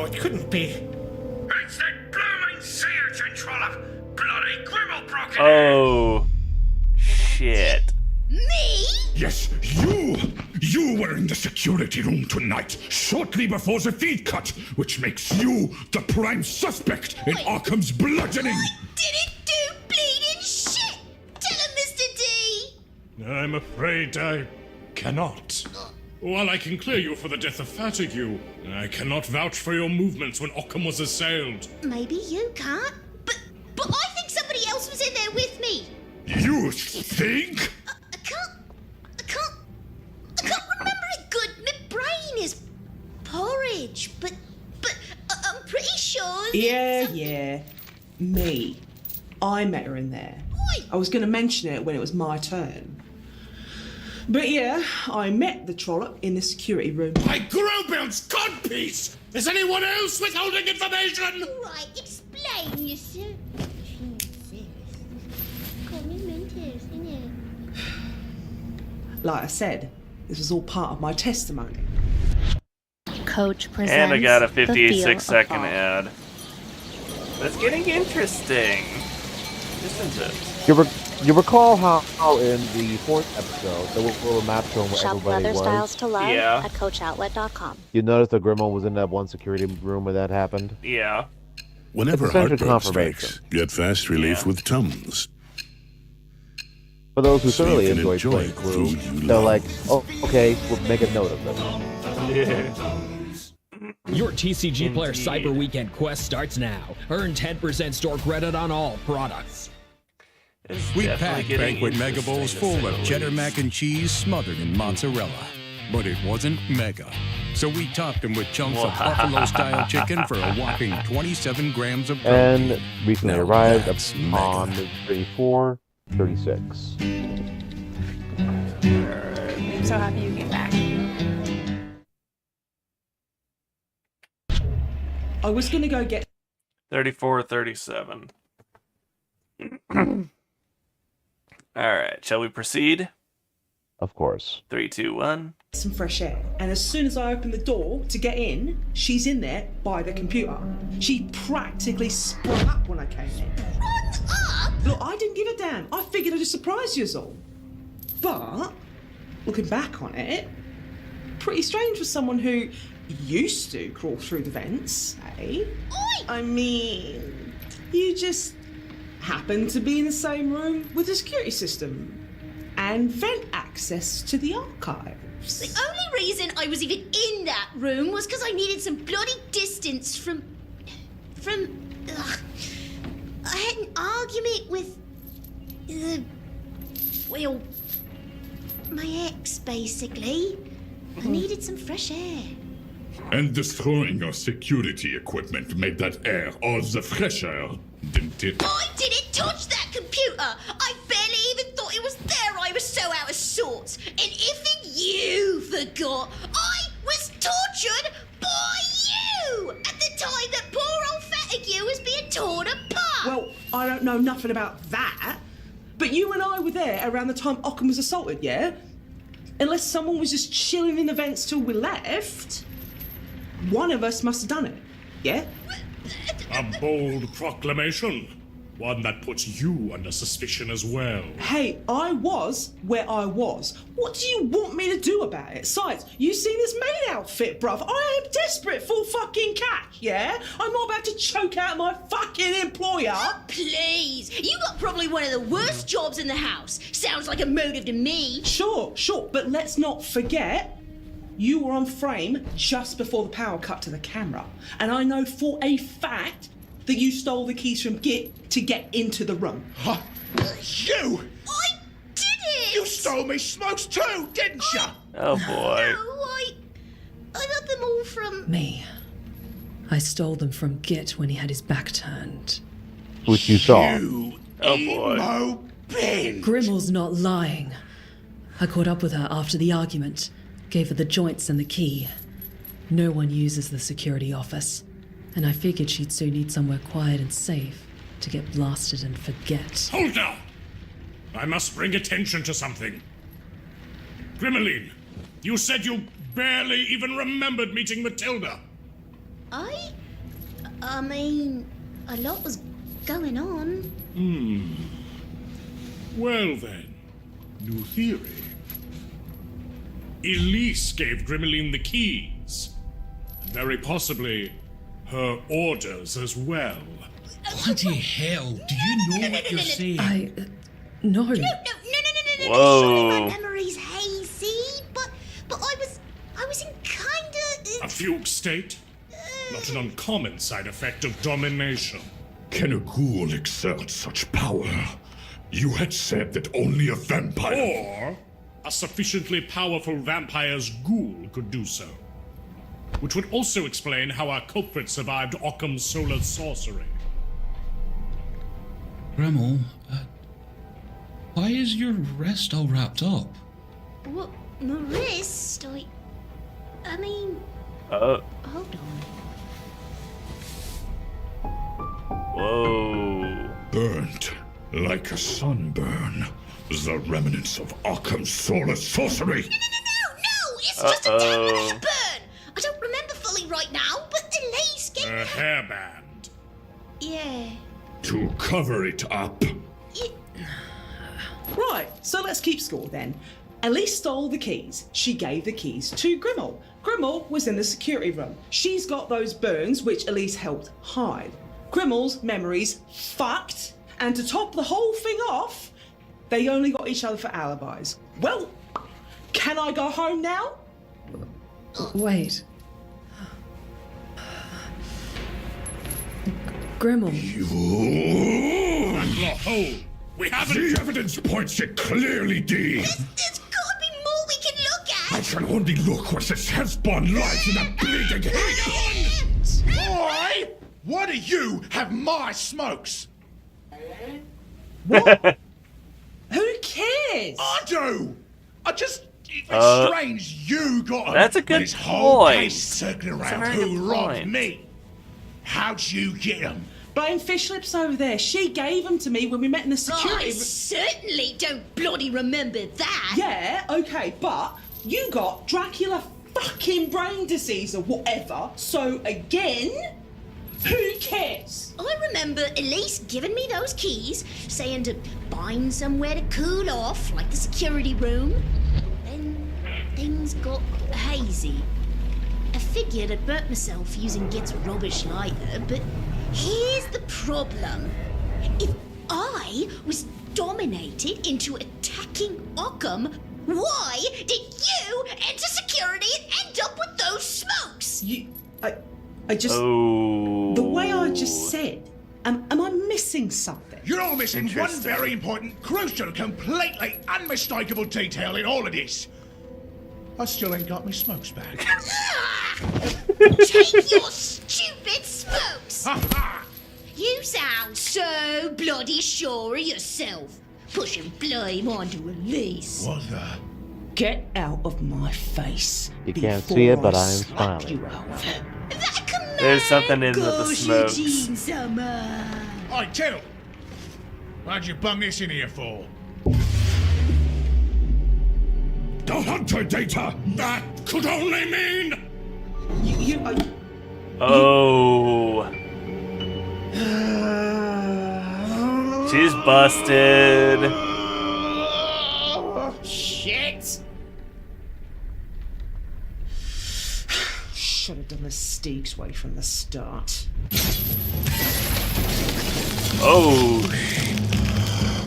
it couldn't be. It's that blooming sea urchin trollop! Bloody Grimmel broke it! Oh, shit. Me? Yes, you! You were in the security room tonight, shortly before the feed cut, which makes you the prime suspect in Arkham's bludgeoning! I didn't do bleeding shit! Tell him, Mr. D! I'm afraid I cannot. While I can clear you for the death of Fatigue, I cannot vouch for your movements when Arkham was assailed. Maybe you can't, but I think somebody else was in there with me. You think? I can't remember it good. My brain is porridge, but I'm pretty sure. Yeah. Me. I met her in there. Oi. I was going to mention it when it was my turn. But yeah, I met the trollop in the security room. By Grobel's codpiece! Is anyone else withholding information? Right, explain yourself. Like I said, this was all part of my testimony. Coach presents And I got a the 58-second feel of ad. That's getting interesting, isn't it? You recall how in the fourth episode there was a little map showing where Shop everybody leather was? styles to love Yeah. at CoachOutlet.com. You noticed that Grimmel was in that one security room where that happened? Yeah. Whenever It's essentially heartburn confirmation. strikes, get fast relief with Tums. For those who So you thoroughly can enjoyed enjoy playing Clue, food you they're love. like, oh, okay, we'll make a note of this. Your TCG Player Cyber Weekend quest starts now. Earn 10% store credit on all products. We packed Banquet Mega Bowls full of cheddar mac and cheese smothered in mozzarella. But it wasn't mega. So we topped them with chunks of buffalo-style chicken for a whopping 27 grams of protein. And recently Now arrived that's on mega. 3436. I'm so happy you came back. I was going to go get 34-37. Alright, shall we proceed? Of course. 3, 2, 1. some fresh air. And as soon as I open the door to get in, she's in there by the computer. She practically sprung up when I came in. Look, I didn't give a damn. I figured I'd just surprise you all. But, looking back on it, pretty strange for someone who used to crawl through the vents, eh? I mean, you just happened to be in the same room with the security system and vent access to the archives. The only reason I was even in that room was because I needed some bloody distance from... Ugh. I had an argument with well, my ex, basically. I needed some fresh air. And destroying your security equipment made that air all the fresher, didn't it? I didn't touch that computer! I barely even thought it was there! I was so out of sorts! And if you forgot, I was tortured by you! At the time that poor old Fatigue was being torn apart! Well, I don't know nothing about that, but you and I were there around the time Occam was assaulted, yeah? Unless someone was just chilling in the vents till we left, one of us must have done it, yeah? A bold proclamation. One that puts you under suspicion as well. Hey, I was where I was. What do you want me to do about it? Sides, you seen this maid outfit, bruv? I am desperate for fucking cash, yeah? I'm not about to choke out my fucking employer. Please, you got probably one of the worst jobs in the house. Sounds like a motive to me. Sure, but let's not forget, you were on frame just before the power cut to the camera. And I know for a fact that you stole the keys from Git to get into the room. Huh? You! I did it! You stole me smokes too, didn't you? Oh boy. No, I got them all from... Me. I stole them from Git when he had his back turned. Which you saw. Oh boy. Emo bin. Grimmel's not lying. I caught up with her after the argument, gave her the joints and the key. No one uses the security office, and I figured she'd soon need somewhere quiet and safe to get blasted and forget. Hold now! I must bring attention to something. Grimmeline, you said you barely even remembered meeting Matilda. I mean, a lot was going on. Well then, new theory. Elise gave Grimmeline the keys. Very possibly her orders as well. Bloody hell, do you know what you're saying? No. No. Whoa. My memory's hazy, but I was in kinda... A fugue state? Not an uncommon side effect of domination. Can a ghoul exert such power? You had said that only a vampire... Or a sufficiently powerful vampire's ghoul could do so. Which would also explain how our culprit survived Occam's solar sorcery. Grimmel, why is your wrist all wrapped up? What? My wrist? I mean... Hold on. Whoa. Burnt like a sunburn. The remnants of Occam's solar sorcery. No! It's just a damn burn! I don't remember fully right now, but Elise gave me... A hairband. Yeah. To cover it up. Right, so let's keep score then. Elise stole the keys. She gave the keys to Grimmel. Grimmel was in the security room. She's got those burns which Elise helped hide. Grimmel's memory's fucked, and to top the whole thing off, they only got each other for alibis. Well, can I go home now? Wait. Grimmel. Hold. We haven't... The evidence points it clearly, D. There's gotta be more we can look at! I shall only look where this hellspawn lies in a bleeding hand. Boy! Why do you have my smokes? What? Who cares? I do! It's strange you got him. That's a good this whole point. case circling That's a around very who good robbed point. me. How'd you get him? Blame Fish Lips over there. She gave them to me when we met in the security I certainly don't bloody remember that. Yeah, okay, but you got Dracula fucking brain disease or whatever, so again, who cares? I remember Elise giving me those keys, saying to find somewhere to cool off, like the security room. Then things got hazy. A figured I'd burnt myself using Git's rubbish lighter, but here's the problem. If I was dominated into attacking Occam, why did you enter security and end up with those smokes? I just... Oh. The way I just said, am I missing something? You're all missing one very important, crucial, completely unmistakable detail in all of this. I still ain't got my smokes back. Take your stupid smokes! You sound so bloody sure of yourself, pushing blame onto Elise. What the? Get out of my face. You can't see it, but I am smiling. There's something in the smokes. I tell. Why'd you bung this in here for? The hunter data! That could only mean... Oh. She's busted. Shit! Should have done the Steve's way from the start. Oh.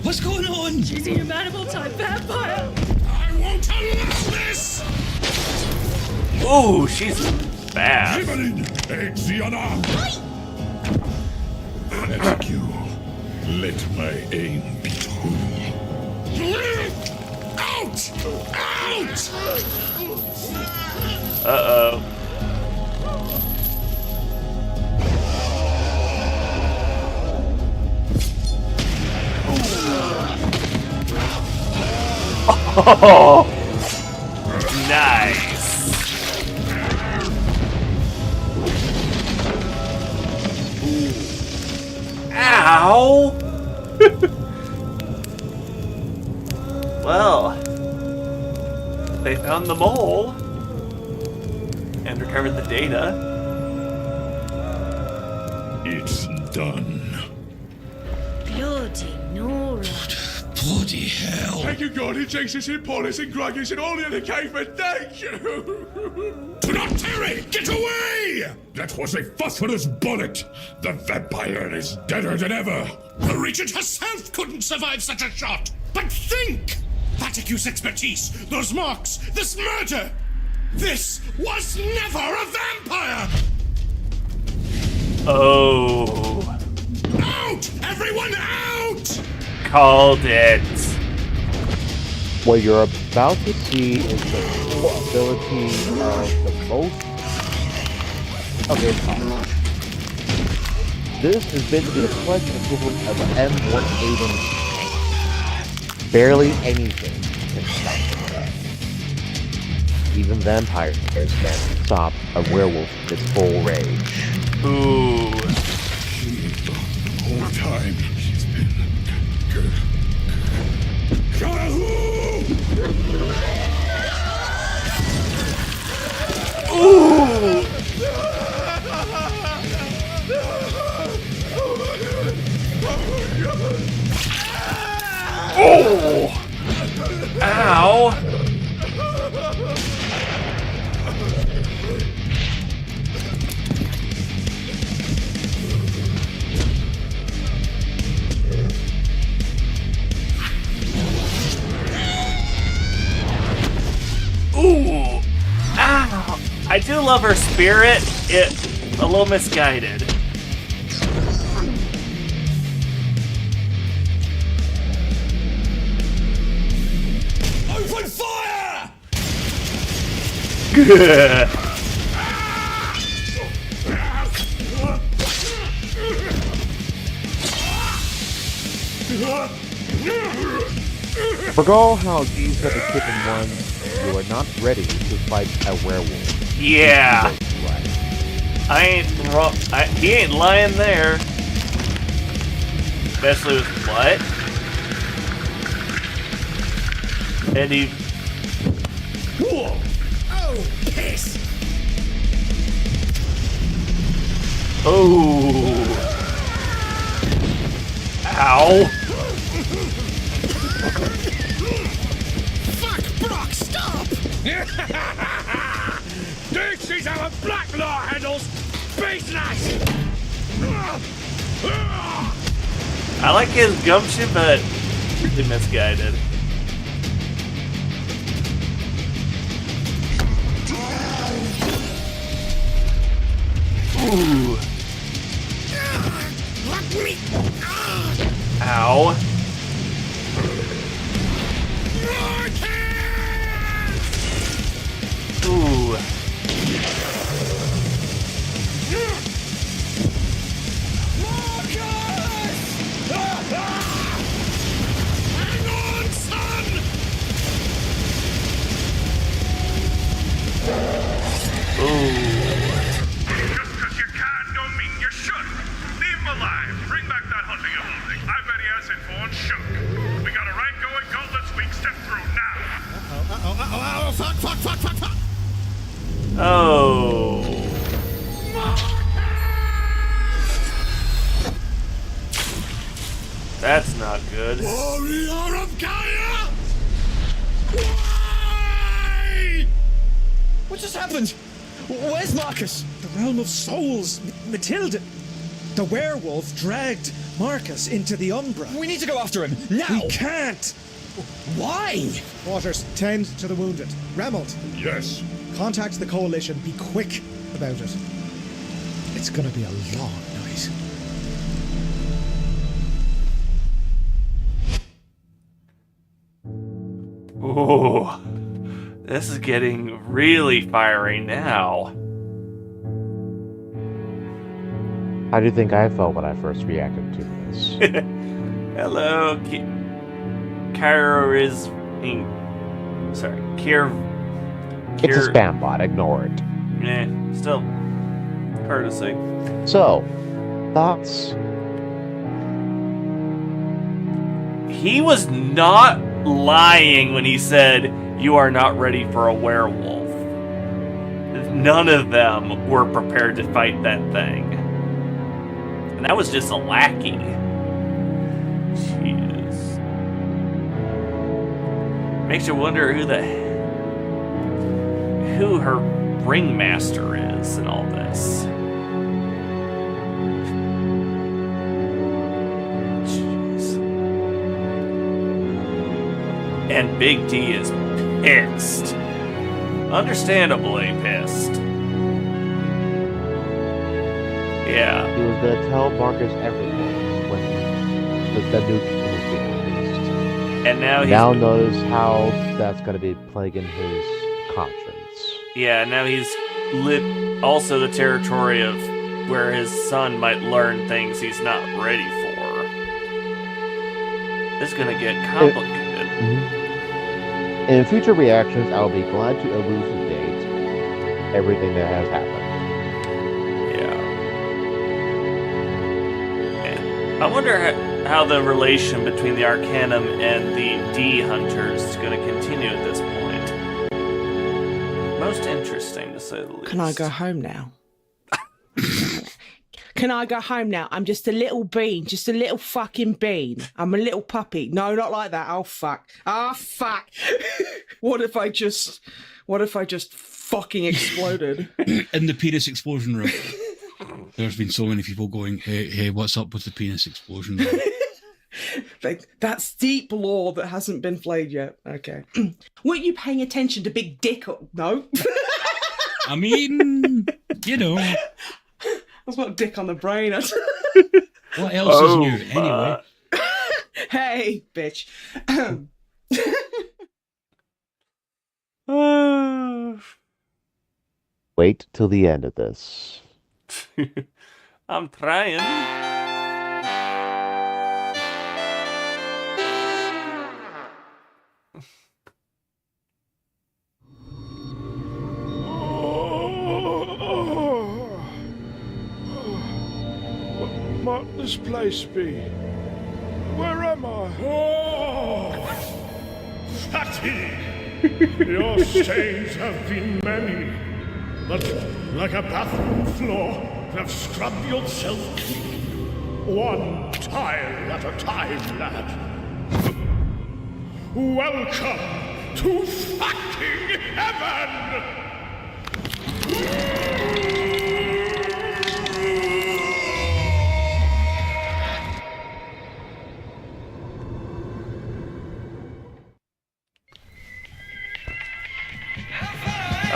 What's going on? She's a humanimal type vampire. I won't allow this! Oh, she's bad. Evelyn, Exiana! Rescue. Let my aim be true. Out! Out! Uh-oh. Oh, nice. Ow. Well, they found the mole and recovered the data. It's done. Bloody Nora. Bloody hell. Thank you, God, and Jesus, and Paulus, and Gragus, and all the other cavemen. Thank you! Do not tarry! Get away! That was a phosphorus bullet! The vampire is deader than ever! The Regent herself couldn't survive such a shot! But think! Vaticu's expertise, those marks, this murder! This was never a vampire! Oh. Out! Everyone out! Called it. What you're about to see is the full ability of the most... Okay, this has been the collection equivalent of an M180. Barely anything can stop it. Even vampires can't stop a werewolf in its full rage. Ooh. The whole time she's been good. Ooh! Oh! Ow! Ooh! Ow! I do love her spirit. It's a little misguided. Open fire! Recall how these are the chicken ones. You are not ready to fight a werewolf. Yeah. I ain't wrong. He ain't lying there. Especially with what? And he. Whoa! Oh, piss! Oh. Ow. Fuck, Brock, stop! This is is how a Black Law handles business! I like his gumption, but really misguided. Ooh. Ow. Ooh. Hang on, son! Ooh. Just because you can don't mean you should. Leave him alive. Bring back that hunting holding. I bet he has it for shook. We got a right going gauntlets we can step through now. Fuck. Oh. That's not good. Warrior of Gaia! Why? What just happened? Where's Marcus? The realm of souls, Matilda. The werewolf dragged Marcus into the Umbra. We need to go after him, now! We can't! Why? Waters, tend to the wounded. Remold. Yes. Contact the coalition. Be quick about it. It's gonna be a long night. Ooh. This is getting really fiery now. How do you think I felt when I first reacted to this? Hello, It's a spam bot, ignore it. Still. Courtesy. So, thoughts? He was not lying when he said, "You are not ready for a werewolf." None of them were prepared to fight that thing. And that was just a lackey. Jeez. Makes you wonder who her ringmaster is in all this. Jeez. And Big D is pissed. Understandably pissed. Yeah. He was gonna tell Marcus everything when the nuke was being released. And now notice how that's gonna be plaguing his conscience. Yeah, now he's lit also the territory of where his son might learn things he's not ready for. It's gonna get complicated. In future reactions, I'll be glad to elucidate everything that has happened. I wonder how the relation between the Arcanum and the D Hunters is going to continue at this point. Most interesting, to say the least. Can I go home now? Can I go home now? I'm just a little bean, just a little fucking bean. I'm a little puppy. No, not like that. Oh fuck. Oh fuck. What if I just fucking exploded? In the penis explosion room. There's been so many people going, hey, what's up with the penis explosion room? Like, that's deep lore that hasn't been played yet. Okay. Weren't you paying attention to Big Dick? No. I mean, you know. I've got dick on the brain. What else is new? Anyway. Hey, bitch. Wait till the end of this. I'm trying. What might this place be? Where am I? Fatigue! Your stains have been many, but like a bathroom floor, you have scrubbed yourself clean. One tile at a time, lad. Welcome to fucking heaven!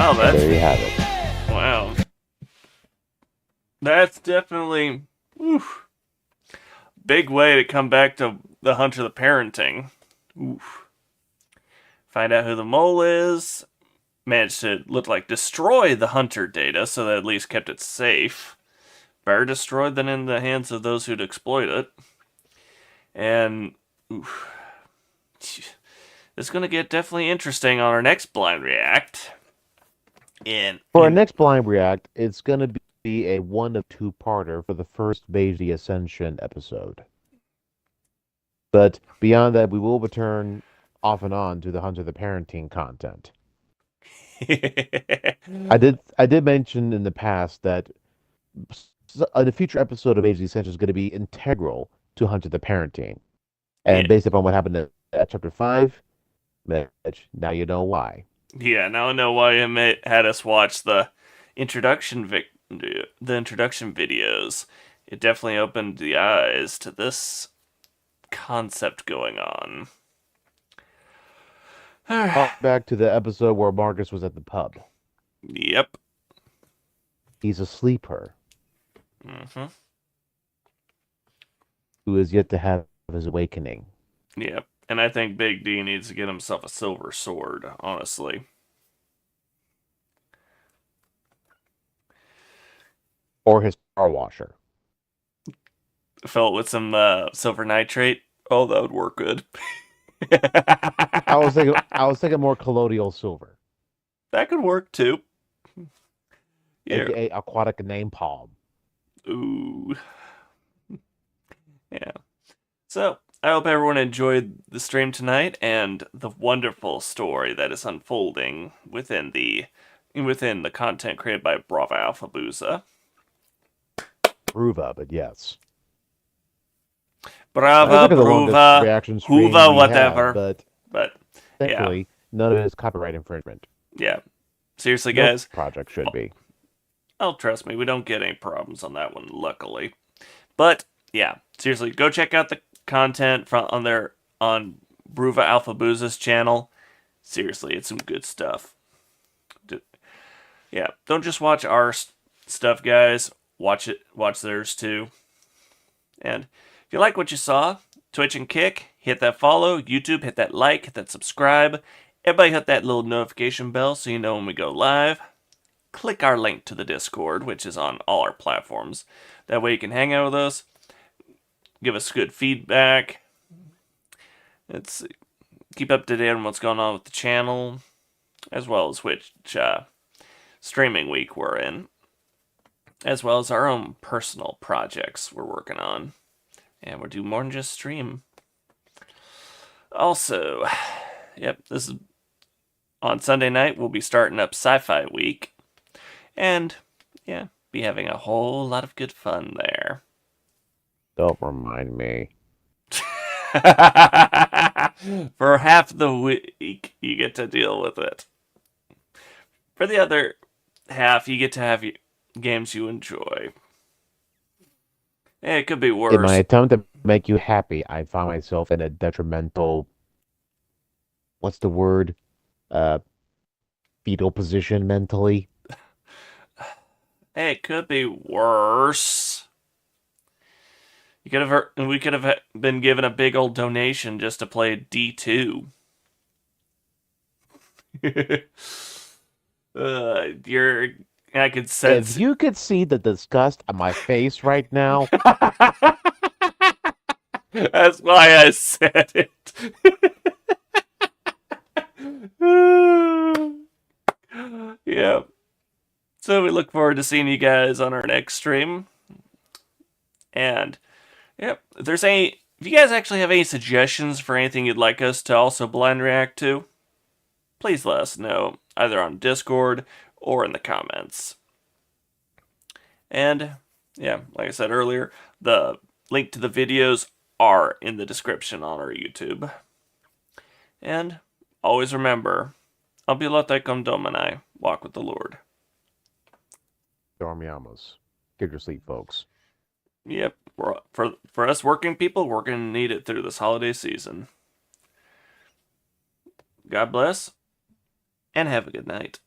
Oh, that's... There you have it. Wow. That's definitely... Oof. Big way to come back to the Hunter the Parenting. Oof. Find out who the mole is. Managed to, look like, destroy the Hunter data, so that at least kept it safe. Better destroyed than in the hands of those who'd exploit it. And... Oof. It's going to get definitely interesting on our next Blind React. For our next Blind React, it's going to be a one of two-parter for the first Mage the Ascension episode. But beyond that, we will return off and on to the Hunter the Parenting content. I did mention in the past that the future episode of Mage the Ascension is going to be integral to Hunter the Parenting. And based upon what happened at Chapter 5, now you know why. Yeah, now I know why it had us watch the introduction videos. It definitely opened the eyes to this concept going on. Back to the episode where Marcus was at the pub. Yep. He's a sleeper. Mm-hmm. Who is yet to have his awakening. Yep. And I think Big D needs to get himself a silver sword, honestly. Or his car washer. Fill it with some silver nitrate. Oh, that would work good. I was thinking more colloidal silver. That could work too. Yeah. AKA aquatic napalm. Ooh. Yeah. So, I hope everyone enjoyed the stream tonight and the wonderful story that is unfolding within the content created by Brava Alpha Booza. Bruva, but yes. Brava, Bruva, Huva, whatever. But thankfully, none of it is copyright infringement. Yeah. Seriously, guys. Project should be. Oh, trust me, we don't get any problems on that one, luckily. But, yeah. Seriously, go check out the content on Bruva Alpha Booza's channel. Seriously, it's some good stuff. Yeah, don't just watch our stuff, guys. Watch theirs too. And if you like what you saw, Twitch and Kick, hit that follow. YouTube, hit that like, hit that subscribe. Everybody hit that little notification bell so you know when we go live. Click our link to the Discord, which is on all our platforms. That way you can hang out with us. Give us good feedback. Keep up to date on what's going on with the channel, as well as which streaming week we're in, as well as our own personal projects we're working on. And we're doing more than just stream. Also, yep, this is on Sunday night. We'll be starting up Sci-Fi Week, and yeah, be having a whole lot of good fun there. Don't remind me. For half the week, you get to deal with it. For the other half, you get to have games you enjoy. It could be worse. In my attempt to make you happy, I found myself in a detrimental, what's the word? Fetal position mentally. Hey, it could be worse. We could have been given a big old donation just to play D2. I could sense. If you could see the disgust on my face right now. That's why I said it. Yeah. So we look forward to seeing you guys on our next stream. And yep, if you guys actually have any suggestions for anything you'd like us to also blind react to, please let us know, either on Discord or in the comments. And yeah, like I said earlier, the link to the videos are in the description on our YouTube. And always remember, Abilate cum Domini, walk with the Lord. Dormiamos. Get your sleep, folks. Yep, for us working people, we're going to need it through this holiday season. God bless, and have a good night.